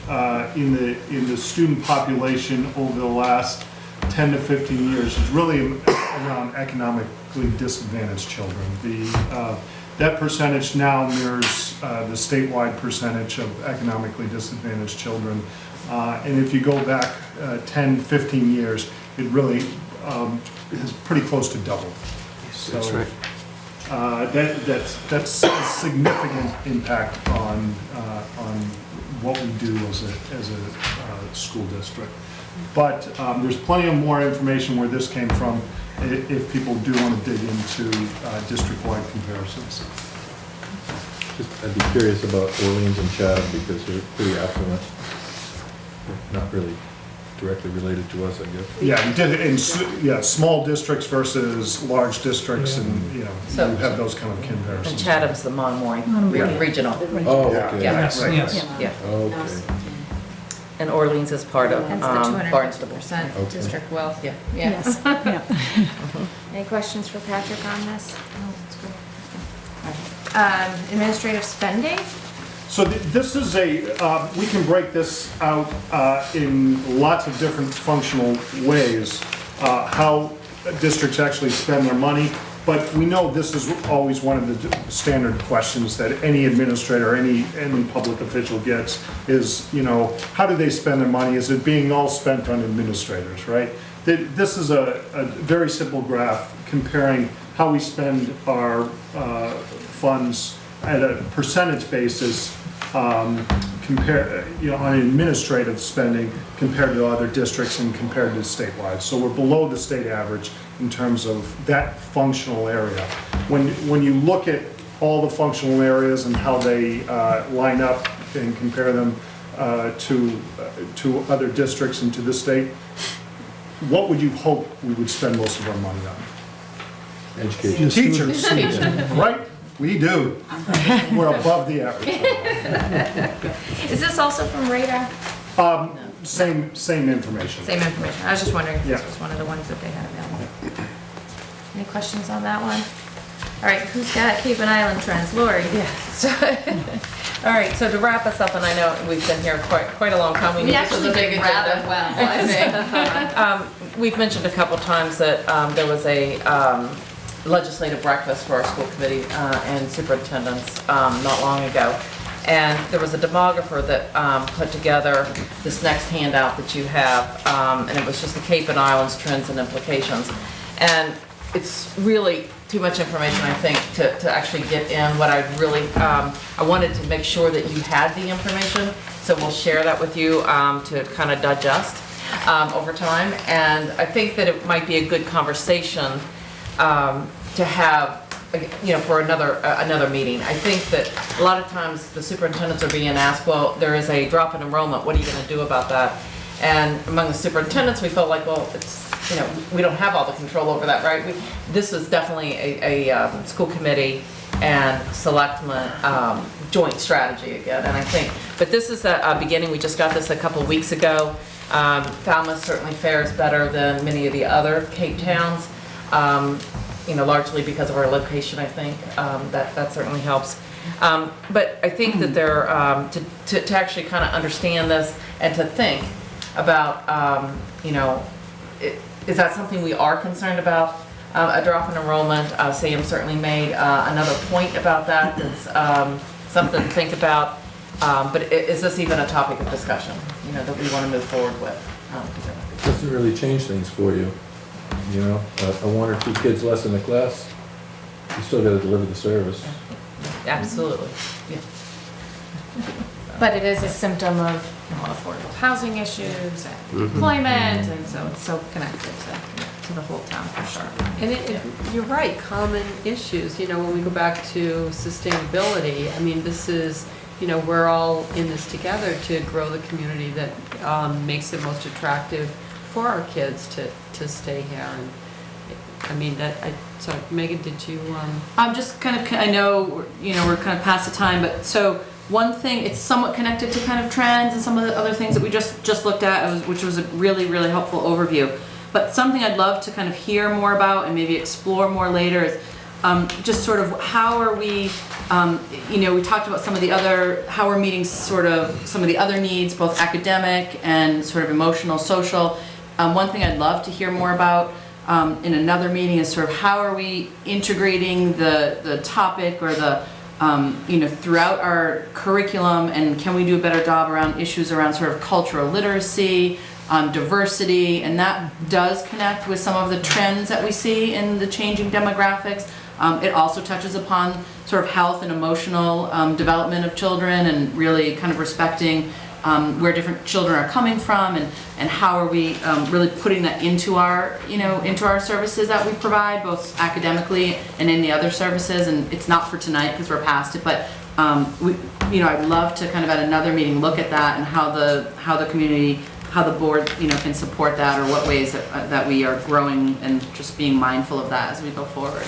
in the student population over the last 10 to 15 years is really around economically disadvantaged children. That percentage now mirrors the statewide percentage of economically disadvantaged children. And if you go back 10, 15 years, it really is pretty close to double. So, That's right. That's a significant impact on what we do as a school district. But there's plenty of more information where this came from if people do want to dig into district-wide comparisons. I'd be curious about Orleans and Chatham because they're pretty affluent. Not really directly related to us, I guess. Yeah, small districts versus large districts, and you have those kind of comparisons. And Chatham's the Monomoy regional. Oh, okay. Yeah, Yes, right. yes. Yeah. Okay. And Orleans is part of Hence the Barnstable. 200% Okay. district wealth. Yeah. Yes, yeah. Any questions for Patrick on this? No, that's good. Administrative spending? So this is we can break this out in lots of different functional ways, how districts actually spend their money. But we know this is always one of the standard questions that any administrator, any public official gets is, how do they spend their money? Is it being all spent on administrators, right? This is a very simple graph comparing how we spend our funds at a percentage basis on administrative spending compared to other districts and compared to statewide. So we're below the state average in terms of that functional area. When you look at all the functional areas and how they line up and compare them to other districts and to the state, what would you hope we would spend most of our money on? Education. Teachers, right? We do. We're above the average. Is this also from Radar? Same information. Same information. I was just wondering if this Yeah. was one of the ones that they had available. Any questions on that one? All right, who's got Cape and Island trends? Lori? Yeah. So, all right, so to wrap us up, and I know we've been here quite a long time. We knew this actually was a big did rather agenda. well, I think. We've mentioned a couple times that there was a legislative breakfast for our school committee and superintendents not long ago. And there was a demographer that put together this next handout that you have, and it was just the Cape and Islands trends and implications. And it's really too much information, I think, to actually get in. What I really, I wanted to make sure that you had the information, so we'll share that with you to kind of digest over time. And I think that it might be a good conversation to have, for another meeting. I think that a lot of times the superintendents are being asked, well, there is a drop in enrollment, what are you going to do about that? And among the superintendents, we felt like, well, it's, we don't have all the control over that, right? This was definitely a school committee and Selectmen joint strategy again. And I think, but this is a beginning. We just got this a couple weeks ago. Falmouth certainly fares better than many of the other Cape towns, largely because of our location, I think. That certainly helps. But I think that they're, to actually kind of understand this and to think about, is that something we are concerned about? A drop in enrollment. Sam certainly made another point about that. That's something to think about. But is this even a topic of discussion, that we want to move forward with? It doesn't really change things for you. A 1 or 2 kids less in the class, you still got to deliver the service. Absolutely. Yeah. But it is a symptom of affordable housing issues and employment, and so it's so connected to the whole town for sure. And you're right, common issues, when we go back to sustainability, I mean, this is, we're all in this together to grow the community that makes it most attractive for our kids to stay here. And I mean, so Megan, did you? I'm just kind of, I know, we're kind of past the time, but so one thing, it's somewhat connected to kind of trends and some of the other things that we just looked at, which was a really, really helpful overview. But something I'd love to kind of hear more about and maybe explore more later is just sort of how are we, we talked about some of the other, how we're meeting sort of some of the other needs, both academic and sort of emotional, social. One thing I'd love to hear more about in another meeting is sort of how are we integrating the topic or the, throughout our curriculum, and can we do a better job around issues around sort of cultural literacy, diversity, and that does connect with some of the trends that we see in the changing demographics. It also touches upon sort of health and emotional development of children, and really kind of respecting where different children are coming from, and how are we really putting that into our services that we provide, both academically and in the other services. And it's not for tonight because we're past it, but I'd love to kind of at another meeting look at that and how the community, how the board can support that, or what ways that we are growing and just being mindful of that as we go forward.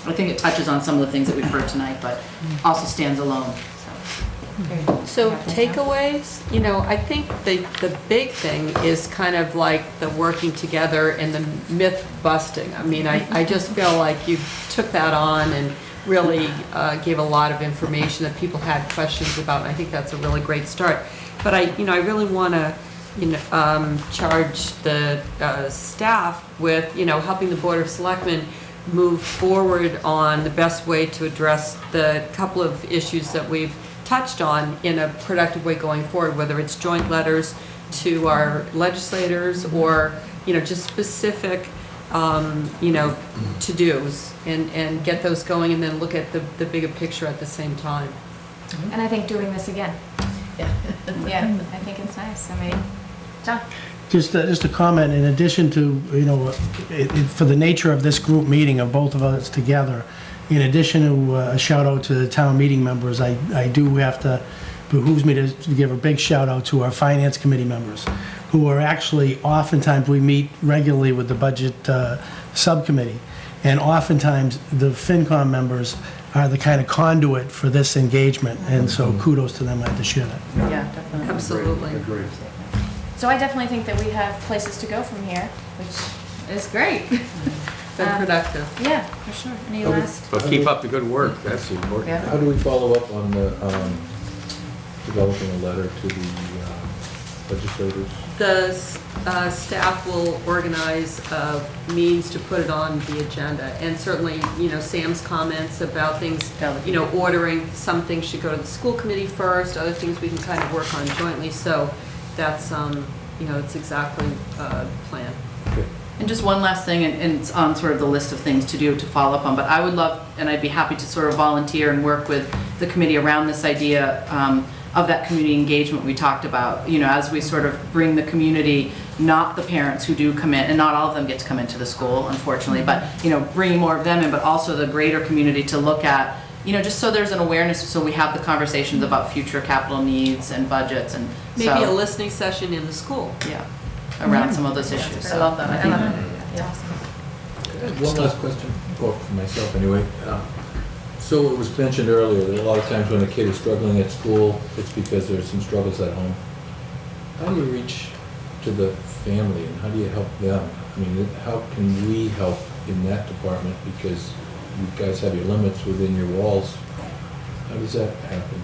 I think it touches on some of the things that we've heard tonight, but also stands alone. So takeaways, I think the big thing is kind of like the working together and the myth busting. I mean, I just feel like you took that on and really gave a lot of information that people had questions about, and I think that's a really great start. But I really want to charge the staff with, helping the Board of Selectmen move forward on the best way to address the couple of issues that we've touched on in a productive way going forward, whether it's joint letters to our legislators or, just specific, to-dos and get those going, and then look at the bigger picture at the same time. And I think doing this again. Yeah. Yeah, I think it's nice. I mean, John? Just a comment, in addition to, for the nature of this group meeting of both of us together, in addition to a shout out to the town meeting members, I do have to, behooves me to give a big shout out to our finance committee members, who are actually, oftentimes we meet regularly with the budget subcommittee, and oftentimes the FinCom members are the kind of conduit for this engagement, and so kudos to them. I had to share that. Yeah, definitely. Absolutely. Agreed. So I definitely think that we have places to go from here, which is great. Been productive. Yeah, for sure. Any last? But keep up the good work, that's important. Yeah. How do we follow up on the developing a letter to the legislators? The staff will organize a means to put it on the agenda, and certainly, Sam's comments about things, ordering, some things should go to the school committee first, other things we can kind of work on jointly, so that's, it's exactly the plan. Okay. And just one last thing, and it's on sort of the list of things to do to follow up on, but I would love, and I'd be happy to sort of volunteer and work with the committee around this idea of that community engagement we talked about, as we sort of bring the community, not the parents who do come in, and not all of them get to come into the school, unfortunately, but, bringing more of them in, but also the greater community to look at, just so there's an awareness, so we have the conversations about future capital needs and budgets, and Maybe so, a listening session in the school. Yeah, around some of those issues. I love that. I love it. It's awesome. One last question, well, for myself anyway. So it was mentioned earlier that a lot of times when a kid is struggling at school, it's because there's some struggles at home. How do you reach to the family and how do you help them? I mean, how can we help in that department? Because you guys have your limits within your walls. How does that happen?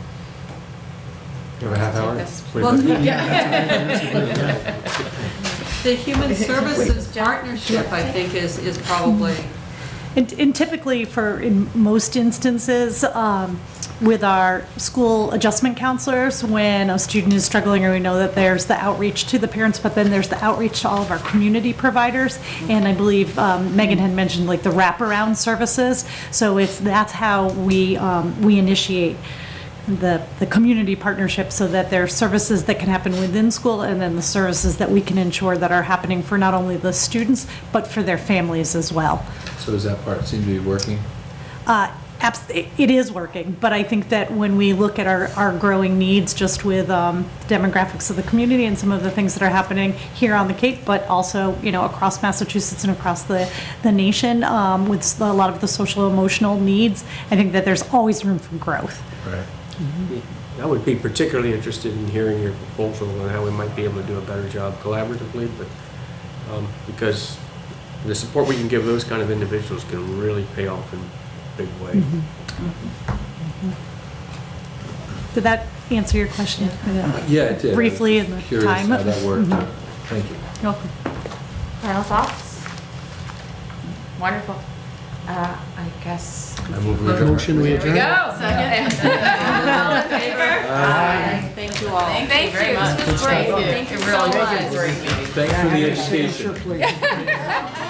You have a half hour? Well, the human services partnership, I think, is probably. And typically, in most instances, with our school adjustment counselors, when a student is struggling, or we know that there's the outreach to the parents, but then there's the outreach to all of our community providers. And I believe Megan had mentioned like the wraparound services. So that's how we initiate the community partnership, so that there are services that can happen within school, and then the services that we can ensure that are happening for not only the students, but for their families as well. So does that part seem to be working? It is working, but I think that when we look at our growing needs, just with demographics of the community and some of the things that are happening here on the Cape, but also, across Massachusetts and across the nation, with a lot of the social emotional needs, I think that there's always room for growth. Right. I would be particularly interested in hearing your proposal on how we might be able to do a better job collaboratively, but because the support we can give those kind of individuals can really pay off in a big way. Did that answer your question? Yeah, it did. Briefly I was in the curious time. how that worked. Thank you. You're welcome. Final thoughts? Wonderful. I guess. I move we adjourn. Motion we Here we adjourn? go. Second. All in favor? Aye. Thank you all. Thank you very much. This was great. Thank you It really so was much. a great meeting. Thanks for the education.